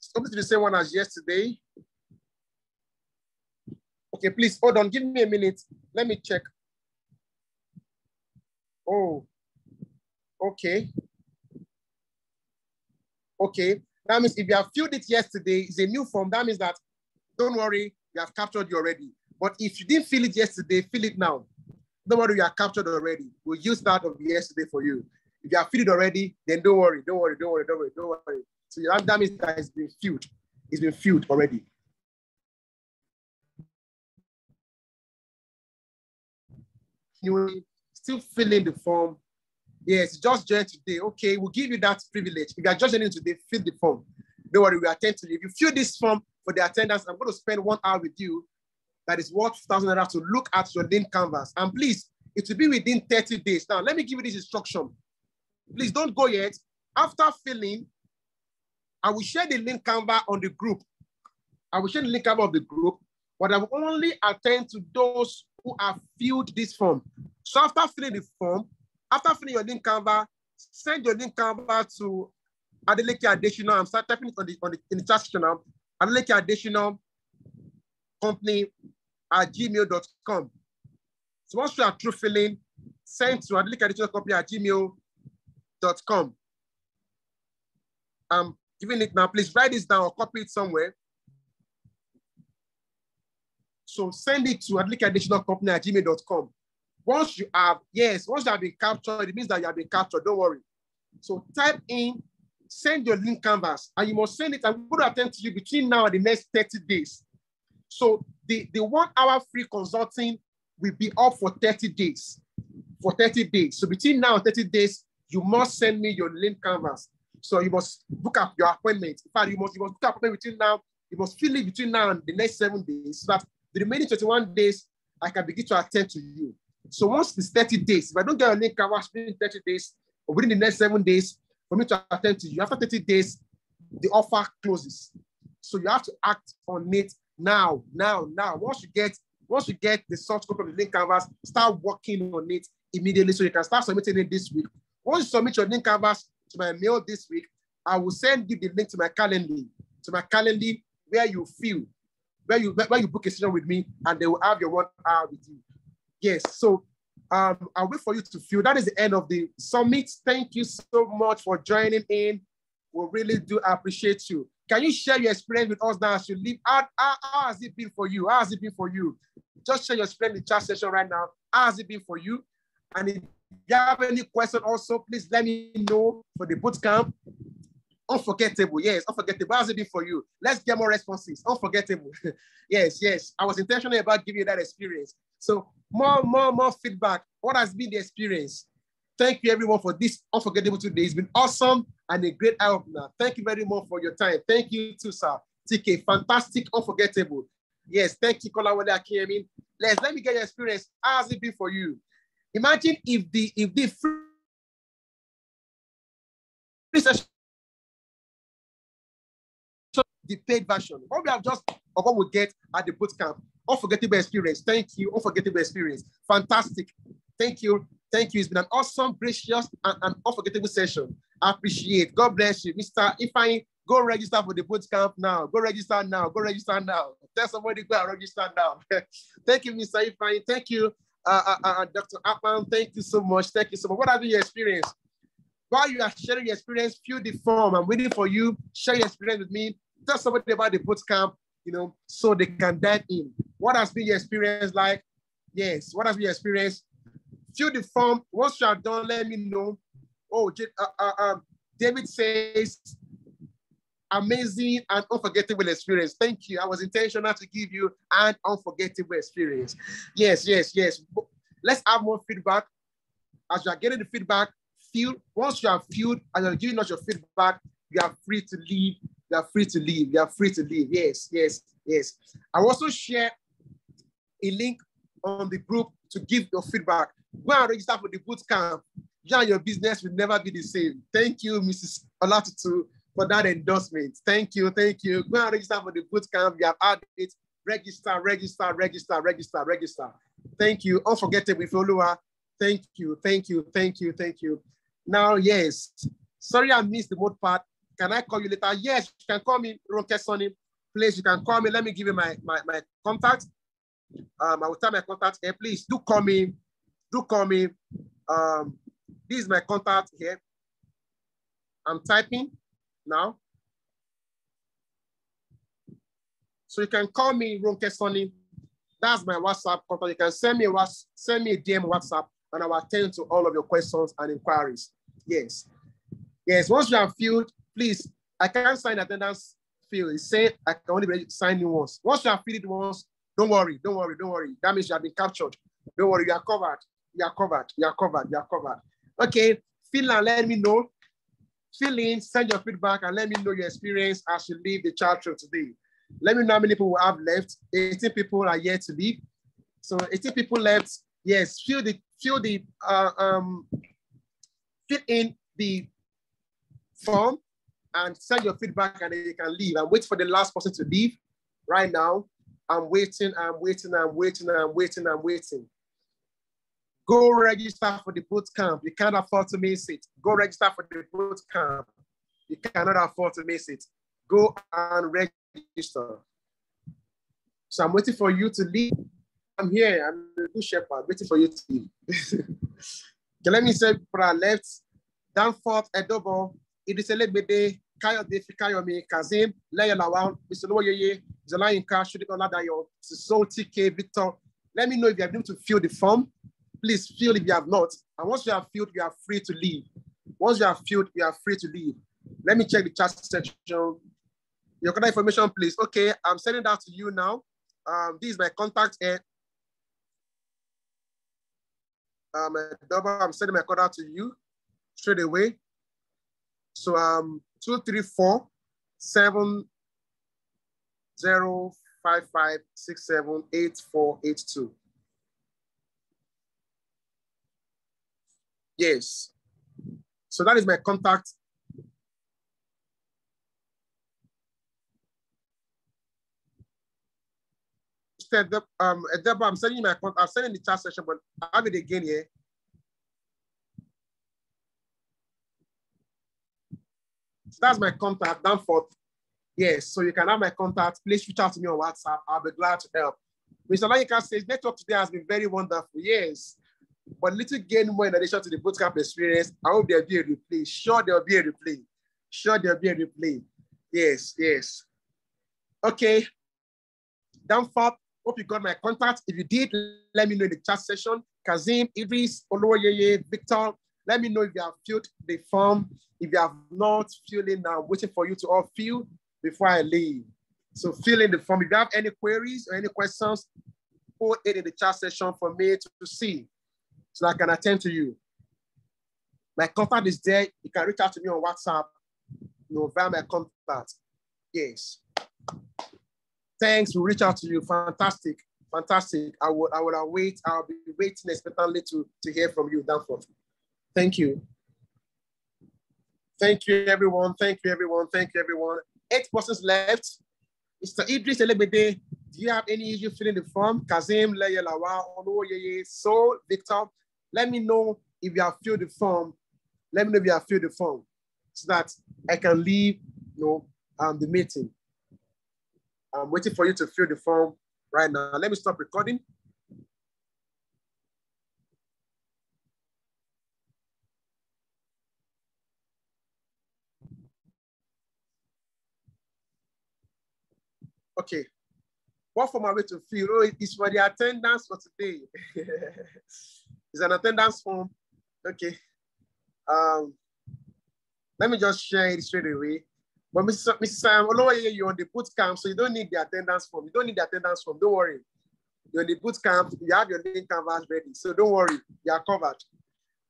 Something to the same one as yesterday. Okay, please hold on. Give me a minute. Let me check. Oh, okay. Okay. That means if you have filled it yesterday, it's a new form. That means that, don't worry, you have captured it already. But if you didn't fill it yesterday, fill it now. Don't worry, you are captured already. We'll use that of yesterday for you. If you have filled it already, then don't worry. So that means that it's been filled. It's been filled already. You still filling the form. Yes, just joined today. Okay, we'll give you that privilege. If you are just joining today, fill the form. Don't worry, we attend to you. If you fill this form for the attendance, I'm going to spend 1 hour with you. That is worth 1,000 naira to look at your link canvas. And please, it will be within 30 days. Now, let me give you this instruction. Please don't go yet. After filling, I will share the link canvas on the group. I will share the link canvas of the group, but I will only attend to those who have filled this form. So after filling the form, after filling your link canvas, send your link canvas to Adeleke Additional. I'm start typing it in the chat section now. Adeleke Additional company at gmail.com. So once you are through filling, send to Adeleke Additional company at gmail.com. I'm giving it now. Please write this down or copy it somewhere. So send it to Adeleke Additional company at gmail.com. Once you have been captured, it means that you have been captured. Don't worry. So type in, send your link canvas, and you must send it. I'm going to attend to you between now and the next 30 days. So the 1 hour free consulting will be up for 30 days. For 30 days. So between now and 30 days, you must send me your link canvas. So you must book up your appointment. In fact, you must book up appointment between now. You must fill it between now and the next 7 days, so that the remaining 21 days, I can begin to attend to you. So once it's 30 days, if I don't get a link canvas within 30 days or within the next 7 days for me to attend to you, after 30 days, the offer closes. So you have to act on it now. Once you get the soft copy of the link canvas, start working on it immediately so you can start submitting it this week. Once you submit your link canvas to my mail this week, I will send you the link to my Calendly, where you book a session with me, and they will have your 1 hour with you. Yes, so I'll wait for you to fill. That is the end of the summit. Thank you so much for joining in. We really do appreciate you. Can you share your experience with us now as you leave? How has it been for you? How has it been for you? Just share your experience in the chat session right now. How has it been for you? And if you have any question also, please let me know for the bootcamp. Unforgettable, yes, unforgettable. How has it been for you? Let's get more responses. Unforgettable. Yes. I was intentional about giving you that experience. So more feedback. What has been the experience? Thank you everyone for this unforgettable today. It's been awesome and a great eye-opener. Thank you very much for your time. Thank you too, sir. TK, fantastic, unforgettable. Yes, thank you, Kolawole Akemi. Let me get your experience. How has it been for you? Imagine if the free session, the paid version, what we have just, or what we get at the bootcamp. Unforgettable experience. Thank you. Unforgettable experience. Fantastic. Thank you. It's been an awesome, gracious, and unforgettable session. I appreciate. God bless you. Mr. Ifeanyi, go register for the bootcamp now. Go register now. Tell somebody go and register now. Thank you, Mr. Ifeanyi. Thank you, Dr. Akpan. Thank you so much. What has been your experience? While you are sharing your experience, fill the form. I'm waiting for you. Share your experience with me. Tell somebody about the bootcamp, so they can dive in. What has been your experience like? Yes, what has been your experience? Fill the form. Once you are done, let me know. Oh, David says, amazing and unforgettable experience. Thank you. I was intentional to give you an unforgettable experience. Yes. Let's have more feedback. As you are getting the feedback, once you have filled and you're giving us your feedback, you are free to leave. You are free to leave. Yes. I also share a link on the group to give your feedback. Go and register for the bootcamp. You and your business will never be the same. Thank you, Mrs. Olatutu, for that endorsement. Thank you. Go and register for the bootcamp. You have added it. Register. Thank you. Unforgettable, Ifeoluwa. Thank you, thank you, thank you, thank you. Now, yes. Sorry, I missed the mode part. Can I call you later? Yes, you can call me Ronke Sonny. Please, you can call me. Let me give you my contact. I will tell my contact here. Please do call me. Do call me. This is my contact here. I'm typing now. So you can call me Ronke Sonny. That's my WhatsApp contact. You can send me a DM WhatsApp, and I will attend to all of your questions and inquiries. Yes. Yes, once you have filled, please, I can't sign attendance field. It said I can only sign new ones. Once you have filled it once, don't worry. That means you have been captured. Don't worry, you are covered. You are covered. Okay, fill and let me know. Fill in, send your feedback, and let me know your experience as you leave the chat room today. Let me know how many people we have left. 18 people are yet to leave. So 18 people left. Yes, fill in the form and send your feedback, and then you can leave. I'm waiting for the last person to leave right now. I'm waiting. Go register for the boot camp. You can't afford to miss it. Go register for the boot camp. You cannot afford to miss it. Go and register. So I'm waiting for you to leave. I'm here. I'm the good shepherd, waiting for you to leave. Okay, let me say for our left, Danforth, Edobo, Idrisele Kayode Fikayomi, Kazim, Leia Lawal, Mr. Loyeye, Zelayin Cash, Oladayo, Sisoti K, Victor. Let me know if you have been able to fill the form. Please fill if you have not. And once you have filled, you are free to leave. Once you have filled, you are free to leave. Let me check the chat section. Your contact information, please. Okay, I'm sending that to you now. This is my contact here. I'm sending my contact to you straight away. So 234-7055678482. Yes. So that is my contact. I'm sending you my contact. I'm sending the chat session, but I have it again here. So that's my contact, Danforth. Yes, so you can have my contact. Please reach out to me on WhatsApp. I'll be glad to help. Mr. Layika says, network today has been very wonderful. Yes, but little gain more in addition to the bootcamp experience. I hope there'll be a replay. Sure, there'll be a replay. Yes. Okay. Danforth, hope you got my contact. If you did, let me know in the chat session. Kazim, Idris, Oloyeye, Victor, let me know if you have filled the form. If you have not filled in, I'm waiting for you to all fill before I leave. So fill in the form. If you have any queries or any questions, put it in the chat session for me to see so I can attend to you. My contact is there. You can reach out to me on WhatsApp, via my contact. Yes. Thanks, we'll reach out to you. Fantastic. I will await. I'll be waiting expectantly to hear from you, Danforth. Thank you. Thank you, everyone. 8 persons left. Mr. Idris Elegbede, do you have any issue filling the form? Kazim, Leia Lawa, Oloyeye, Sol, Victor. Let me know if you have filled the form. So that I can leave the meeting. I'm waiting for you to fill the form right now. Let me stop recording. Okay. What form are we to fill? Oh, it's for the attendance for today. It's an attendance form. Okay. Let me just share it straight away. But Mrs. Sam, you're on the boot camp, so you don't need the attendance form. Don't worry. You're on the boot camp. You have your link canvas ready. So don't worry. You are covered.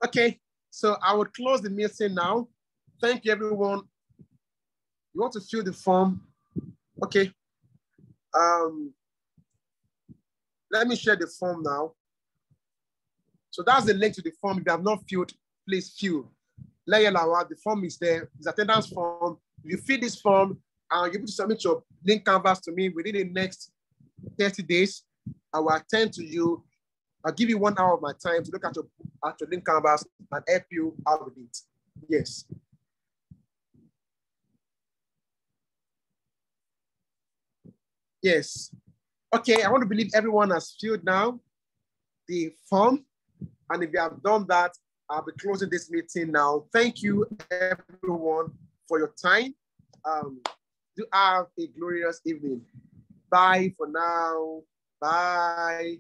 Okay. So I will close the meeting now. Thank you, everyone. You want to fill the form? Okay. Let me share the form now. So that's the link to the form. If you have not filled, please fill. The form is there. It's attendance form. If you fill this form, you're able to submit your link canvas to me within the next 30 days. I will attend to you I'll give you 1 hour of my time to look at your link canvas and help you out with it. Yes. Yes. Okay, I want to believe everyone has filled now the form. And if you have done that, I'll be closing this meeting now. Thank you, everyone, for your time. Do have a glorious evening. Bye for now. Bye.